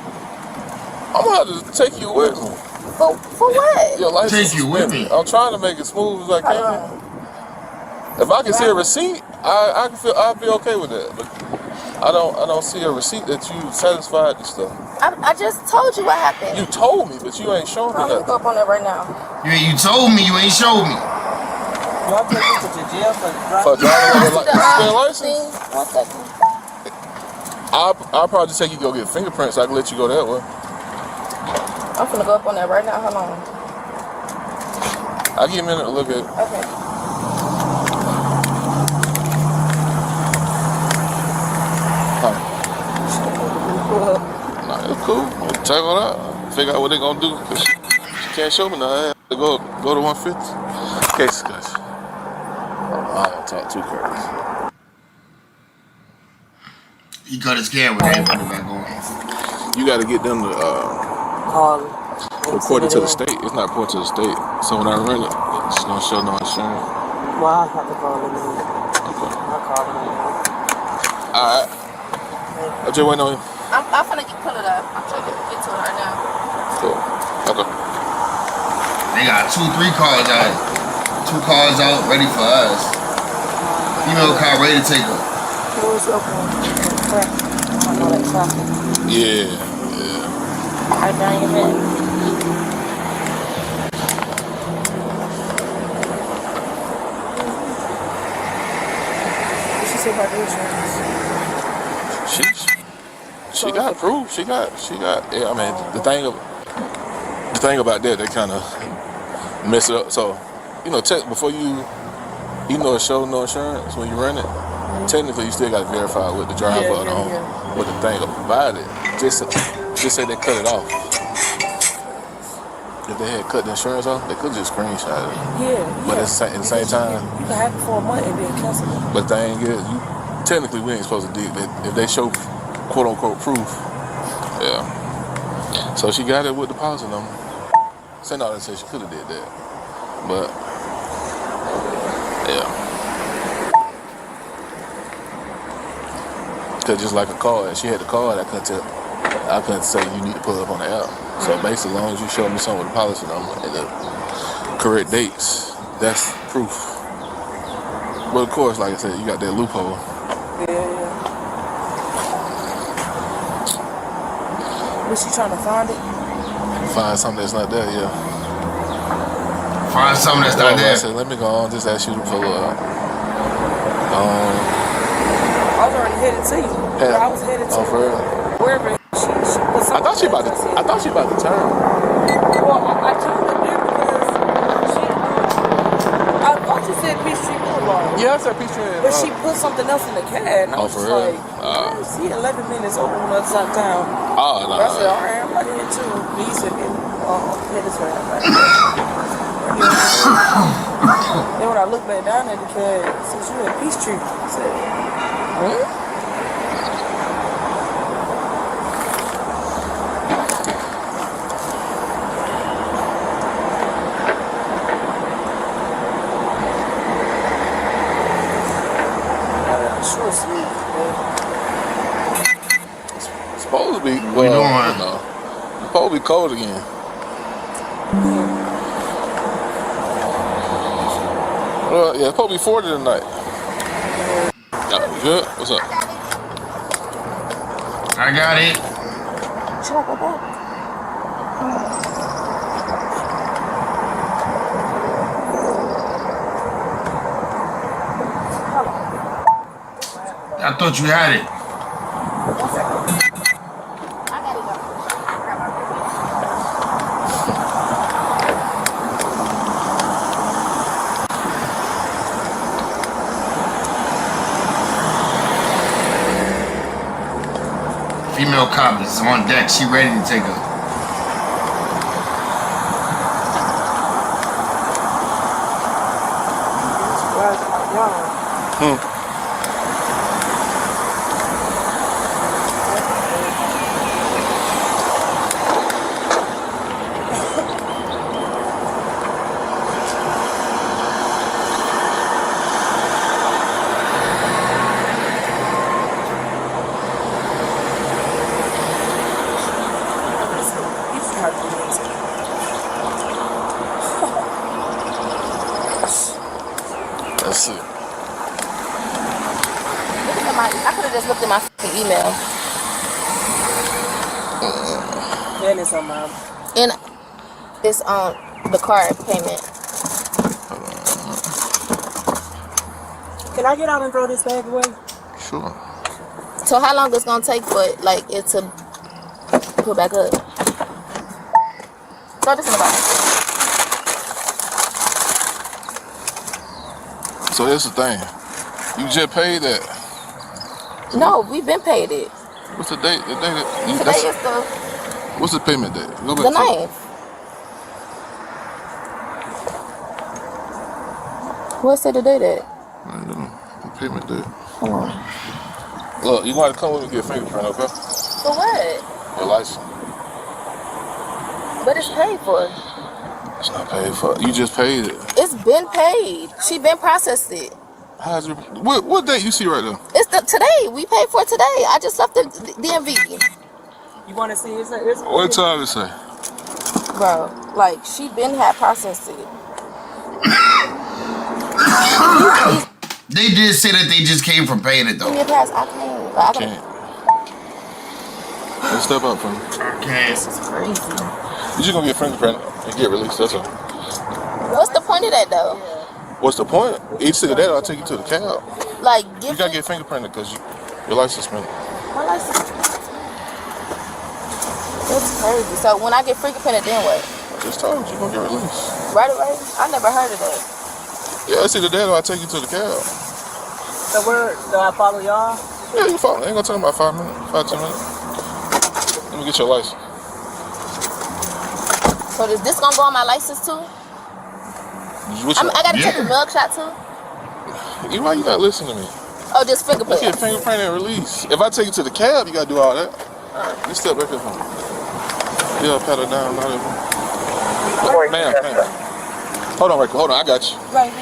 I'm gonna have to take you with me. For what? Your license Take you with me. I'm trying to make it smooth as I can. If I can see a receipt, I'll be okay with that. But I don't see a receipt that you satisfied and stuff. I just told you what happened. You told me, but you ain't showing me I'm gonna that. go up on that right now. You told me, you ain't showed me. Y'all take me to jail for driving with a license? 1 second. I'll probably take you to go get fingerprints. I can let you go that way. I'm gonna go up on that right now. Hold on. I'll give you a minute to look at it. Okay. Nah, it's cool. We'll check it out. Figure out what they're gonna do. She can't show me now. I have to go to 150. Case discussion. I don't talk too crazy. He cut his camera. They ain't put it back on. You got to get them to report it to the state. It's not reported to the state. So when I rent it, it's gonna show no insurance. Well, I have to call them in. Okay. I'll call them in. Alright. I'm just waiting on you. I'm finna pull it up. I'm trying to get to it right now. Cool. Okay. They got 2-3 cars out. 2 cars out ready for us. Female car ready to take her. Yeah. Right down your head. What she say about the insurance? She got proof. She got. Yeah, I mean, the thing about that, they kind of mess it up. So, before you show no insurance when you rent it. Technically, you still got to verify with the driver or the owner. But the thing about it, just say they cut it off. If they had cut the insurance off, they could just screenshot it. But at the same time, you can have it for a month and then cancel it. But the thing is, technically we ain't supposed to do it. If they show quote unquote proof, yeah. So she got it with the deposit number. Saying all that said, she could have did that, but yeah. Cause just like a card, she had the card. I couldn't say you need to pull it up on the app. So basically, as long as you show me something with the policy number and the correct dates, that's proof. But of course, like I said, you got that loophole. Was she trying to find it? Find something that's not there, yeah. Find something that's not there. I said, let me go on. Just ask you to pull up. I was already headed to you. I was headed to for real? Wherever she was. I thought she about to turn. Well, I turned up there because I thought you said Peachtree Boulevard. Yeah, I said Peachtree. But she put something else in the cab. And I was for just real? like, see, 11 minutes over on the other side of town. Oh, no. I said, all right, I'm right here too. He said, head this way. Then when I looked back down at the cab, since you at Peachtree, I said, Supposed to be. What you doing? Supposed to be cold again. Yeah, it's supposed to be 40 tonight. Yeah, you good? What's up? I got it. Should I go back? I thought you had it. Female cop is on deck. She ready to take her. Let's see. email. And it's on my. And it's on the card payment. Can I get out and throw this bag away? Sure. So how long it's gonna take for it to put back up? Throw this in the box. So here's the thing. You just paid that. No, we've been paid it. What's the date? Today is the What's the payment date? Go back the to 9th. What's the date at? I don't know. The payment date. Hold on. Look, you gotta come with me and get a fingerprint, okay? For what? Your license. But it's paid for. It's not paid for. You just paid it. It's been paid. She been processed it. How's it? What date you see right there? It's today. We paid for it today. I just left the DMV. You want to see? It's What time it say? Bro, like she been had processed it. They did say that they just came from paying it though. Give me a pass. I can't. Like, I can't. Let's step up from me. Okay. This is crazy. You just gonna get a fingerprint and get released. That's all. What's the point of that though? What's the point? Each to that, I'll take you to the cab. Like, you gotta get fingerprinted because your license suspended. My license. That's crazy. So when I get fingerprinted, then what? I just told you, you're gonna get released. Right away? I never heard of that. Yeah, it's either that or I'll take you to the cab. So where do I follow y'all? Yeah, you follow. Ain't gonna take about 5 minutes, 5-10 minutes. Let me get your license. So is this gonna go on my license too? I gotta take a mug shot too? Why you not listening to me? Oh, just fingerprint. Let's get fingerprint and release. If I take you to the cab, you gotta do all that. You step back here for me. Yeah, pat her down. Not even. Ma'am. Hold on, Rachel. Hold on, I got you. Right,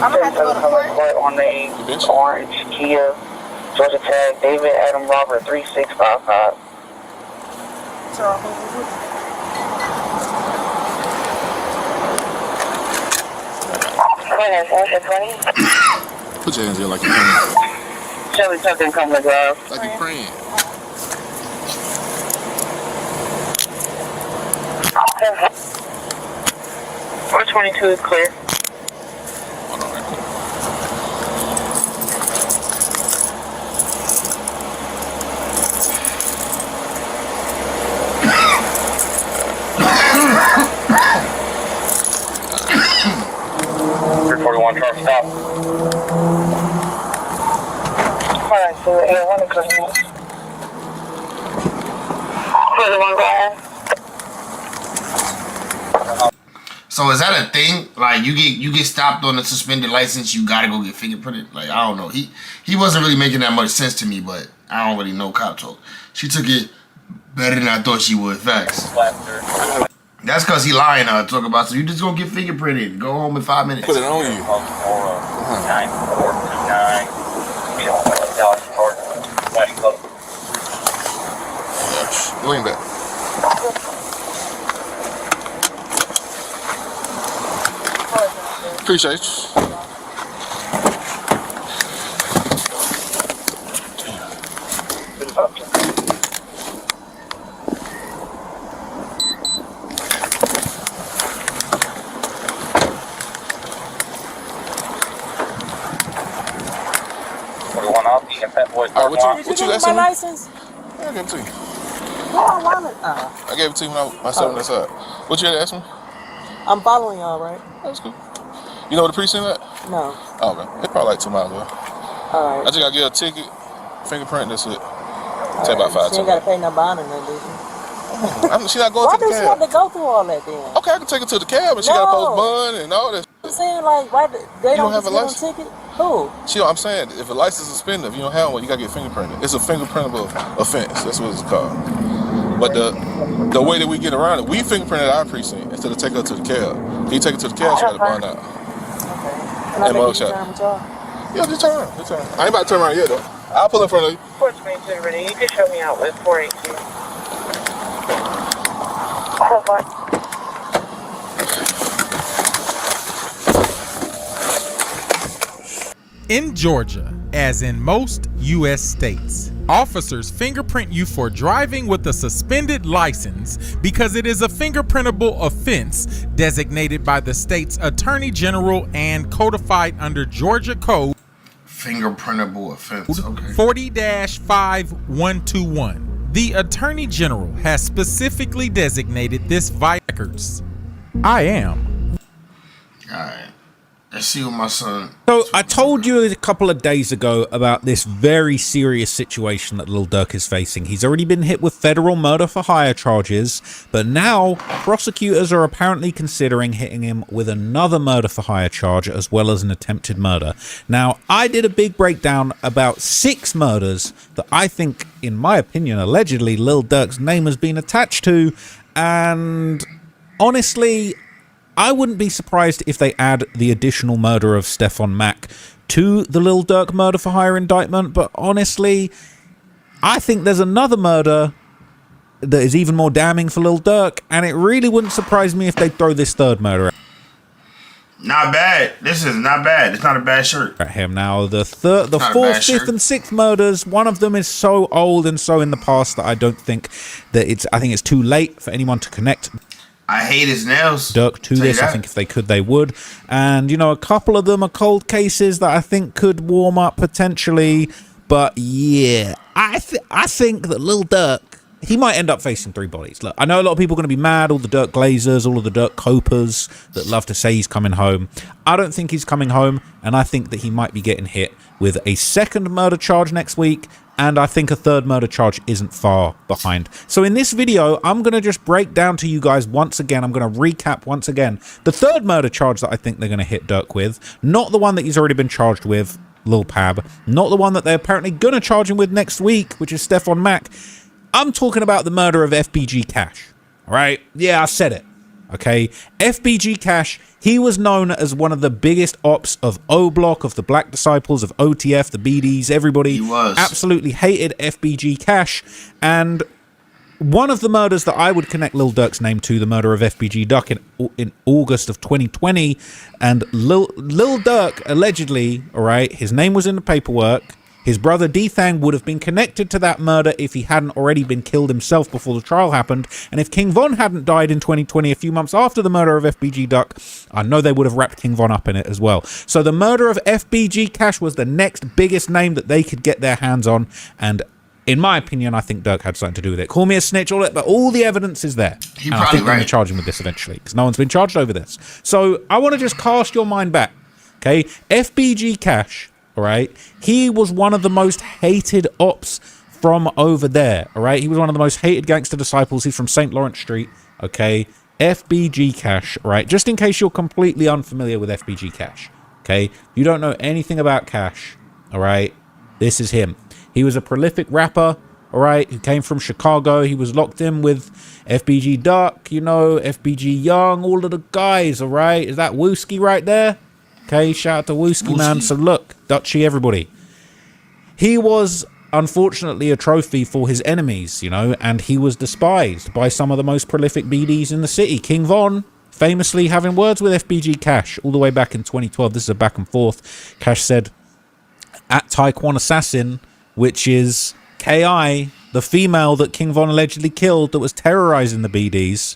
I'm gonna have to go to court. On the orange Kia, Georgia Tag, David Adam Robert 3655. Put your hands there like you're praying. Shelly Tucker and Cumberland Drive. Like you're praying. 422 is clear. Truck stop. Alright, so A1 is clear. Clear one guy. So is that a thing? Like you get stopped on a suspended license, you gotta go get fingerprinted? Like I don't know. He wasn't really making that much sense to me, but I don't really know cop talk. She took it better than I thought she would. Facts. That's cause he lying talk about, so you just gonna get fingerprinted. Go home in 5 minutes. Put it on you. 9429. Lean back. Appreciate you. Did you give me my license? Yeah, I gave it to you. I gave it to you when I sat on that side. What you had to ask me? I'm following y'all, right? That's cool. You know where the precinct at? No. Oh, okay. It's probably like 2 miles away. All right. I just gotta get a ticket, fingerprint, that's it. Take about 5 She ain't gotta pay no bond or nothing, do she? She not going Why to the does she cab. have to go through all that then? Okay, I can take her to the cab, and she gotta post bond and all that. I'm saying, like, why they don't have just a get on ticket? Who? I'm saying, if a license is suspended, if you don't have one, you gotta get fingerprinted. It's a fingerprintable offense. That's what it's called. But the way that we get around it, we fingerprinted our precinct instead of take her to the cab. Can you take her to the cab? She gotta bond out. Can I And make mug a shot. turn with y'all? Yeah, just turn around. I ain't about to turn around yet though. I'll pull in front of you. 422 ready. You can show me out with 482. In Georgia, as in most U.S. states, officers fingerprint you for driving with a suspended license because it is a fingerprintable offense designated by the state's Attorney General and codified under Georgia Code Fingerprintable offense. Okay. 40-5121. The Attorney General has specifically designated this records. I am. All right. Let's see what my son. So I told you a couple of days ago about this very serious situation that Lil Durk is facing. He's already been hit with federal murder for hire charges, but now prosecutors are apparently considering hitting him with another murder for hire charge as well as an attempted murder. Now, I did a big breakdown about 6 murders that I think, in my opinion, allegedly Lil Durk's name has been attached to, and honestly, I wouldn't be surprised if they add the additional murder of Stephon Mack to the Lil Durk murder for hire indictment, but honestly, I think there's another murder that is even more damning for Lil Durk, and it really wouldn't surprise me if they throw this third murder out. Not bad. This is not bad. It's not a bad shirt. At him now, the 4th, 5th, and 6th murders. One of them is so old and so in the past that I don't think that I think it's too late for anyone to connect I hate his nails. Durk to this. I think if they could, they would. And, you know, a couple of them are cold cases that I think could warm up potentially. But, yeah, I think that Lil Durk, he might end up facing 3 bodies. Look, I know a lot of people are going to be mad, all the Durk Glazers, all of the Durk Copers that love to say he's coming home. I don't think he's coming home, and I think that he might be getting hit with a 2nd murder charge next week, and I think a 3rd murder charge isn't far behind. So in this video, I'm going to just break down to you guys once again. I'm going to recap once again the 3rd murder charge that I think they're going to hit Durk with, not the one that he's already been charged with, Lil Pab, not the one that they're apparently going to charge him with next week, which is Stephon Mack. I'm talking about the murder of FBG Cash. All right? Yeah, I said it. Okay? FBG Cash, he was known as one of the biggest ops of O-Block, of the Black Disciples, of OTF, the BDs, everybody. He was. Absolutely hated FBG Cash. And one of the murders that I would connect Lil Durk's name to, the murder of FBG Duck in August of 2020. And Lil Durk, allegedly, all right, his name was in the paperwork. His brother D-Thang would have been connected to that murder if he hadn't already been killed himself before the trial happened. And if King Von hadn't died in 2020, a few months after the murder of FBG Duck, I know they would have wrapped King Von up in it as well. So the murder of FBG Cash was the next biggest name that they could get their hands on. And in my opinion, I think Durk had something to do with it. Call me a snitch, all that, but all the evidence is there. He and probably I think they're going right. to charge him with this eventually, because no one's been charged over this. So I want to just cast your mind back. Okay, FBG Cash, all right, he was one of the most hated ops from over there, all right? He was one of the most hated gangster disciples. He's from St. Lawrence Street, okay? FBG Cash, all right? Just in case you're completely unfamiliar with FBG Cash, okay? You don't know anything about Cash, all right? This is him. He was a prolific rapper, all right, who came from Chicago. He was locked in with FBG Duck, you know, FBG Young, all of the guys, all right? Is that Wooski right there? Okay, shout out to Wooski, man. So look, Dutchie, everybody. He was, unfortunately, a trophy for his enemies, you know, and he was despised by some of the most prolific BDs in the city. King Von, famously having words with FBG Cash all the way back in 2012. This is a back and forth. Cash said, at Taekwon Assassin, which is KI, the female that King Von allegedly killed that was terrorizing the BDs,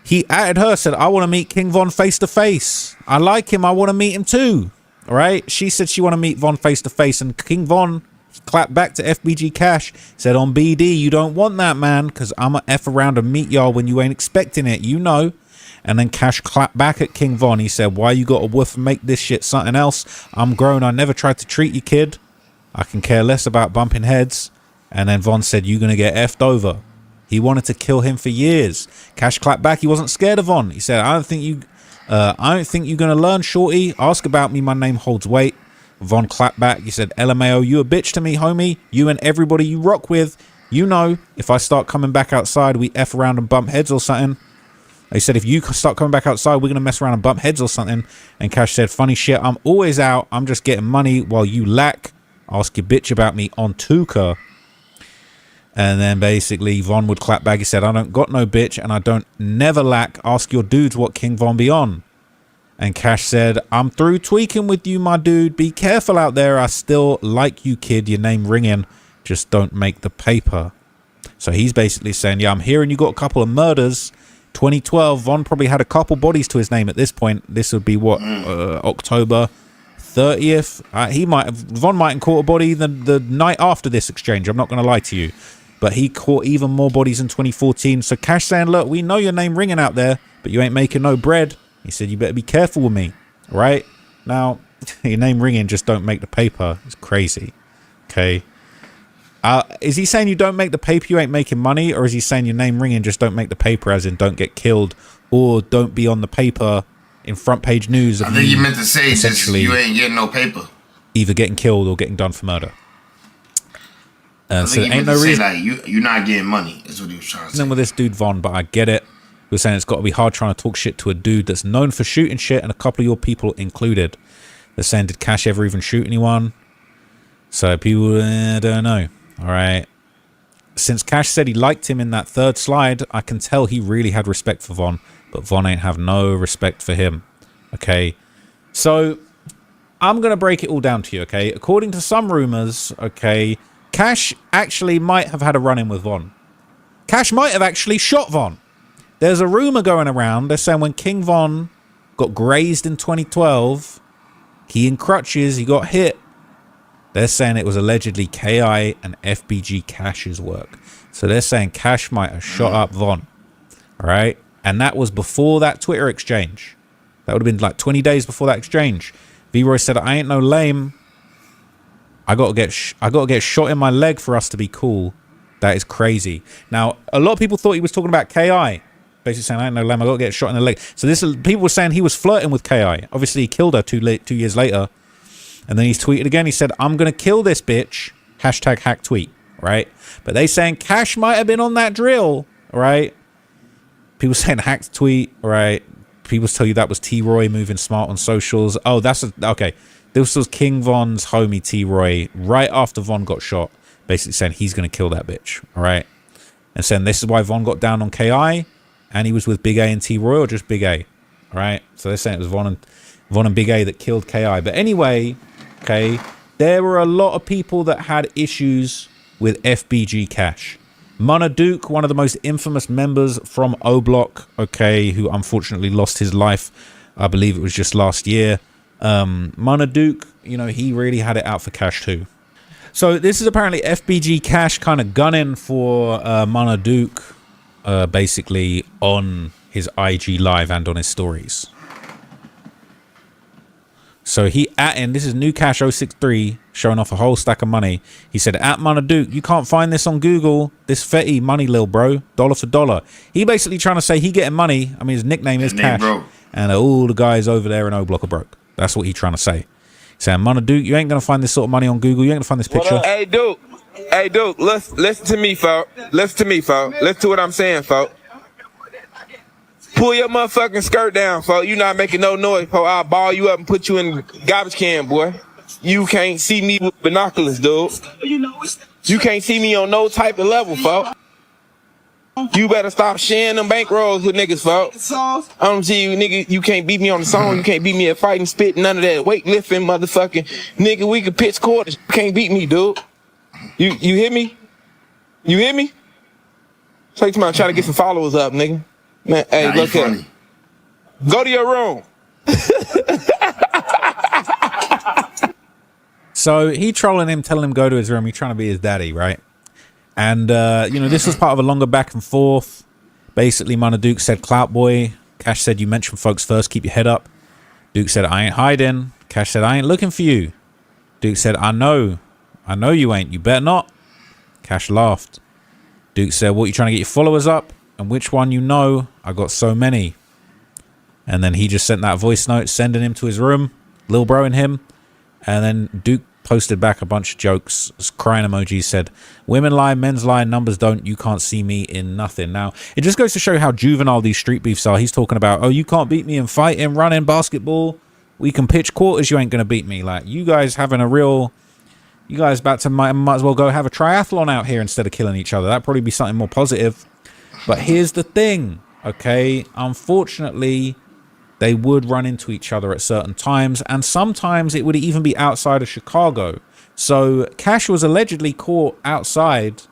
he added her, said, I want to meet King Von face to face. I like him. I want to meet him too. All right. She said she want to meet Von face to face. And King Von clapped back to FBG Cash, said, on BD, you don't want that, man, because I'm going to F around and meet y'all when you ain't expecting it. You know. And then Cash clapped back at King Von. He said, why you got to woof and make this shit something else? I'm grown. I never tried to treat you, kid. I can care less about bumping heads. And then Von said, you going to get effed over. He wanted to kill him for years. Cash clapped back. He wasn't scared of Von. He said, I don't think you're going to learn, shorty. Ask about me. My name holds weight. Von clapped back. He said, LMAO, you a bitch to me, homie. You and everybody you rock with. You know, if I start coming back outside, we F around and bump heads or something. He said, if you start coming back outside, we're going to mess around and bump heads or something. And Cash said, funny shit, I'm always out. I'm just getting money while you lack. Ask your bitch about me on Tuka. And then basically Von would clap back. He said, I don't got no bitch and I don't never lack. Ask your dudes what King Von be on. And Cash said, I'm through tweaking with you, my dude. Be careful out there. I still like you, kid. Your name ringing. Just don't make the paper. So he's basically saying, yeah, I'm hearing you got a couple of murders. 2012, Von probably had a couple bodies to his name at this point. This would be what, October 30th? Von might have caught a body the night after this exchange. I'm not going to lie to you. But he caught even more bodies in 2014. So Cash saying, look, we know your name ringing out there, but you ain't making no bread. He said, you better be careful with me. Right? Now, your name ringing, just don't make the paper. It's crazy. Okay. Is he saying you don't make the paper, you ain't making money? Or is he saying your name ringing, just don't make the paper, as in don't get killed or don't be on the paper in front page news? I think he meant to say just you ain't getting no paper. Either getting killed or getting done for murder. I So think he ain't meant no to reason. say like you're not getting money. That's what he was trying to say. Then with this dude Von, but I get it. He was saying it's got to be hard trying to talk shit to a dude that's known for shooting shit, and a couple of your people included. They're saying, did Cash ever even shoot anyone? So people don't know. All right. Since Cash said he liked him in that third slide, I can tell he really had respect for Von, but Von ain't have no respect for him. Okay. So I'm going to break it all down to you. Okay. According to some rumors, okay, Cash actually might have had a run-in with Von. Cash might have actually shot Von. There's a rumor going around. They're saying when King Von got grazed in 2012, he in crutches, he got hit. They're saying it was allegedly KI and FBG Cash's work. So they're saying Cash might have shot up Von. All right. And that was before that Twitter exchange. That would have been like 20 days before that exchange. V-Roy said, I ain't no lame. I got to get shot in my leg for us to be cool. That is crazy. Now, a lot of people thought he was talking about KI. Basically saying, I ain't no lame. I got to get shot in the leg. So people were saying he was flirting with KI. Obviously, he killed her 2 years later. And then he's tweeted again. He said, I'm going to kill this bitch. Hashtag hack tweet. Right? But they saying Cash might have been on that drill. Right? People saying hacked tweet. Right? People tell you that was T-Roy moving smart on socials. Oh, okay. This was King Von's homie T-Roy right after Von got shot. Basically saying he's going to kill that bitch. All right? And saying this is why Von got down on KI. And he was with Big A and T-Roy, or just Big A. All right? So they're saying it was Von and Big A that killed KI. But anyway, okay, there were a lot of people that had issues with FBG Cash. Munna Duke, one of the most infamous members from O Block, okay, who unfortunately lost his life. I believe it was just last year. Munna Duke, you know, he really had it out for Cash too. So this is apparently FBG Cash kind of gunning for Munna Duke, basically on his IG live and on his stories. So he this is New Cash 063 showing off a whole stack of money. He said, at Munna Duke, you can't find this on Google. This fetty money, lil bro, dollar for dollar. He basically trying to say he getting money. I mean, his nickname is Cash. And all the guys over there in O Block are broke. That's what he trying to say. He's saying, Munna Duke, you ain't going to find this sort of money on Google. You ain't going to find this picture. Hey, Duke, listen to me, folks. Listen to what I'm saying, folks. Pull your motherfucking skirt down, folks. You not making no noise, folks. I'll ball you up and put you in the garbage can, boy. You can't see me with binoculars, dude. You can't see me on no type of level, folks. You better stop sharing them bankrolls with niggas, folks. I don't see you, nigga. You can't beat me on the song. You can't beat me at fighting, spit, none of that weightlifting, motherfucking. Nigga, we can pitch quarters. You can't beat me, dude. You hear me? You hear me? Take time trying to get some followers up, nigga. Man, hey, look here. Go to your room. So he trolling him, telling him go to his room. He's trying to be his daddy, right? And, you know, this was part of a longer back and forth. Basically, Munna Duke said, Clout Boy. Cash said, you mention folks first, keep your head up. Duke said, I ain't hiding. Cash said, I ain't looking for you. Duke said, I know you ain't. You better not. Cash laughed. Duke said, what, you trying to get your followers up? And which one you know? I got so many. And then he just sent that voice note, sending him to his room. Lil bro and him. And then Duke posted back a bunch of jokes. Crying emojis, said, women lie, men's lie, numbers don't. You can't see me in nothing. Now, it just goes to show how juvenile these street beefs are. He's talking about, oh, you can't beat me in fighting, running, basketball. We can pitch quarters. You ain't going to beat me. Like, you guys having a real... You guys about to might as well go have a triathlon out here instead of killing each other. That'd probably be something more positive. But here's the thing, okay? Unfortunately, they would run into each other at certain times, and sometimes it would even be outside of Chicago. So Cash was allegedly caught outside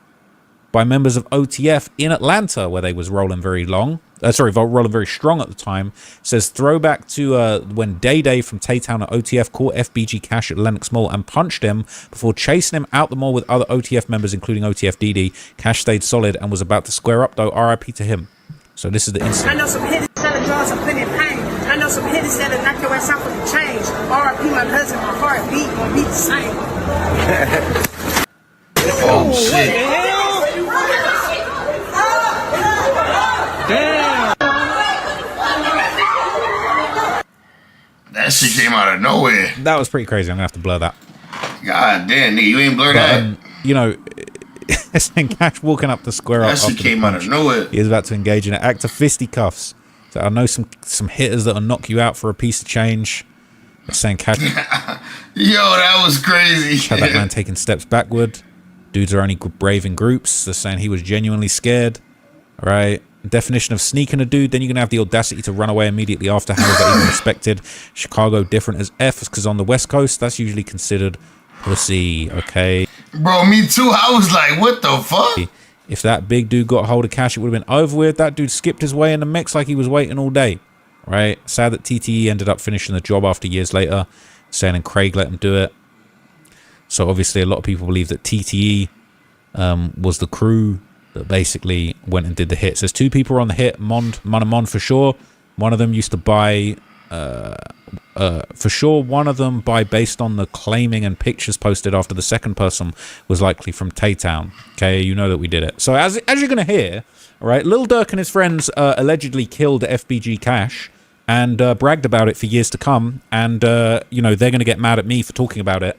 by members of OTF in Atlanta, where they was rolling very strong at the time. Says throwback to when Day from Tay-Town at OTF caught FBG Cash at Lenox Mall and punched him before chasing him out the mall with other OTF members, including OTF DD. Cash stayed solid and was about to square up, though. RIP to him. So this is the incident. I know some hitters selling drugs and plenty of pain. I know some hitters that'll knock your ass out for the change. RIP my husband, my heart beat the same. Oh shit. Damn. That shit came out of nowhere. That was pretty crazy. I'm gonna have to blur that. God damn, nigga, you ain't blur that. You know, saying Cash walking up the square. That shit came out of nowhere. He is about to engage in an act of fisticuffs. So I know some hitters that'll knock you out for a piece of change. They're saying Cash. Yo, that was crazy. Had that man taking steps backward. Dudes are only brave in groups. They're saying he was genuinely scared. All right. Definition of sneaking a dude, then you're gonna have the audacity to run away immediately after. How is that even respected? Chicago different as F, because on the West Coast that's usually considered pussy. Okay, bro, me too. I was like, what the fuck? If that big dude got hold of Cash, it would have been over with. That dude skipped his way in the mix like he was waiting all day. Right? Sad that TTE ended up finishing the job after years later, saying and Craig let him do it. So obviously a lot of people believe that TTE was the crew that basically went and did the hits. There's two people on the hit, Mon and Mon for sure. One of them used to buy, for sure, one of them buy based on the claiming and pictures posted after the second person was likely from Tay-Town. Okay, you know that we did it. So as you're going to hear, all right, Lil Durk and his friends allegedly killed FBG Cash and bragged about it for years to come. And, you know, they're going to get mad at me for talking about it.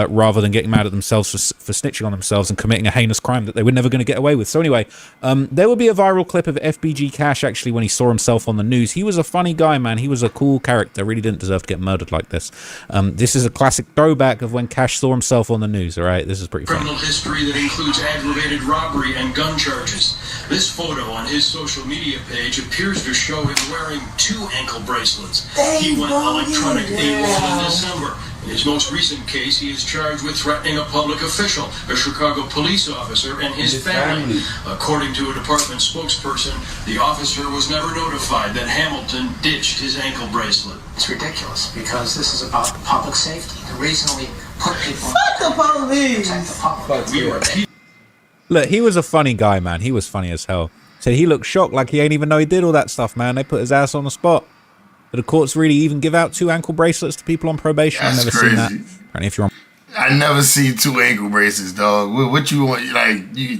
Rather than getting mad at themselves for snitching on themselves and committing a heinous crime that they were never going to get away with. So anyway, there will be a viral clip of FBG Cash actually when he saw himself on the news. He was a funny guy, man. He was a cool character. Really didn't deserve to get murdered like this. This is a classic throwback of when Cash saw himself on the news. All right, this is pretty funny. Criminal history that includes aggravated robbery and gun charges. This photo on his social media page appears to show him wearing 2 ankle bracelets. He went electronic AWOL in December. In his most recent case, he is charged with threatening a public official, a Chicago police officer, and his family. According to a department spokesperson, the officer was never notified that Hamilton ditched his ankle bracelet. It's ridiculous because this is about public safety. The reason we put people Fuck the police! protect the public. Look, he was a funny guy, man. He was funny as hell. So he looked shocked like he ain't even know he did all that stuff, man. They put his ass on the spot. But the courts really even give out 2 ankle bracelets to people on probation. I've never seen that. Apparently, if you're on, I never seen 2 ankle bracelets, dog. What you want? Like you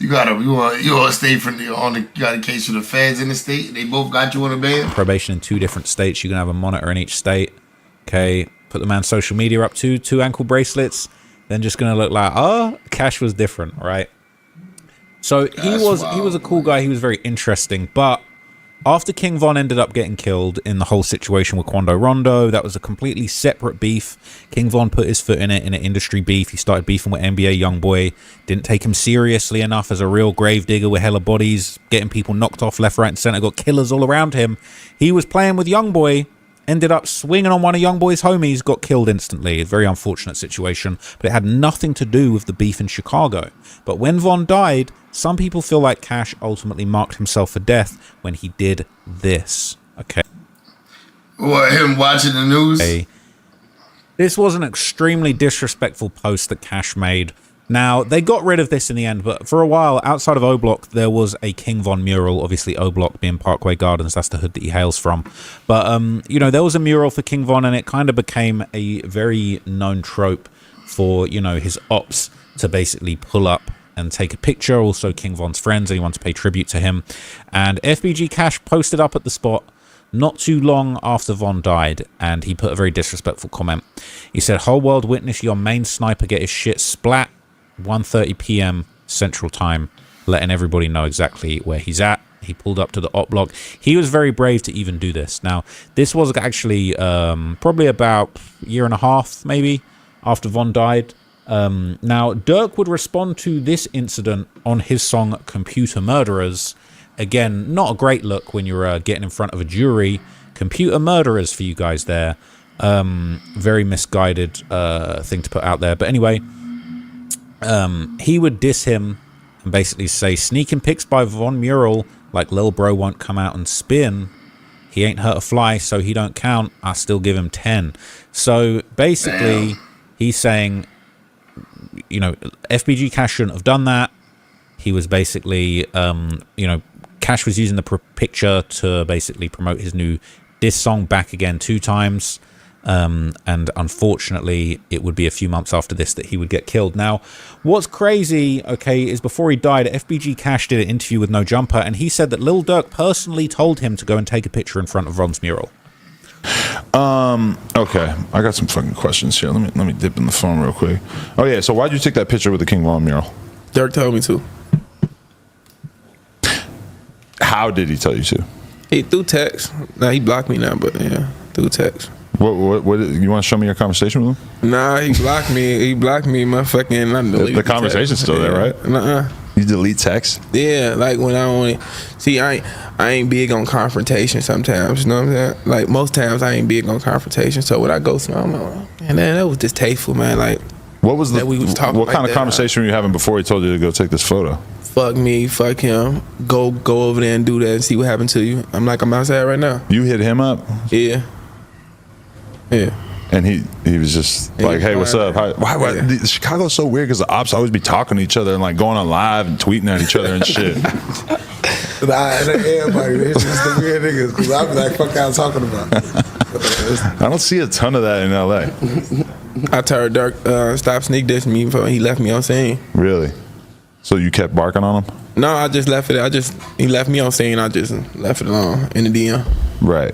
want to stay from you got a case for the feds in the state. They both got you on a band. Probation in 2 different states. You can have a monitor in each state. Okay, put the man's social media up to 2 ankle bracelets. Then just gonna look like, oh, Cash was different, right? So he was a cool guy. He was very interesting, but after King Von ended up getting killed in the whole situation with Quando Rondo, that was a completely separate beef. King Von put his foot in it, in an industry beef. He started beefing with NBA Youngboy. Didn't take him seriously enough as a real grave digger with hella bodies, getting people knocked off left, right, and center. Got killers all around him. He was playing with Youngboy, ended up swinging on one of Youngboy's homies, got killed instantly. A very unfortunate situation, but it had nothing to do with the beef in Chicago. But when Von died, some people feel like Cash ultimately marked himself for death when he did this. Okay. What, him watching the news? Okay. This was an extremely disrespectful post that Cash made. Now, they got rid of this in the end, but for a while, outside of O-Block, there was a King Von mural. Obviously, O-Block being Parkway Gardens, that's the hood that he hails from. But, you know, there was a mural for King Von, and it kind of became a very known trope for, you know, his ops to basically pull up and take a picture. Also, King Von's friends, anyone to pay tribute to him. And FBG Cash posted up at the spot not too long after Von died, and he put a very disrespectful comment. He said, "Whole world witness your main sniper get his shit splat, 1:30 p.m. Central Time, letting everybody know exactly where he's at." He pulled up to the op block. He was very brave to even do this. Now, this was actually probably about a year and a half, maybe, after Von died. Now, Durk would respond to this incident on his song Computer Murderers. Again, not a great look when you're getting in front of a jury, computer murderers for you guys there. Very misguided thing to put out there. But anyway, he would diss him and basically say, sneaking pics by Von Mural, like Lil Bro won't come out and spin. He ain't hurt a fly, so he don't count. I still give him 10. So basically, he's saying, you know, FBG Cash shouldn't have done that. He was basically, you know, Cash was using the picture to basically promote his new diss song Back Again 2 times. And unfortunately, it would be a few months after this that he would get killed. Now, what's crazy, okay, is before he died, FBG Cash did an interview with No Jumper, and he said that Lil Durk personally told him to go and take a picture in front of Von's mural. Okay, I got some fucking questions here. Let me dip in the phone real quick. Oh yeah, so why'd you take that picture with the King Von mural? Durk told me to. How did he tell you to? He through text. Nah, he blocked me now, but yeah, through text. What you want to show me your conversation with him? Nah, he blocked me. He blocked me. My fucking. The conversation's still there, right? Nuh-uh. You delete text? Yeah, like when I only see, I ain't big on confrontation. Sometimes, you know what I'm saying? Like most times, I ain't big on confrontation. So when I go to him, I'm like, man, that was distasteful, man. Like, what was we was talking? What kind of conversation were you having before he told you to go take this photo? Fuck me, fuck him. Go over there and do that and see what happened to you. I'm outside right now. You hit him up? Yeah. Yeah. And he was just like, hey, what's up? Why yeah. Chicago's so weird because the ops always be talking to each other and like going on live and tweeting at each other and shit. Everybody, it's just the weird niggas because I be like, fuck I'm talking about. I don't see a ton of that in LA. I told Dirk stop sneak dissing me before he left me on scene. Really? So you kept barking on him? No, I just left it. He left me on scene. I just left it alone in the DM. Right.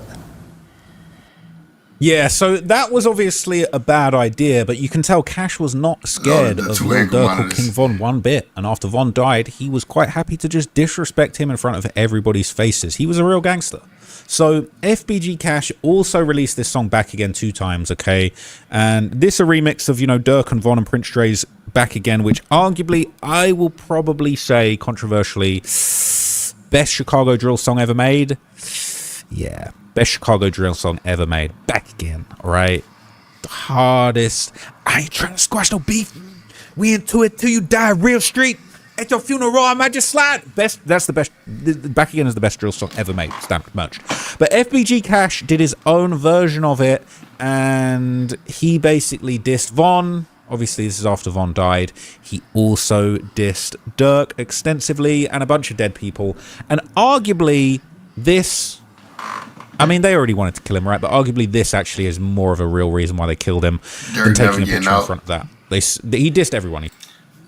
Yeah, so that was obviously a bad idea, but you can tell Cash was not scared of Lil Durk or King Von one bit. And after Von died, he was quite happy to just disrespect him in front of everybody's faces. He was a real gangster. So FBG Cash also released this song Back Again 2 times, okay? And this a remix of, you know, Durk and Von and Prince Dre's Back Again, which arguably I will probably say controversially best Chicago drill song ever made. Yeah, best Chicago drill song ever made. Back Again, all right? The hardest. I ain't trying to squash no beef. We into it till you die, real street. At your funeral, I might just slide. That's the best. Back Again is the best drill song ever made. Stamped much. But FBG Cash did his own version of it, and he basically dissed Von. Obviously, this is after Von died. He also dissed Durk extensively and a bunch of dead people. And arguably, this... I mean, they already wanted to kill him, right? But arguably, this actually is more of a real reason why they killed him than taking a picture in front of that. He dissed everyone.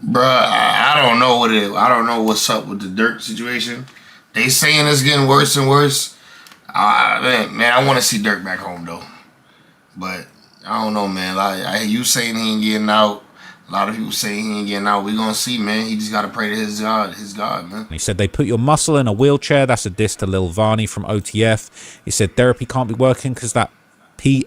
Bruh, I don't know what it. I don't know what's up with the Durk situation. They saying it's getting worse and worse. Man, I want to see Durk back home though. But I don't know, man. Like you saying he ain't getting out. A lot of people say he ain't getting out. We gonna see, man. He just gotta pray to his God, man. He said they put your muscle in a wheelchair. That's a diss to Lil Varney from OTF. He said therapy can't be working because that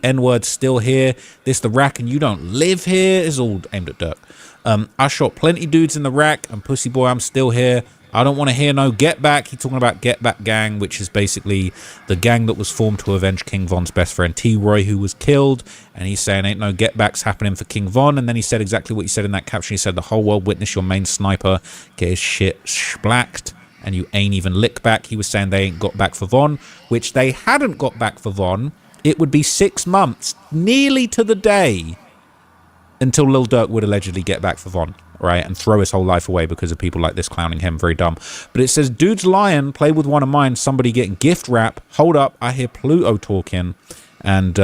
N word's still here. This the rack and you don't live here is all aimed at Durk. I shot plenty dudes in the rack and pussy boy, I'm still here. I don't want to hear no Get Back. He's talking about Get Back Gang, which is basically the gang that was formed to avenge King Von's best friend T-Roy, who was killed. And he's saying ain't no Get Backs happening for King Von. And then he said exactly what he said in that caption. He said the whole world witness your main sniper get his shit splacked and you ain't even lick back. He was saying they ain't got back for Von, which they hadn't got back for Von. It would be 6 months, nearly to the day, until Lil Durk would allegedly get back for Von, right, and throw his whole life away because of people like this clowning him. Very dumb. But it says, dude's lying, play with one of mine, somebody getting gift wrap. Hold up, I hear Pluto talking. And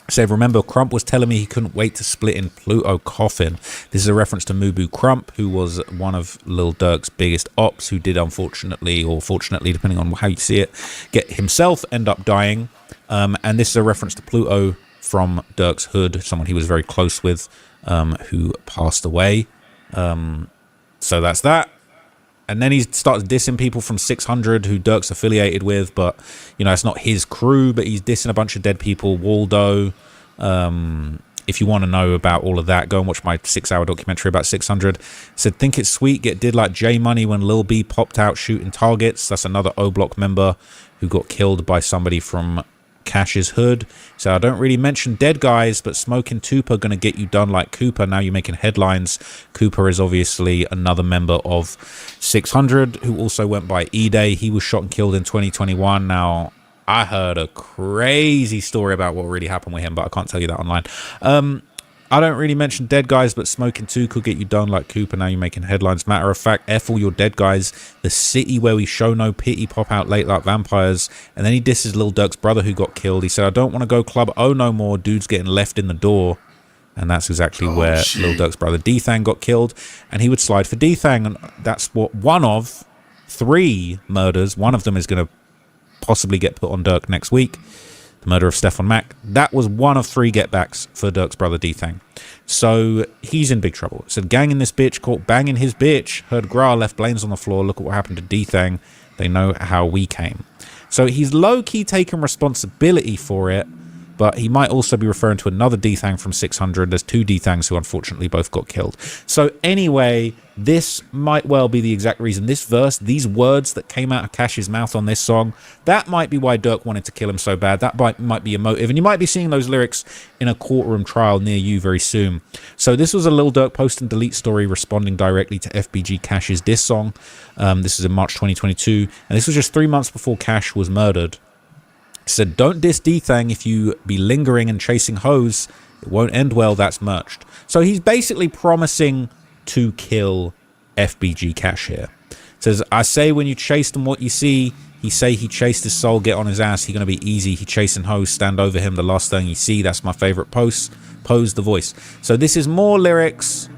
said, remember, Crump was telling me he couldn't wait to split in Pluto coffin. This is a reference to Mubu Crump, who was one of Lil Durk's biggest ops, who did unfortunately, or fortunately, depending on how you see it, get himself end up dying. And this is a reference to Pluto from Durk's hood, someone he was very close with, who passed away. So that's that. And then he starts dissing people from 600 who Durk's affiliated with, but, you know, it's not his crew, but he's dissing a bunch of dead people. Waldo. If you want to know about all of that, go and watch my 6-hour documentary about 600. Said, think it's sweet, get did like J Money when Lil B popped out shooting targets. That's another O Block member who got killed by somebody from Cash's hood. So I don't really mention dead guys, but smoking Tupper gonna get you done like Cooper. Now you're making headlines. Cooper is obviously another member of 600 who also went by E-Day. He was shot and killed in 2021. Now I heard a crazy story about what really happened with him, but I can't tell you that online. I don't really mention dead guys, but smoking too could get you done like Cooper. Now you're making headlines. Matter of fact, F all your dead guys. The city where we show no pity, pop out late like vampires. And then he disses Lil Durk's brother who got killed. He said, I don't want to go club O no more. Dude's getting left in the door. And that's exactly where Lil Durk's brother D-Thang got killed. And he would slide for D-Thang. And that's what one of 3 murders. One of them is going to possibly get put on Durk next week. The murder of Stefan Mack. That was one of 3 getbacks for Durk's brother D-Thang. So he's in big trouble. It said, gang in this bitch, caught banging his bitch. Heard Gra, left Blaines on the floor. Look at what happened to D-Thang. They know how we came. So he's low-key taking responsibility for it. But he might also be referring to another D-Thang from 600. There's 2 D-Thangs who unfortunately both got killed. So anyway, this might well be the exact reason. This verse, these words that came out of Cash's mouth on this song, that might be why Durk wanted to kill him so bad. That might be a motive. And you might be seeing those lyrics in a courtroom trial near you very soon. So this was a Lil Durk post and delete story responding directly to FBG Cash's diss song. This is in March 2022. And this was just 3 months before Cash was murdered. Said, don't diss D-Thang if you be lingering and chasing hoes. It won't end well, that's merged. So he's basically promising to kill FBG Cash here. Says, I say when you chase them what you see. He say he chased his soul, get on his ass. He gonna be easy. He chasing hoes, stand over him. The last thing you see, that's my favorite post. Pose the voice. So this is more lyrics,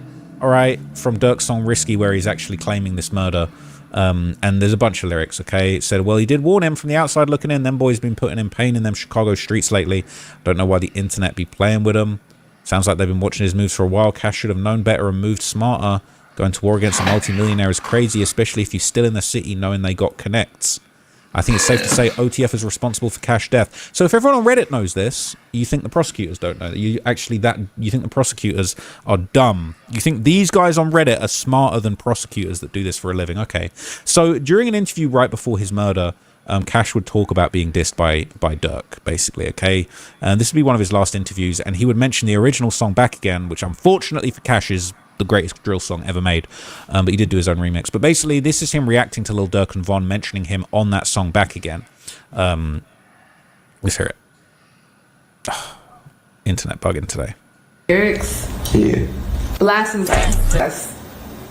all right, from Durk's song Risky, where he's actually claiming this murder. And there's a bunch of lyrics, okay? It said, well, he did warn him from the outside looking in. Them boys been putting in pain in them Chicago streets lately. Don't know why the internet be playing with him. Sounds like they've been watching his moves for a while. Cash should have known better and moved smarter. Going to war against a multi-millionaire is crazy, especially if you're still in the city knowing they got connects. I think it's safe to say OTF is responsible for Cash death. So if everyone on Reddit knows this, you think the prosecutors don't know. You think the prosecutors are dumb. You think these guys on Reddit are smarter than prosecutors that do this for a living. Okay. So during an interview right before his murder, Cash would talk about being dissed by Durk, basically, okay? And this would be one of his last interviews, and he would mention the original song Back Again, which unfortunately for Cash is the greatest drill song ever made, but he did do his own remix. But basically this is him reacting to Lil Durk and Von mentioning him on that song Back Again. Let's hear it. Internet bugging today. Lyrics, yeah, blasting ass.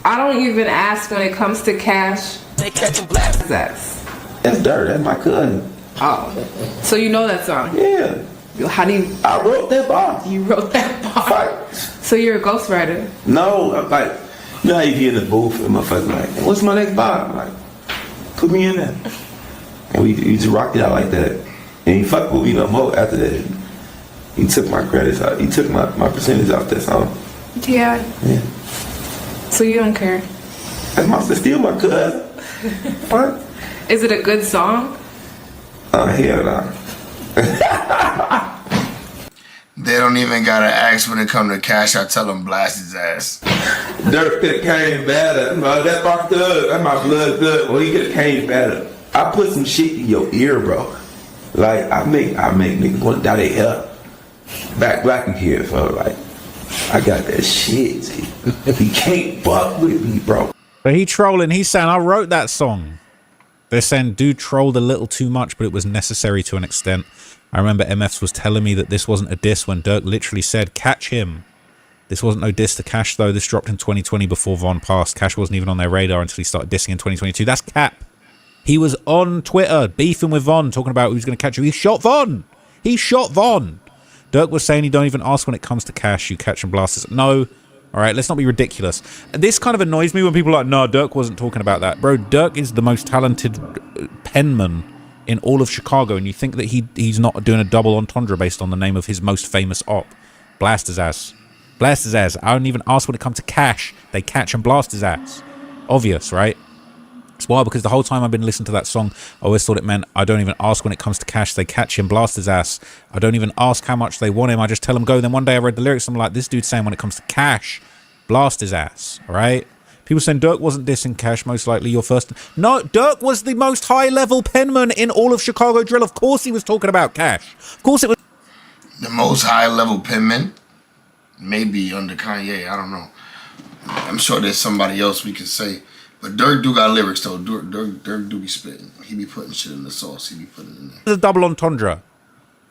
I don't even ask when it comes to Cash. They catch him blasting ass. That's dirt. That's my cousin. Oh, so you know that song? Yeah. How do you? I wrote that bar. You wrote that bar. So you're a ghostwriter? No, I'm like, you know how you get in the booth and motherfuckers like, what's my next bar? I'm like, put me in there. And we just rocked it out like that. And he fucked with me no more after that. He took my credits out. He took my percentage off that song. Yeah. Yeah. So you don't care? That's still my cousin. What? Is it a good song? Oh, hell no. They don't even gotta ask when it come to Cash. I tell them blast his ass. Dirk could have came better. That's my thug. That's my blood thug. Well, he could have came better. I put some shit in your ear, bro. Like I make niggas want to dye their hair. Black and here, so like I got that shit. He can't fuck with me, bro. But he trolling. He's saying I wrote that song. They're saying dude trolled a little too much, but it was necessary to an extent. I remember MFs was telling me that this wasn't a diss when Durk literally said, catch him. This wasn't no diss to Cash, though. This dropped in 2020 before Von passed. Cash wasn't even on their radar until he started dissing in 2022. That's cap. He was on Twitter beefing with Von, talking about who's going to catch you. He shot Von. He shot Von. Durk was saying you don't even ask when it comes to Cash. You catch and blast us. No. All right, let's not be ridiculous. This kind of annoys me when people are like, no, Durk wasn't talking about that. Bro, Durk is the most talented penman in all of Chicago, and you think that he's not doing a double entendre based on the name of his most famous op. Blast his ass. Blast his ass. I don't even ask when it comes to Cash. They catch and blast his ass. Obvious, right? It's wild because the whole time I've been listening to that song, I always thought it meant I don't even ask when it comes to Cash. They catch him, blast his ass. I don't even ask how much they want him. I just tell him go. Then one day I read the lyrics. I'm like, this dude's saying when it comes to Cash, blast his ass. All right? People saying Dirk wasn't dissing Cash, most likely your first. No, Dirk was the most high-level penman in all of Chicago drill. Of course he was talking about Cash. Of course it was. The most high-level penman, maybe under Kanye. I don't know. I'm sure there's somebody else we could say. But Dirk do got lyrics, though. Dirk do be spitting. He be putting shit in the sauce. He be putting it in there. There's a double entendre.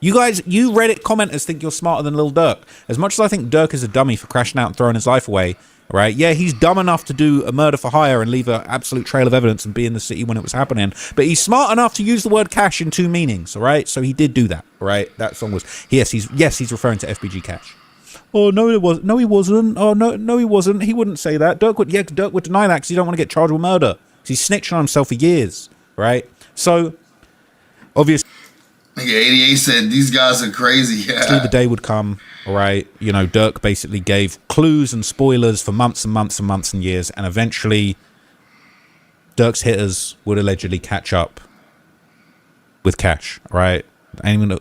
You guys, you Reddit commenters think you're smarter than Lil Durk. As much as I think Dirk is a dummy for crashing out and throwing his life away, right? Yeah, he's dumb enough to do a murder for hire and leave an absolute trail of evidence and be in the city when it was happening. But he's smart enough to use the word cash in two meanings, all right? So he did do that, all right? That song was, he's referring to FBG Cash. Oh, no, it wasn't. No, he wasn't. Oh, no, he wasn't. He wouldn't say that. Dirk would deny that because he don't want to get charged with murder. He's snitching on himself for years, right? So, obviously, Nigga, 88 said these guys are crazy. Yeah. The day would come, all right? You know, Dirk basically gave clues and spoilers for months and months and months and years, and eventually Dirk's hitters would allegedly catch up with Cash, all right? Anyone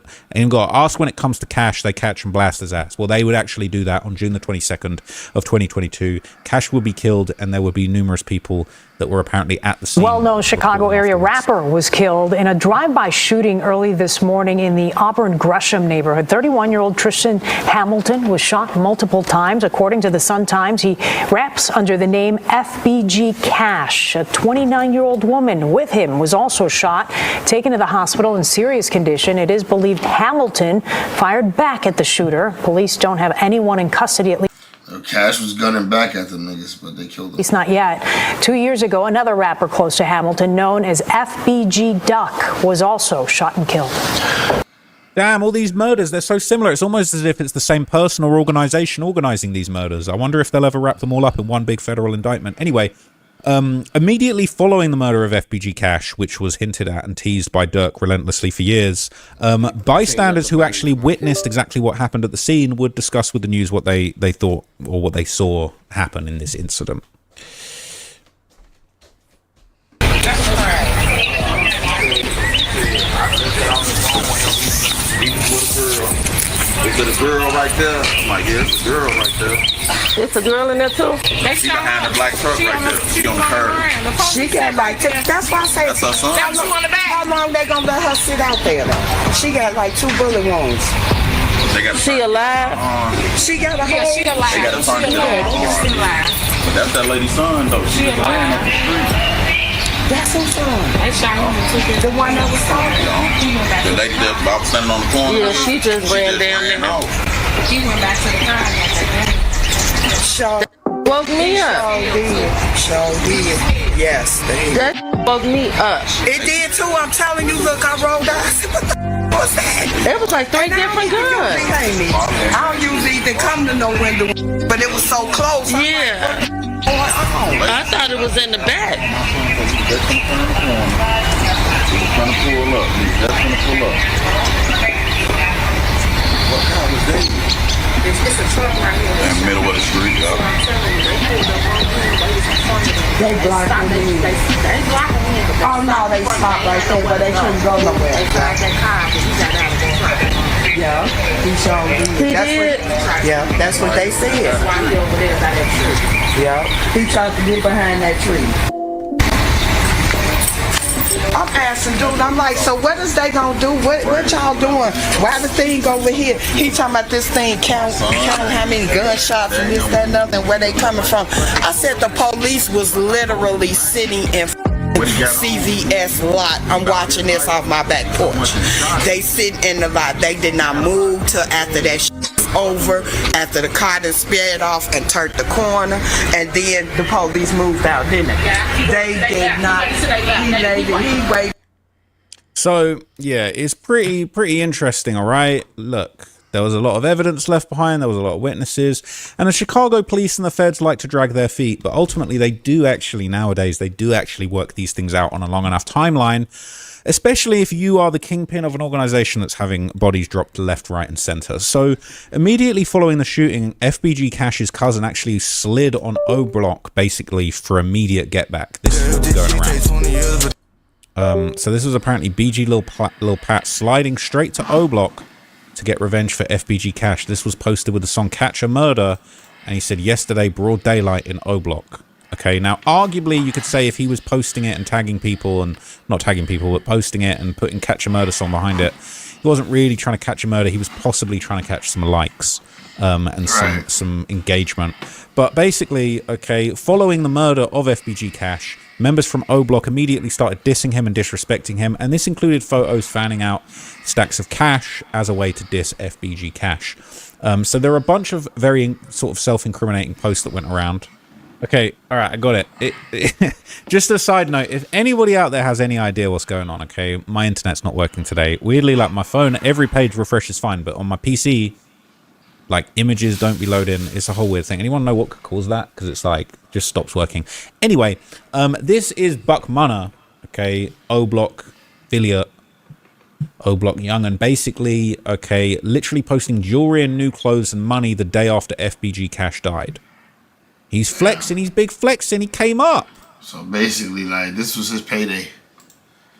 got to ask when it comes to Cash, they catch and blast his ass. Well, they would actually do that on June the 22nd of 2022. Cash would be killed, and there would be numerous people that were apparently at the scene. Well-known Chicago area rapper was killed in a drive-by shooting early this morning in the Auburn-Gresham neighborhood. 31-year-old Tristan Hamilton was shot multiple times. According to the Sun-Times, he raps under the name FBG Cash. A 29-year-old woman with him was also shot, taken to the hospital in serious condition. It is believed Hamilton fired back at the shooter. Police don't have anyone in custody, at least. Cash was gunning back at them niggas, but they killed him. It's not yet. 2 years ago, another rapper close to Hamilton, known as FBG Duck, was also shot and killed. Damn, all these murders, they're so similar. It's almost as if it's the same person or organization organizing these murders. I wonder if they'll ever wrap them all up in one big federal indictment. Anyway, immediately following the murder of FBG Cash, which was hinted at and teased by Dirk relentlessly for years, bystanders who actually witnessed exactly what happened at the scene would discuss with the news what they thought or what they saw happen in this incident. Is it a girl right there? I'm like, yeah, it's a girl right there. It's a girl in there too? She behind the black truck right there. She on the curb. She got like, that's why I say, That's her son. how long they gonna let her sit out there though? She got like 2 bullet wounds. She alive? She got a whole. She got a turn it on. But that's that lady's son though. She was laying up the street. That's her son. They shot him and took it. The one that was talking. The lady that was standing on the corner. Yeah, she just ran down there. He went back to the car and got that. Show. Woke me up. Show did. Yes, they did. That woke me up. It did too. I'm telling you. Look, I rolled out. I said, what the was that? It was like 3 different guns. I don't usually even come to no window, but it was so close. Yeah. I thought it was in the back. That's gonna turn the corner. She's gonna pull up. That's gonna pull up. What car was that? It's a truck right here. In the middle of the street, y'all. They blocked me. They blocked me. Oh no, they stopped right there, but they couldn't go nowhere. They blocked that car because he got out of that truck. Yeah, he showed me. He did? Yeah, that's what they said. That's why he over there by that tree. Yeah, he tried to get behind that tree. I'm asking dude, I'm like, so what is they gonna do? What y'all doing? Why the thing over here? He talking about this thing count how many gunshots and this, that, and nothing, where they coming from. I said the police was literally sitting in CVS lot. I'm watching this off my back porch. They sit in the lot. They did not move till after that over, after the car done sped off and turned the corner, and then the police moved out, didn't they? They did not. He waited. So yeah, it's pretty interesting. All right, look, there was a lot of evidence left behind. There was a lot of witnesses, and the Chicago police and the feds like to drag their feet, but ultimately they do actually work these things out on a long enough timeline. Especially if you are the kingpin of an organization that's having bodies dropped left, right, and center. So immediately following the shooting, FBG Cash's cousin actually slid on O Block basically for immediate get back. This is what was going around. So this was apparently BG Lil Pat sliding straight to O Block to get revenge for FBG Cash. This was posted with the song Catch a Murder, and he said yesterday broad daylight in O Block. Okay, now arguably you could say if he was posting it and tagging people, and not tagging people, but posting it and putting Catch a Murder song behind it, he wasn't really trying to catch a murder. He was possibly trying to catch some likes and some engagement. But basically, okay, following the murder of FBG Cash, members from O Block immediately started dissing him and disrespecting him, and this included photos fanning out stacks of cash as a way to diss FBG Cash. So there are a bunch of very sort of self-incriminating posts that went around. Okay, all right, I got it. Just a side note, if anybody out there has any idea what's going on, okay, my internet's not working today. Weirdly, like my phone, every page refreshes fine, but on my PC, like images don't be loading. It's a whole weird thing. Anyone know what could cause that? Because it's like just stops working. Anyway, this is Buck Munna, okay, O Block affiliate, O Block Young, and basically, okay, literally posting jewelry and new clothes and money the day after FBG Cash died. He's flexing, he's big flexing, he came up. So basically, like, this was his payday.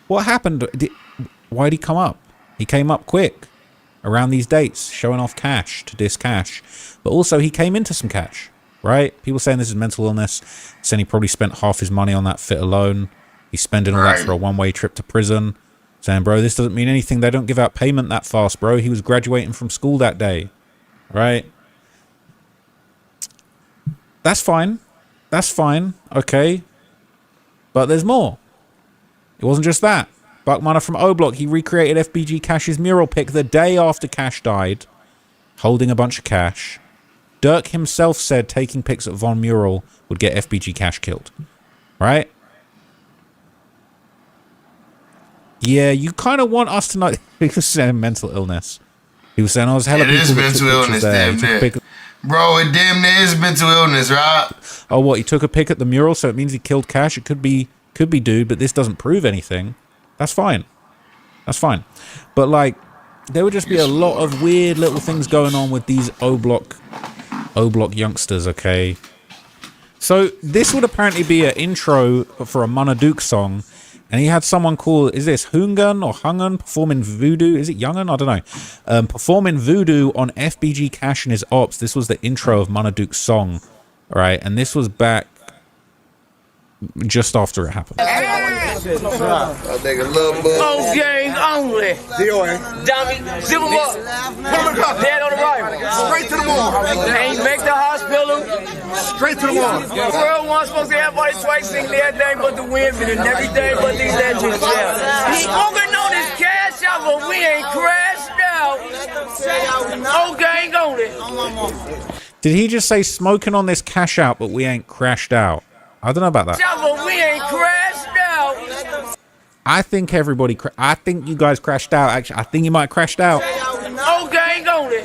What happened? Why'd he come up? He came up quick around these dates, showing off cash to diss Cash. But also, he came into some cash, right? People saying this is mental illness, saying he probably spent half his money on that fit alone. He's spending all that for a one-way trip to prison. Saying, bro, this doesn't mean anything. They don't give out payment that fast, bro. He was graduating from school that day, right? That's fine. That's fine. Okay. But there's more. It wasn't just that. Buck Munna from O Block, he recreated FBG Cash's mural pic the day after Cash died, holding a bunch of cash. Dirk himself said taking pics at Von mural would get FBG Cash killed. Right? Yeah, you kind of want us to know. He was saying mental illness. He was saying, I was hella people. It is mental illness, damn near. Bro, it damn near is mental illness, right? Oh, what? He took a pic at the mural, so it means he killed Cash? It could be dude, but this doesn't prove anything. That's fine. That's fine. But, like, there would just be a lot of weird little things going on with these O Block youngsters, okay? So, this would apparently be an intro for a Munna Duke song. And he had someone called, is this Hungun or Hungun, performing voodoo? Is it Youngun? I don't know. Performing voodoo on FBG Cash and his ops. This was the intro of Munna Duke's song, right? And this was back just after it happened. Oh, gang only. Dummy, zip him up. Dead on the right. Straight to the wall. Ain't make the hospital. Straight to the wall. The world was supposed to have everybody twice singing everything but the women and everything but these legends. He walking on his cash out, but we ain't crashed out. Oh, gang only. Did he just say smoking on this cash out, but we ain't crashed out? I don't know about that. But we ain't crashed out. I think everybody. I think you guys crashed out. Actually, I think you might have crashed out. Oh, gang only.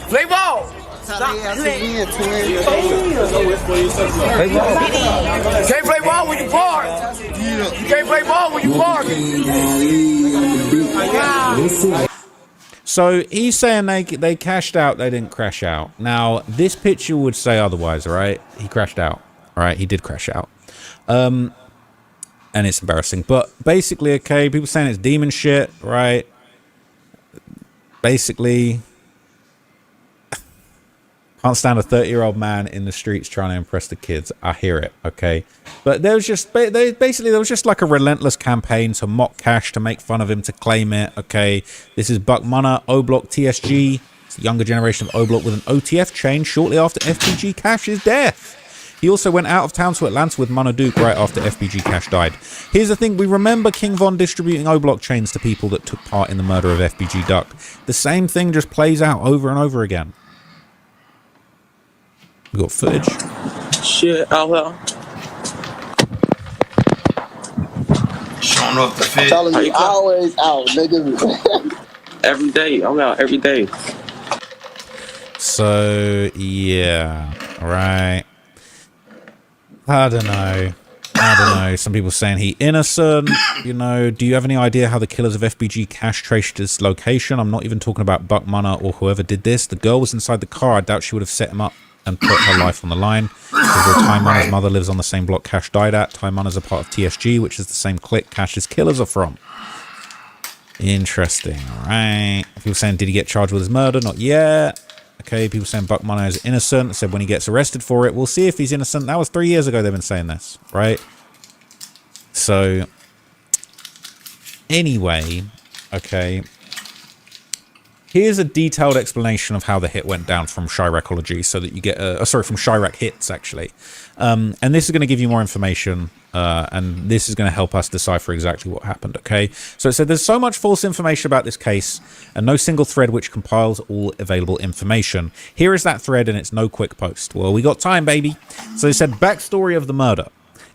Play ball. Can't play ball when you park. You can't play ball when you park. So he's saying they cashed out, they didn't crash out. Now, this picture would say otherwise, right? He crashed out. All right, he did crash out. And it's embarrassing. But basically, okay, people saying it's demon shit, right? Basically, can't stand a 30-year-old man in the streets trying to impress the kids. I hear it, okay? But there was just basically there was just like a relentless campaign to mock Cash, to make fun of him, to claim it, okay? This is Buck Munna, O Block TSG. It's the younger generation of O Block with an OTF chain shortly after FBG Cash's death. He also went out of town to Atlanta with Munna Duke right after FBG Cash died. Here's the thing, we remember King Von distributing O-Block chains to people that took part in the murder of FBG Duck. The same thing just plays out over and over again. We got footage. Shit, out here. Showing off the fit. Telling me always out, nigga. Every day, I'm out every day. So, yeah, right. I don't know. Some people saying he innocent. You know, do you have any idea how the killers of FBG Cash traced his location? I'm not even talking about Buck Munna or whoever did this. The girl was inside the car. I doubt she would have set him up and put her life on the line. Ty Munna's mother lives on the same block Cash died at. Ty Munna's a part of TSG, which is the same clique Cash's killers are from. Interesting. All right. People saying, did he get charged with his murder? Not yet. Okay, people saying Buck Money is innocent. Said when he gets arrested for it, we'll see if he's innocent. That was 3 years ago they've been saying this, right? So, anyway, okay. Here's a detailed explanation of how the hit went down from Chiracology so that you get from Chirac Hits, actually. And this is going to give you more information, and this is going to help us decipher exactly what happened, okay? So it said there's so much false information about this case and no single thread which compiles all available information. Here is that thread, and it's no quick post. Well, we got time, baby. So they said backstory of the murder.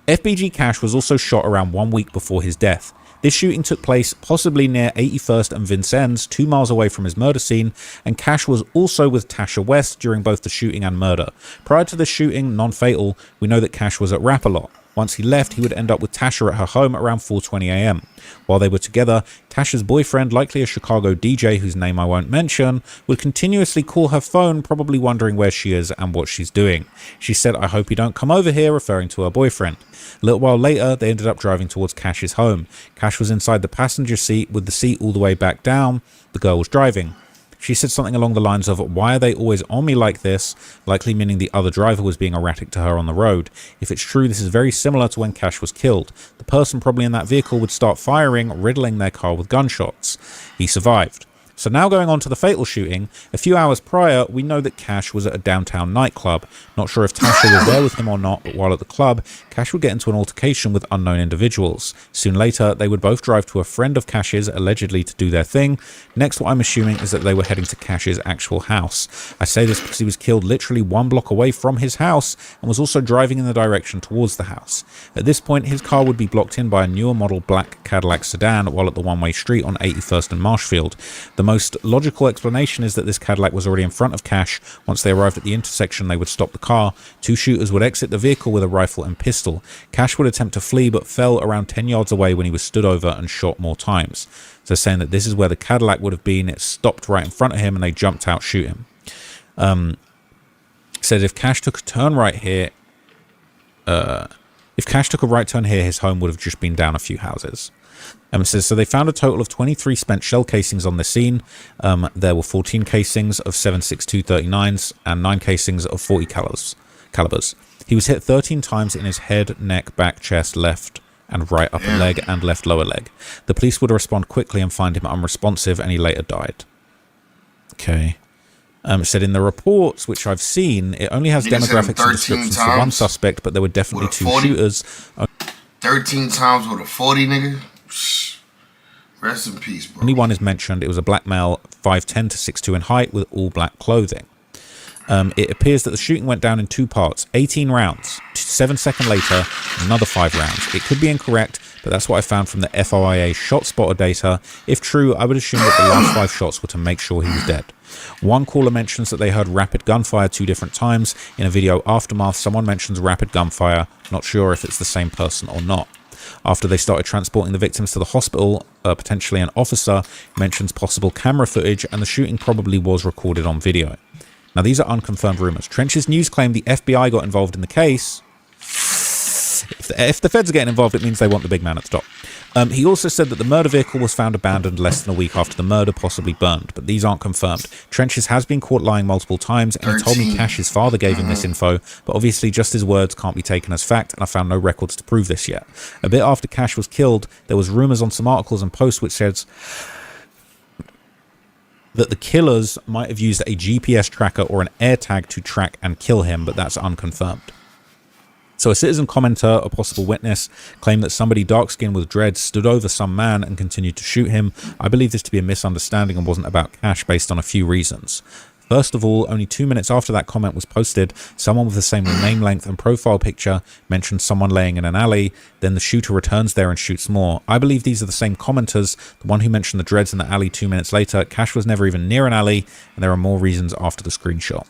FBG Cash was also shot around 1 week before his death. This shooting took place possibly near 81st and Vincennes, 2 miles away from his murder scene, and Cash was also with Tasha West during both the shooting and murder. Prior to the shooting, non-fatal, we know that Cash was at Rap-A-Lot. Once he left, he would end up with Tasha at her home at around 4:20 a.m. While they were together, Tasha's boyfriend, likely a Chicago DJ whose name I won't mention, would continuously call her phone, probably wondering where she is and what she's doing. She said, "I hope you don't come over here," referring to her boyfriend. A little while later, they ended up driving towards Cash's home. Cash was inside the passenger seat with the seat all the way back down. The girl was driving. She said something along the lines of, "Why are they always on me like this?" Likely meaning the other driver was being erratic to her on the road. If it's true, this is very similar to when Cash was killed. The person probably in that vehicle would start firing, riddling their car with gunshots. He survived. So now going on to the fatal shooting, a few hours prior, we know that Cash was at a downtown nightclub. Not sure if Tasha was there with him or not, but while at the club, Cash would get into an altercation with unknown individuals. Soon later, they would both drive to a friend of Cash's, allegedly to do their thing. Next, what I'm assuming is that they were heading to Cash's actual house. I say this because he was killed literally 1 block away from his house and was also driving in the direction towards the house. At this point, his car would be blocked in by a newer model black Cadillac sedan while at the one-way street on 81st and Marshfield. The most logical explanation is that this Cadillac was already in front of Cash. Once they arrived at the intersection, they would stop the car. 2 shooters would exit the vehicle with a rifle and pistol. Cash would attempt to flee but fell around 10 yards away when he was stood over and shot more times. So saying that this is where the Cadillac would have been. It stopped right in front of him and they jumped out shooting. Said if Cash took a turn right here, his home would have just been down a few houses. It says, so they found a total of 23 spent shell casings on the scene. There were 14 casings of 7.62 39s and 9 casings of 40 calibers. He was hit 13 times in his head, neck, back, chest, left and right upper leg and left lower leg. The police would respond quickly and find him unresponsive, and he later died. Okay. It said in the reports, which I've seen, it only has demographics and descriptions for one suspect, but there were definitely 2 shooters. 13 times with a 40, nigga. Rest in peace, bro. Only one is mentioned. It was a black male, 5'10" to 6'2" in height, with all black clothing. It appears that the shooting went down in 2 parts, 18 rounds. 7 seconds later, another 5 rounds. It could be incorrect, but that's what I found from the FOIA shot spotter data. If true, I would assume that the last 5 shots were to make sure he was dead. One caller mentions that they heard rapid gunfire 2 different times. In a video aftermath, someone mentions rapid gunfire. Not sure if it's the same person or not. After they started transporting the victims to the hospital, potentially an officer mentions possible camera footage, and the shooting probably was recorded on video. Now, these are unconfirmed rumors. Trench's News claimed the FBI got involved in the case. If the feds are getting involved, it means they want the big man at the top. He also said that the murder vehicle was found abandoned less than a week after the murder, possibly burned, but these aren't confirmed. Trenches has been caught lying multiple times, and he told me Cash's father gave him this info, but obviously just his words can't be taken as fact, and I found no records to prove this yet. A bit after Cash was killed, there was rumors on some articles and posts which says that the killers might have used a GPS tracker or an AirTag to track and kill him, but that's unconfirmed. So a citizen commenter, a possible witness, claimed that somebody dark-skinned with dreads stood over some man and continued to shoot him. I believe this to be a misunderstanding and wasn't about Cash based on a few reasons. First of all, only 2 minutes after that comment was posted, someone with the same name length and profile picture mentioned someone laying in an alley. Then the shooter returns there and shoots more. I believe these are the same commenters. The one who mentioned the dreads in the alley 2 minutes later, Cash was never even near an alley, and there are more reasons after the screenshot.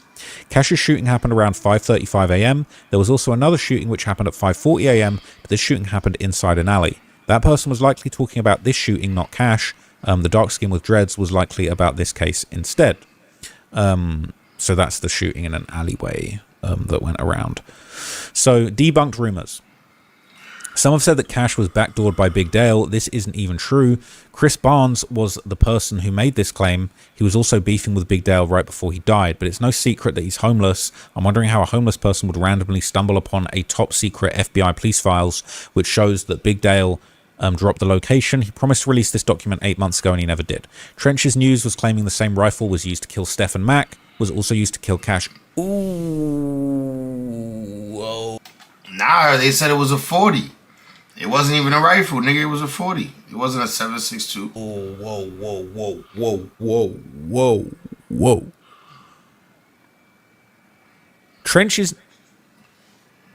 Cash's shooting happened around 5:35 a.m. There was also another shooting which happened at 5:40 a.m., but this shooting happened inside an alley. That person was likely talking about this shooting, not Cash. The dark skin with dreads was likely about this case instead. So that's the shooting in an alleyway that went around. So debunked rumors. Some have said that Cash was backdoored by Big Dale. This isn't even true. Chris Barnes was the person who made this claim. He was also beefing with Big Dale right before he died, but it's no secret that he's homeless. I'm wondering how a homeless person would randomly stumble upon a top secret FBI police files, which shows that Big Dale dropped the location. He promised to release this document 8 months ago and he never did. Trench's News was claiming the same rifle was used to kill Steph and Mac, was also used to kill Cash. Ooh. Whoa. Nah, they said it was a 40. It wasn't even a rifle, nigga. It was a 40. It wasn't a 7.62. Oh, whoa, whoa, whoa, whoa, whoa, whoa, whoa. Trench is...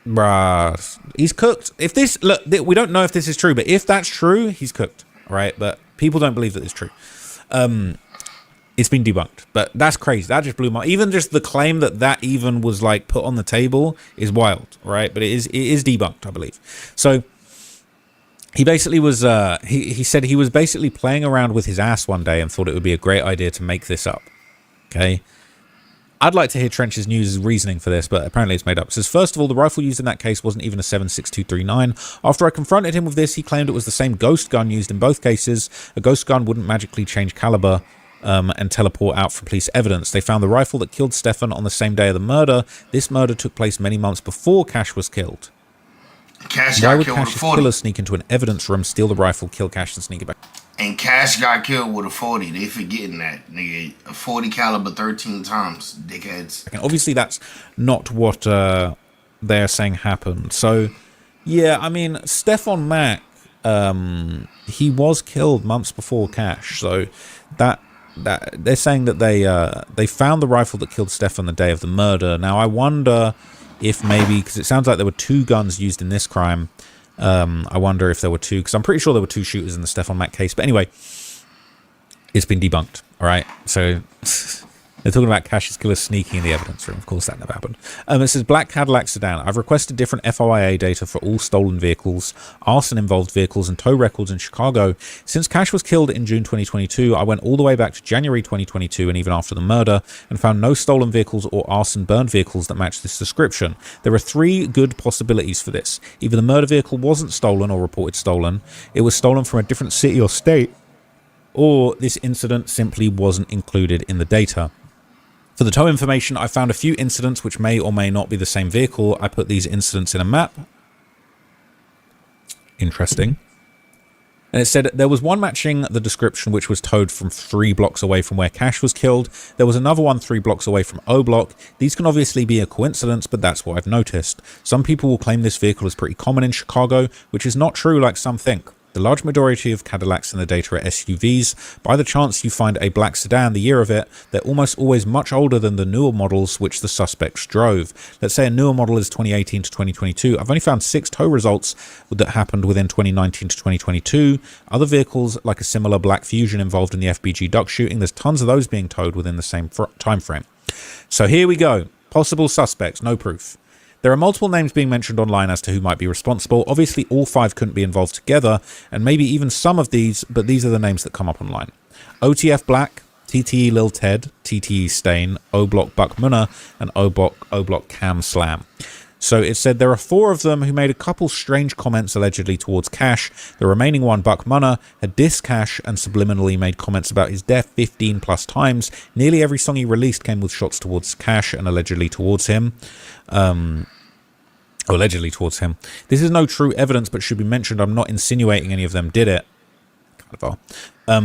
Bruh. He's cooked. If this... Look, we don't know if this is true, but if that's true, he's cooked. All right? But people don't believe that it's true. It's been debunked. But that's crazy. That just blew my... Even just the claim that even was, like, put on the table is wild. Right? But it is debunked, I believe. So... He basically was, he said he was basically playing around with his ass one day and thought it would be a great idea to make this up. Okay. I'd like to hear Trench's News' reasoning for this, but apparently it's made up. It says, first of all, the rifle used in that case wasn't even a 7.6239. After I confronted him with this, he claimed it was the same ghost gun used in both cases. A ghost gun wouldn't magically change caliber and teleport out from police evidence. They found the rifle that killed Stefan on the same day of the murder. This murder took place many months before Cash was killed. Cash Why got would killed with a Cash's 40. killer sneak into an evidence room, steal the rifle, kill Cash, and sneak it back? And Cash got killed with a 40. They forgetting that, nigga. A 40 caliber 13 times, dickheads. And obviously, that's not what they're saying happened. So, yeah, I mean, Stefan Mack, he was killed months before Cash. So that they're saying that they found the rifle that killed Stefan the day of the murder. Now, I wonder if maybe, because it sounds like there were 2 guns used in this crime. I wonder if there were 2, because I'm pretty sure there were 2 shooters in the Stefan Mack case. But anyway, it's been debunked. All right. So they're talking about Cash's killer sneaking in the evidence room. Of course, that never happened. It says, Black Cadillac sedan. I've requested different FOIA data for all stolen vehicles, arson-involved vehicles, and tow records in Chicago. Since Cash was killed in June 2022, I went all the way back to January 2022 and even after the murder and found no stolen vehicles or arson-burned vehicles that match this description. There are 3 good possibilities for this. Either the murder vehicle wasn't stolen or reported stolen, it was stolen from a different city or state, or this incident simply wasn't included in the data. For the tow information, I found a few incidents which may or may not be the same vehicle. I put these incidents in a map. Interesting. And it said there was one matching the description which was towed from 3 blocks away from where Cash was killed. There was another one 3 blocks away from O Block. These can obviously be a coincidence, but that's what I've noticed. Some people will claim this vehicle is pretty common in Chicago, which is not true like some think. The large majority of Cadillacs in the data are SUVs. By the chance you find a black sedan, the year of it, they're almost always much older than the newer models which the suspects drove. Let's say a newer model is 2018 to 2022. I've only found 6 tow results that happened within 2019 to 2022. Other vehicles, like a similar black Fusion involved in the FBG duck shooting, there's tons of those being towed within the same time frame. So here we go. Possible suspects, no proof. There are multiple names being mentioned online as to who might be responsible. Obviously, all 5 couldn't be involved together, and maybe even some of these, but these are the names that come up online. OTF Black, TTE Lil Ted, TTE Stain, O Block Buck Munna, and O Block Cam Slam. So it said there are 4 of them who made a couple strange comments allegedly towards Cash. The remaining one, Buck Munna, had dissed Cash and subliminally made comments about his death 15 plus times. Nearly every song he released came with shots towards Cash and allegedly towards him. Allegedly towards him. This is no true evidence, but should be mentioned. I'm not insinuating any of them did it. Kind of are.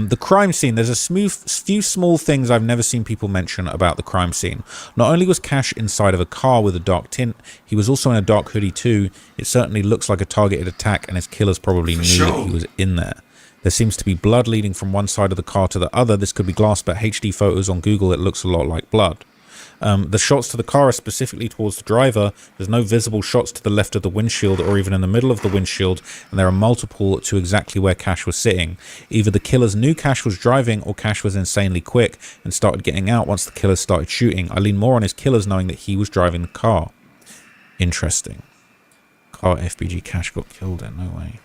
The crime scene. There's a few small things I've never seen people mention about the crime scene. Not only was Cash inside of a car with a dark tint, he was also in a dark hoodie too. It certainly looks like a targeted attack, and his killers probably knew that he was in there. There seems to be blood leading from one side of the car to the other. This could be glass, but HD photos on Google, it looks a lot like blood. The shots to the car are specifically towards the driver. There's no visible shots to the left of the windshield or even in the middle of the windshield, and there are multiple to exactly where Cash was sitting. Either the killers knew Cash was driving or Cash was insanely quick and started getting out once the killers started shooting. I lean more on his killers knowing that he was driving the car. Interesting. Car FBG Cash got killed in, no way.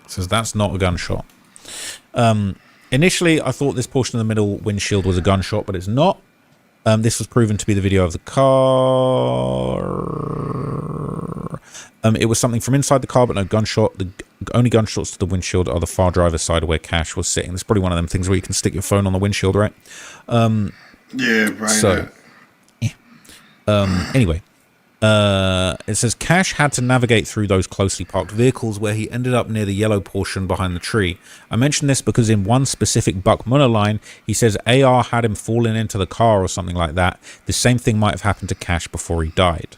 Says that's not a gunshot. Initially, I thought this portion of the middle windshield was a gunshot, but it's not. This was proven to be the video of the car. It was something from inside the car, but no gunshot. The only gunshots to the windshield are the far driver's side where Cash was sitting. It's probably one of them things where you can stick your phone on the windshield, right? Yeah, right. So, anyway, it says Cash had to navigate through those closely parked vehicles where he ended up near the yellow portion behind the tree. I mention this because in one specific Buck Muller line, he says AR had him falling into the car or something like that. The same thing might have happened to Cash before he died.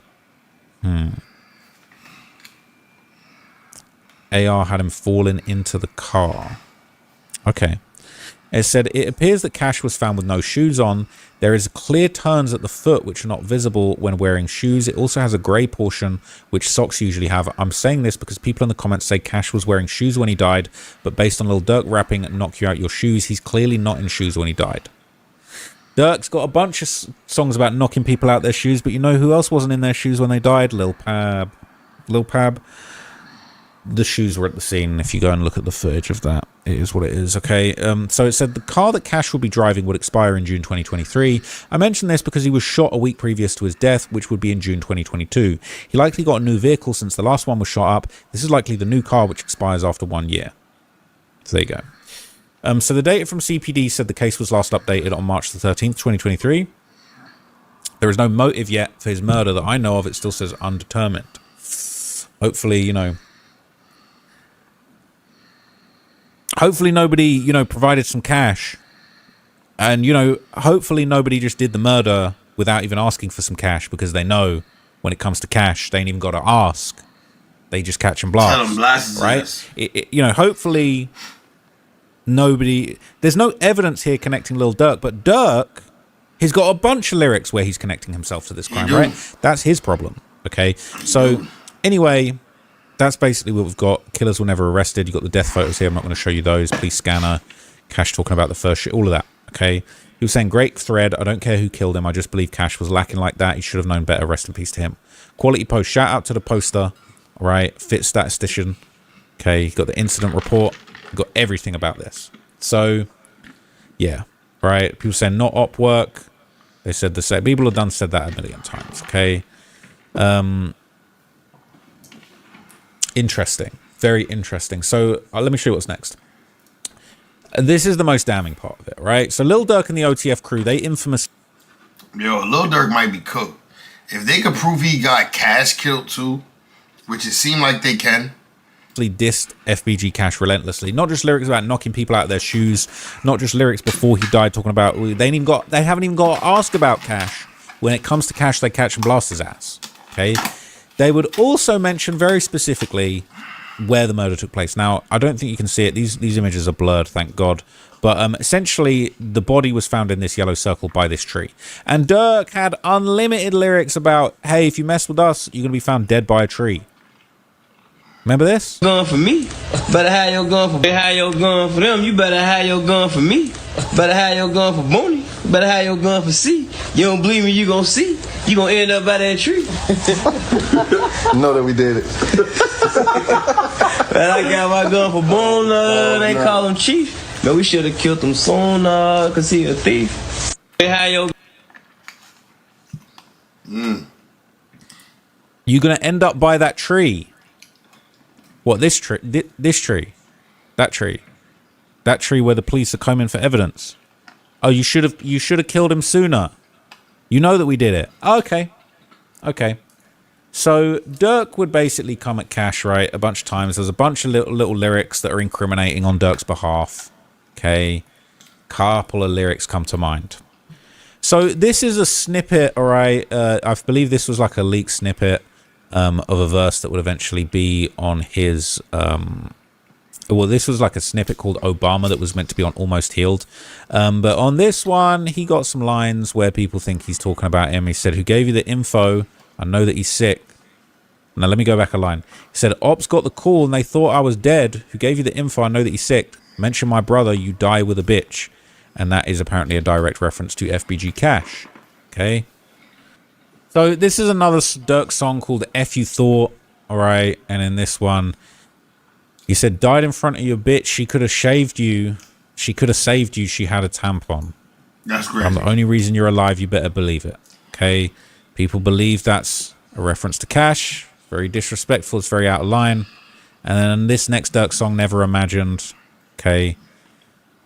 AR had him falling into the car. Okay. It said, it appears that Cash was found with no shoes on. There is clear turns at the foot which are not visible when wearing shoes. It also has a grey portion, which socks usually have. I'm saying this because people in the comments say Cash was wearing shoes when he died, but based on Lil Durk rapping Knock You Out Your Shoes, he's clearly not in shoes when he died. Durk's got a bunch of songs about knocking people out their shoes, but you know who else wasn't in their shoes when they died? Lil Pab. Lil Pab. The shoes were at the scene. If you go and look at the footage of that, it is what it is. Okay, so it said the car that Cash would be driving would expire in June 2023. I mentioned this because he was shot a week previous to his death, which would be in June 2022. He likely got a new vehicle since the last one was shot up. This is likely the new car, which expires after 1 year. So there you go. So the data from CPD said the case was last updated on March the 13th, 2023. There is no motive yet for his murder that I know of. It still says undetermined. Hopefully, you know, hopefully nobody, you know, provided some cash. And, you know, hopefully nobody just did the murder without even asking for some cash, because they know when it comes to cash, they ain't even got to ask. They just catch and blast. Tell them blast, right? You know, hopefully nobody... There's no evidence here connecting Lil Durk, but Durk, he's got a bunch of lyrics where he's connecting himself to this crime, right? That's his problem, okay? So, anyway... That's basically what we've got. Killers were never arrested. You've got the death photos here. I'm not going to show you those. Police scanner. Cash talking about the first shit. All of that. Okay. He was saying, great thread. I don't care who killed him. I just believe Cash was lacking like that. He should have known better. Rest in peace to him. Quality post. Shout out to the poster. All right. Fit statistician. Okay. Got the incident report. Got everything about this. So, yeah. Right. People saying not op work. They said the same. People have said that a million times. Okay. Interesting. Very interesting. So let me show you what's next. This is the most damning part of it, right? So Lil Durk and the OTF crew, they infamously... Yo, Lil Durk might be cooked. If they could prove he got Cash killed too, which it seemed like they can... dissed FBG Cash relentlessly. Not just lyrics about knocking people out of their shoes, not just lyrics before he died talking about... They haven't even got to ask about Cash. When it comes to Cash, they catch and blast his ass. Okay? They would also mention very specifically where the murder took place. Now, I don't think you can see it. These images are blurred, thank God. But essentially, the body was found in this yellow circle by this tree. And Durk had unlimited lyrics about, hey, if you mess with us, you're going to be found dead by a tree. Remember this? Gun for me. Better have your gun for them. You better have your gun for me. Better have your gun for Booney. Better have your gun for C. You don't believe me, you gonna see. You gonna end up by that tree. Know that we did it. And I got my gun for Boone. They call him Chief. Man, we should have killed him soon, cause he a thief. Better have your You're gonna end up by that tree. What, this tree? This tree? That tree? That tree where the police are coming for evidence? Oh, you should have killed him sooner. You know that we did it. Okay. Okay. So Durk would basically come at Cash, right, a bunch of times. There's a bunch of little lyrics that are incriminating on Durk's behalf. Okay. Couple of lyrics come to mind. So this is a snippet, all right. I believe this was like a leaked snippet of a verse that would eventually be on his... well, this was like a snippet called Obama that was meant to be on Almost Healed. But on this one, he got some lines where people think he's talking about him. He said, who gave you the info? I know that he's sick. Now, let me go back a line. He said, Ops got the call and they thought I was dead. Who gave you the info? I know that he's sick. Mention my brother, you die with a bitch. And that is apparently a direct reference to FBG Cash. Okay. So this is another Durk song called F You Thought. All right. And in this one, he said, died in front of your bitch. She could have shaved you. She could have saved you. She had a tampon. That's great. I'm the only reason you're alive. You better believe it. Okay. People believe that's a reference to Cash. very disrespectful. It's very out of line. And then this next Dirk song, Never Imagined. Okay.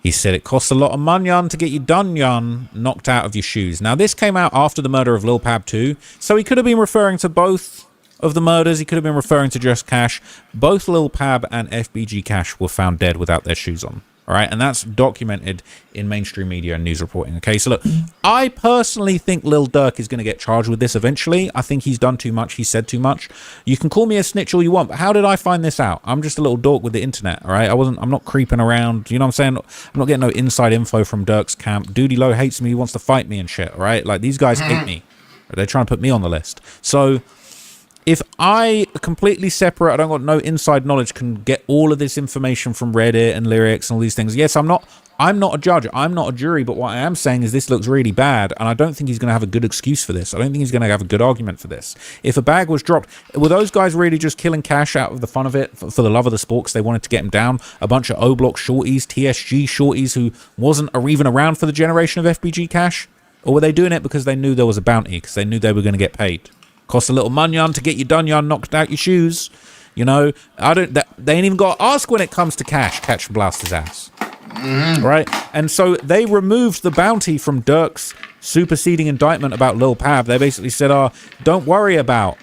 He said it costs a lot of money to get you done, knocked out of your shoes. Now, this came out after the murder of Lil Pab too. So he could have been referring to both of the murders. He could have been referring to just Cash. Both Lil Pab and FBG Cash were found dead without their shoes on. All right, and that's documented in mainstream media and news reporting. Okay, so look, I personally think Lil Durk is going to get charged with this eventually. I think he's done too much. He said too much. You can call me a snitch all you want, but how did I find this out? I'm just a little dork with the internet. All right, I'm not creeping around. You know what I'm saying? I'm not getting no inside info from Durk's camp. Doody Low hates me. He wants to fight me and shit. All right, like these guys hate me. They're trying to put me on the list. So if I completely separate, I don't got no inside knowledge, can get all of this information from Reddit and lyrics and all these things. Yes, I'm not a judge. I'm not a jury. But what I am saying is this looks really bad. And I don't think he's going to have a good excuse for this. I don't think he's going to have a good argument for this. If a bag was dropped, were those guys really just killing Cash out of the fun of it for the love of the sport because they wanted to get him down? A bunch of O-Block shorties, TSG shorties who wasn't even around for the generation of FBG Cash? Or were they doing it because they knew there was a bounty, because they knew they were going to get paid? Cost a little money to get you done, knocked out your shoes. You know, they ain't even got to ask when it comes to Cash. Catch and blast his ass. Right? And so they removed the bounty from Dirk's superseding indictment about Lil Pab. They basically said, don't worry about,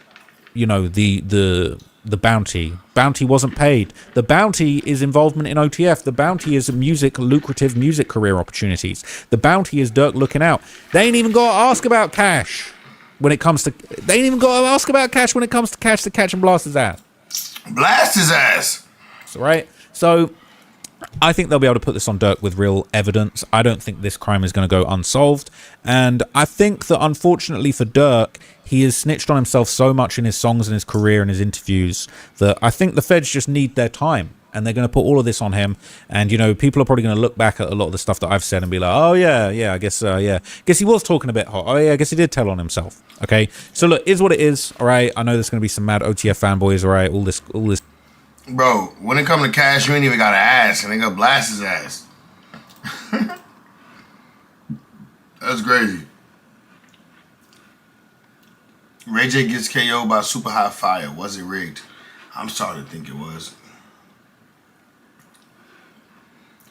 the bounty. Bounty wasn't paid. The bounty is involvement in OTF. The bounty is lucrative music career opportunities. The bounty is Dirk looking out. They ain't even got to ask about Cash. They ain't even got to ask about Cash when it comes to Cash to catch and blast his ass. Blast his ass. Right? So I think they'll be able to put this on Dirk with real evidence. I don't think this crime is going to go unsolved. And I think that unfortunately for Dirk, he has snitched on himself so much in his songs and his career and his interviews that I think the feds just need their time. And they're going to put all of this on him. And, people are probably going to look back at a lot of the stuff that I've said and be like, oh, yeah, I guess, guess he was talking a bit hot. Oh, yeah, I guess he did tell on himself. Okay. So, look, is what it is. All right. I know there's going to be some mad OTF fanboys. All right. All this. Bro, when it comes to Cash, you ain't even got to ask. And they gonna blast his ass. That's crazy. Ray J gets KO'd by super hot fire. Was it rigged? I'm starting to think it was.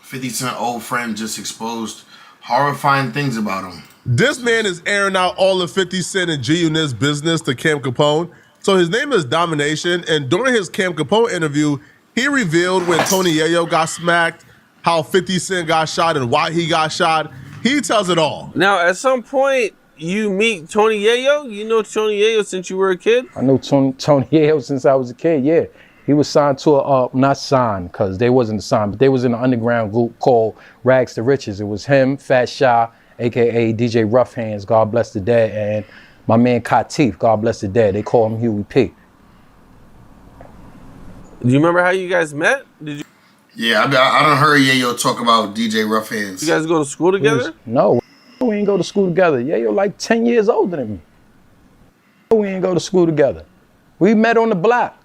50 Cent old friend just exposed horrifying things about him. This man is airing out all of 50 Cent and G-Unit's business to Cam Capone. So his name is Domination, and during his Cam Capone interview, he revealed when Tony Yayo got smacked, how 50 Cent got shot and why he got shot. He tells it all. Now, at some point, you meet Tony Yayo? You know Tony Yayo since you were a kid? I know Tony Yayo since I was a kid, yeah. He was signed to not signed, because they wasn't signed, but they was in an underground group called Rags to Riches. It was him, Fat Shy, a.k.a. DJ Rough Hands, God bless the dead, and my man Katif, God bless the dead. They call him Huey P. Do you remember how you guys met? Did you? Yeah, I done heard Yayo talk about DJ Rough Hands. You guys go to school together? No, we ain't go to school together. Yayo like 10 years older than me. We ain't go to school together. We met on the block.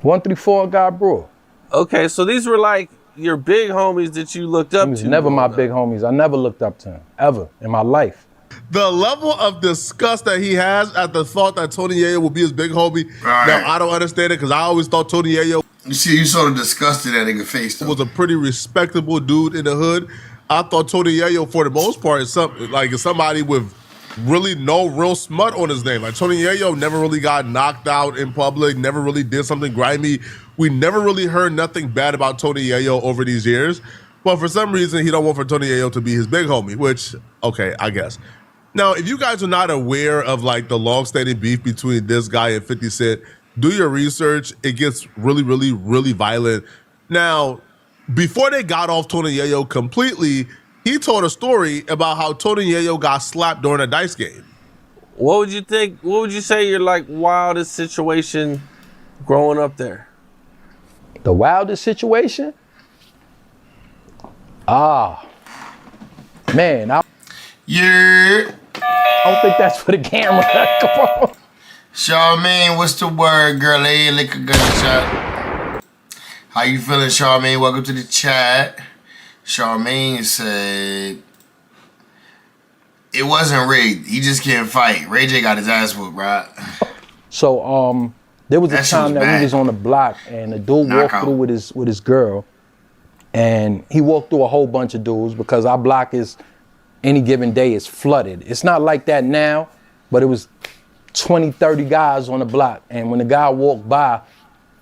134 God Brewer. Okay, so these were like your big homies that you looked up to. He was never my big homies. I never looked up to him, ever, in my life. The level of disgust that he has at the thought that Tony Yayo will be his big homie. Right. Now, I don't understand it because I always thought Tony Yayo... You see, you sort of disgusted that nigga face, though. Was a pretty respectable dude in the hood. I thought Tony Yayo, for the most part, is somebody with really no real smut on his name. Like, Tony Yayo never really got knocked out in public, never really did something grimy. We never really heard nothing bad about Tony Yayo over these years. But for some reason, he don't want for Tony Yayo to be his big homie, which, okay, I guess. Now, if you guys are not aware of, like, the long-standing beef between this guy and 50 Cent, do your research. It gets really, really, really violent. Now, before they got off Tony Yayo completely, he told a story about how Tony Yayo got slapped during a dice game. What would you think? What would you say your like wildest situation growing up there? The wildest situation? Man, yeah. I don't think that's for the camera. Come on. Charmaine, what's the word, girl? Hey, lick a gunshot. How you feeling, Charmaine? Welcome to the chat. Charmaine said, it wasn't rigged. He just can't fight. Ray J got his ass whooped, right? So there was a That shit time was that bad. we was on the block and a dude walked Knockout. through with his girl, and he walked through a whole bunch of dudes because our block is any given day is flooded. It's not like that now, but it was 20, 30 guys on the block, and when the guy walked by,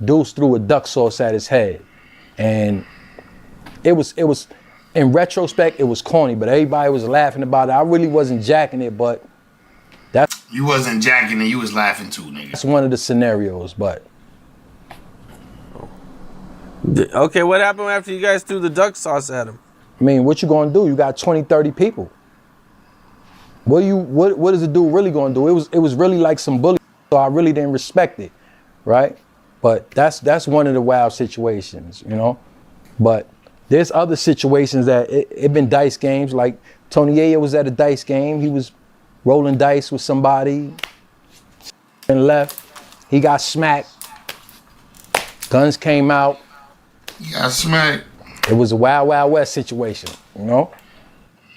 dudes threw a duck sauce at his head, and it was in retrospect it was corny, but everybody was laughing about it. I really wasn't jacking it, but You wasn't jacking it, you was laughing too, nigga. that's one of the scenarios. But Okay, what happened after you guys threw the duck sauce at him? I mean, what you gonna do? You got 20, 30 people. What is the dude really gonna do? It was really like some bully, so I really didn't respect it, right? But that's one of the wild situations, you know. But there's other situations that it been dice games. Like Tony Yayo was at a dice game. He was rolling dice with somebody and left. He got smacked. Guns came out. You got smacked. It was a Wild Wild West situation, you know.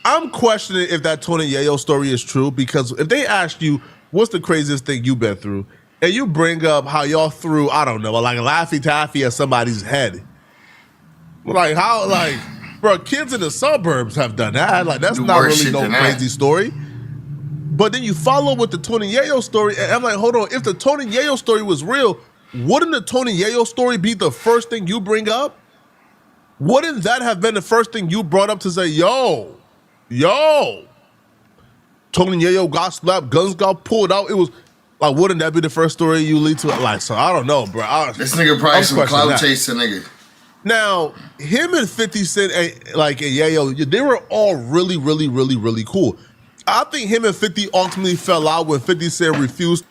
I'm questioning if that Tony Yayo story is true, because if they asked you what's the craziest thing you've been through, and you bring up how y'all threw, I don't know, like a Laffy Taffy at somebody's head. Like how, like, bro, kids in the suburbs have done that. Like that's Do not worse really shit no than that. crazy story. But then you follow with the Tony Yayo story, and I'm like, hold on, if the Tony Yayo story was real, wouldn't the Tony Yayo story be the first thing you bring up? Wouldn't that have been the first thing you brought up to say, yo, Tony Yayo got slapped, guns got pulled out? It was like, wouldn't that be the first story you lead to? Like, so I don't know, bro. This nigga probably I'm some questioning clout that. chasing nigga. Now, him and 50 Cent, and Yayo, they were all really, really, really, really cool. I think him and 50 ultimately fell out when 50 Cent refused.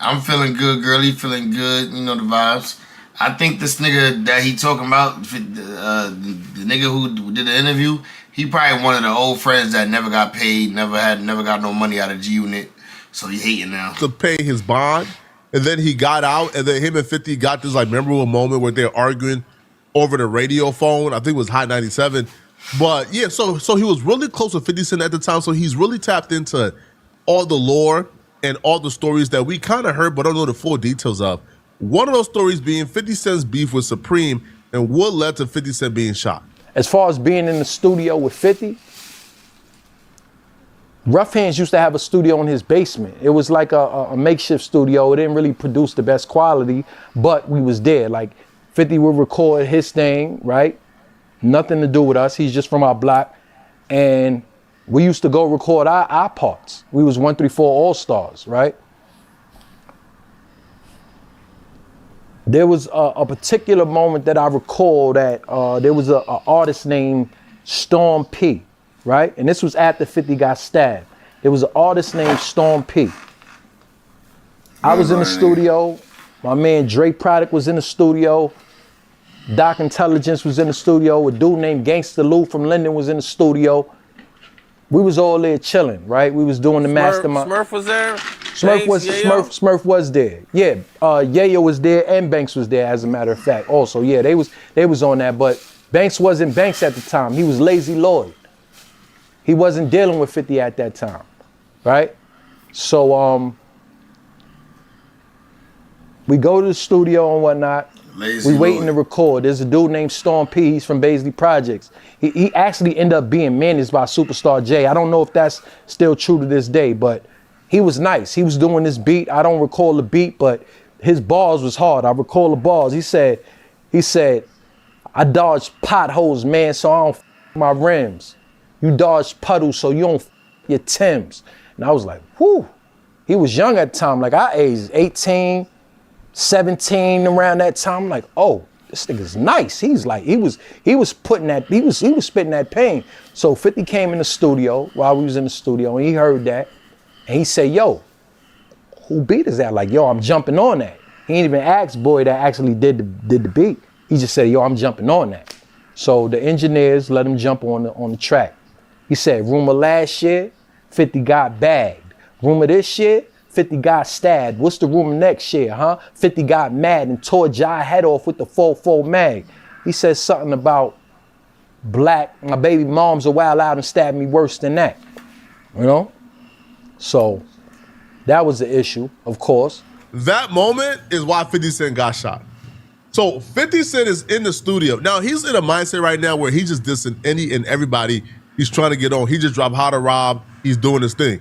I'm feeling good, girl. He feeling good. You know the vibes. I think this nigga that he talking about, the nigga who did the interview, he probably one of the old friends that never got paid, never got no money out of G Unit. So he hating now. To pay his bond, and then he got out, and then him and 50 got this like memorable moment where they're arguing over the radio phone. I think it was Hot 97. But yeah, so he was really close with 50 Cent at the time, so he's really tapped into all the lore and all the stories that we kind of heard but don't know the full details of. One of those stories being 50 Cent's beef with Supreme and what led to 50 Cent being shot. As far as being in the studio with 50, Rough Hands used to have a studio in his basement. It was like a makeshift studio. It didn't really produce the best quality, but we was there. Like 50 would record his thing, right? Nothing to do with us. He's just from our block. And we used to go record our parts. We was 134 All-Stars, right? There was a particular moment that I recall that there was an artist named Storm P, right? And this was after 50 got stabbed. There was an artist named Storm P. I was in the studio. My man Dre Product was in the studio. Doc Intelligence was in the studio. A dude named Gangsta Lou from Linden was in the studio. We was all there chilling, right? We was doing the mastermind. Smurf was there? Smurf was there. Yeah, Yayo was there and Banks was there, as a matter of fact. Also, yeah, they was on that, but Banks wasn't Banks at the time. He was Lazy Lloyd. He wasn't dealing with 50 at that time, right? So we go to the studio and whatnot. We waiting to record. There's a dude named Storm P. He's from Baisley Projects. He actually ended up being managed by Superstar J. I don't know if that's still true to this day, but he was nice. He was doing this beat. I don't recall the beat, but his bars was hard. I recall the bars. He said, I dodged potholes, man, so I don't my rims. You dodged puddles, so you don't your Timbs. And I was like, whew. He was young at the time, like our age, 18, 17, around that time. I'm like, oh, this nigga's nice. He's like, he was spitting that pain. So 50 came in the studio while we was in the studio, and he heard that, and he said, yo, who beat is that? Like, yo, I'm jumping on that. He ain't even asked boy that actually did the beat. He just said, yo, I'm jumping on that. So the engineers let him jump on the track. He said, rumor last year, 50 got bagged. Rumor this year, 50 got stabbed. What's the rumor next year, huh? 50 got mad and tore Jai head off with the 4-4 mag. He said something about black, my baby mom's a wild out and stabbed me worse than that. You know? So that was the issue, of course. that moment is why 50 Cent got shot. So 50 Cent is in the studio. Now, he's in a mindset right now where he's just dissing any and everybody he's trying to get on. He just dropped How to Rob. He's doing his thing.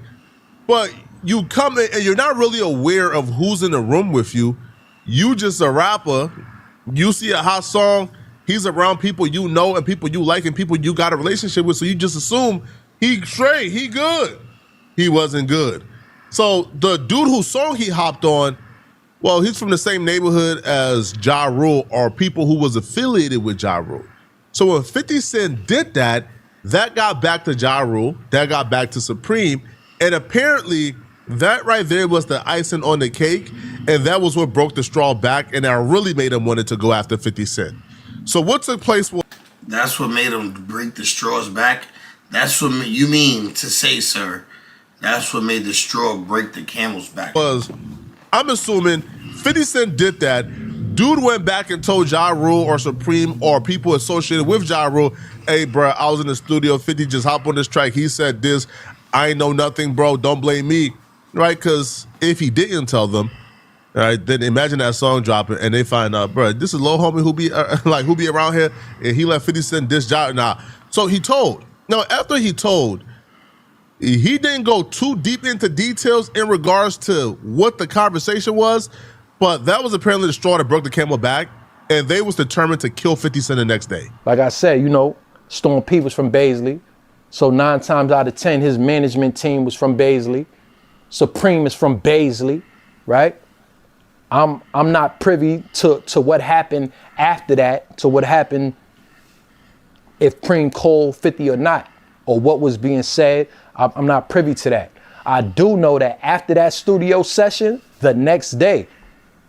But you come in and you're not really aware of who's in the room with you. You just a rapper. You see a hot song. He's around people you know and people you like and people you got a relationship with. So you just assume he straight, he good. He wasn't good. So the dude whose song he hopped on, well, he's from the same neighborhood as Ja Rule or people who was affiliated with Ja Rule. So when 50 Cent did that, that got back to Ja Rule, that got back to Supreme, and apparently that right there was the icing on the cake, and that was what broke the straw back, and that really made him wanted to go after 50 Cent. So what took place was... That's what made him break the straws back? That's what you mean to say, sir. That's what made the straw break the camel's back. I'm assuming 50 Cent did that. Dude went back and told Ja Rule or Supreme or people associated with Ja Rule, hey, bro, I was in the studio, 50 just hopped on this track. He said this. I ain't know nothing, bro. Don't blame me. Right? Because if he didn't tell them, right, then imagine that song dropping and they find out, bro, this is Lil Homie who be around here and he let 50 Cent diss Ja. Nah. So he told. Now, after he told, he didn't go too deep into details in regards to what the conversation was, but that was apparently the straw that broke the camel back, and they was determined to kill 50 Cent the next day. Like I said, Storm P was from Baisley, so 9 times out of 10, his management team was from Baisley. Supreme is from Baisley, right? I'm not privy to what happened after that, to what happened if Preem called 50 or not, or what was being said. I'm not privy to that. I do know that after that studio session, the next day,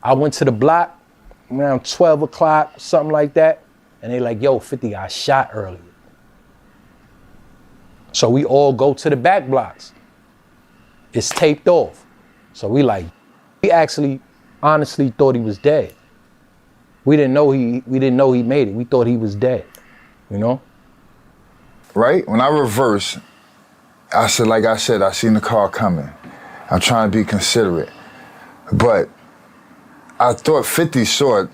I went to the block around 12 o'clock, something like that, and they like, yo, 50 got shot earlier. So we all go to the back blocks. It's taped off. So we actually honestly thought he was dead. We didn't know he made it. We thought he was dead, Right? When I reverse, I said, I seen the car coming. I'm trying to be considerate. But I thought 50 saw it,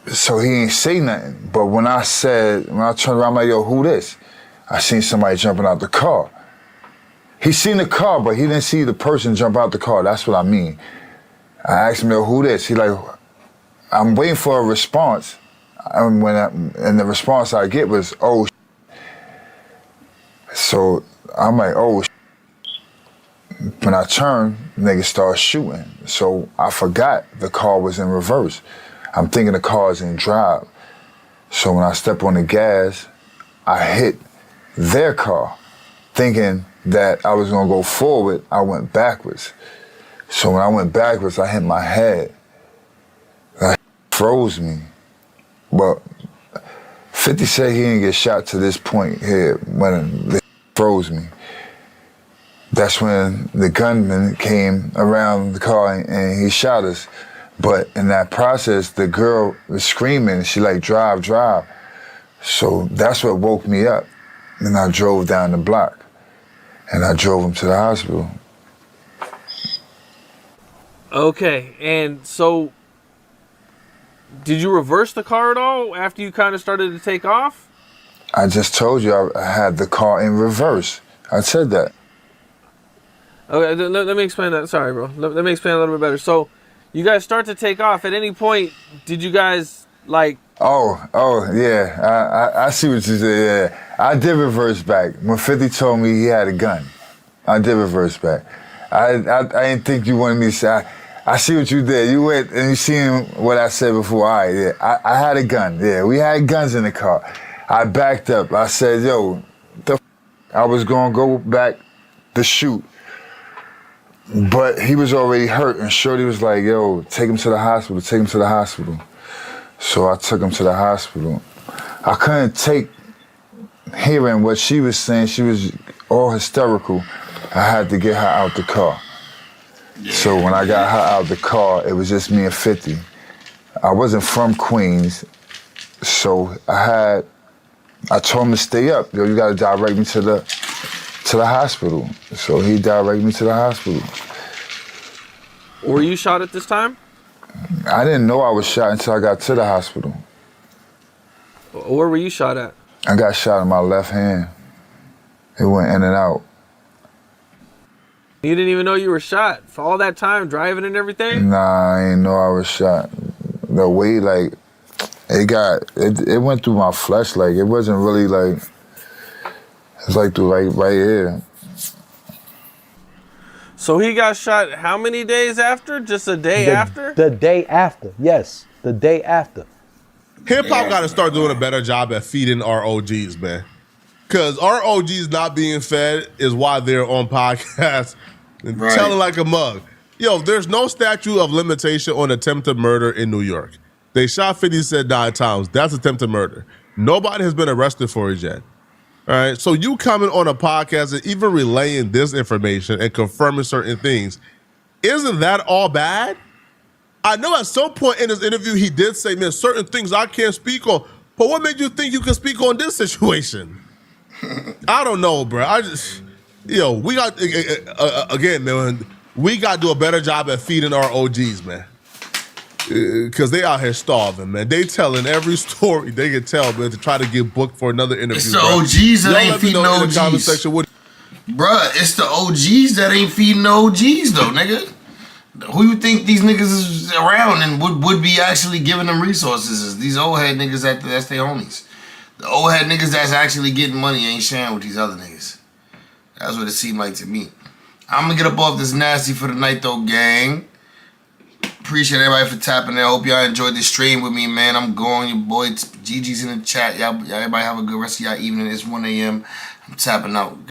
so he ain't say nothing. But when I turned around, I'm like, yo, who this? I seen somebody jumping out the car. He seen the car, but he didn't see the person jump out the car. That's what I mean. I asked him, yo, who this? He like, I'm waiting for a response. And the response I get was, oh, so I'm like, oh, when I turned, niggas started shooting. So I forgot the car was in reverse. I'm thinking the car's in drive. So when I step on the gas, I hit their car, thinking that I was gonna go forward. I went backwards. So when I went backwards, I hit my head. That froze me. But 50 said he didn't get shot to this point here when they froze me. That's when the gunman came around the car and he shot us. But in that process, the girl was screaming. She like, drive, drive. So that's what woke me up. And I drove down the block and I drove him to the hospital. Okay, and so did you reverse the car at all after you kind of started to take off? I just told you I had the car in reverse. I said that. Okay, let me explain that. Sorry, bro. Let me explain a little bit better. So you guys start to take off. At any point, did you guys like... Oh, yeah. I see what you said. Yeah. I did reverse back. When 50 told me he had a gun, I did reverse back. I didn't think you wanted me to say... I see what you did. You went and you seen what I said before. All right, yeah. I had a gun. Yeah, we had guns in the car. I backed up. I said, yo, I was going to go back to shoot. But he was already hurt, and Shorty was like, yo, take him to the hospital, take him to the hospital. So I took him to the hospital. I couldn't take hearing what she was saying. She was all hysterical. I had to get her out the car. So when I got her out of the car, it was just me and 50. I wasn't from Queens, so I told him to stay up. Yo, you gotta direct me to the hospital. So he directed me to the hospital. Were you shot at this time? I didn't know I was shot until I got to the hospital. Where were you shot at? I got shot in my left hand. It went in and out. You didn't even know you were shot for all that time driving and everything? Nah, I ain't know I was shot. The way, like, it went through my flesh. Like, it wasn't really like, it's like through right here. So he got shot how many days after? Just a day after? The day after, yes. The day after. Hip hop got to start doing a better job at feeding our OGs, man. Because our OGs not being fed is why they're on podcasts and telling like a mug. Yo, there's no statute of limitation on attempted murder in New York. They shot 50 Cent 9 times. That's attempted murder. Nobody has been arrested for it yet. All right, so you coming on a podcast and even relaying this information and confirming certain things, isn't that all bad? I know at some point in his interview he did say, man, certain things I can't speak on. But what made you think you can speak on this situation? I don't know, bro. We got, again, man, we got to do a better job at feeding our OGs, man. Because they out here starving, man. They telling every story they can tell, man, to try to get booked for another interview. It's the OGs that ain't feeding the OGs. Bruh, it's the OGs that ain't feeding the OGs, though, nigga. Who you think these niggas is around and would be actually giving them resources is these old head niggas that's their homies. The old head niggas that's actually getting money ain't sharing with these other niggas. That's what it seemed like to me. I'm gonna get up off this nasty for the night though, gang. Appreciate everybody for tapping in. Hope y'all enjoyed this stream with me, man. I'm going. Your boy Gigi's in the chat. Y'all everybody have a good rest of y'all evening. It's 1 a.m. I'm tapping out.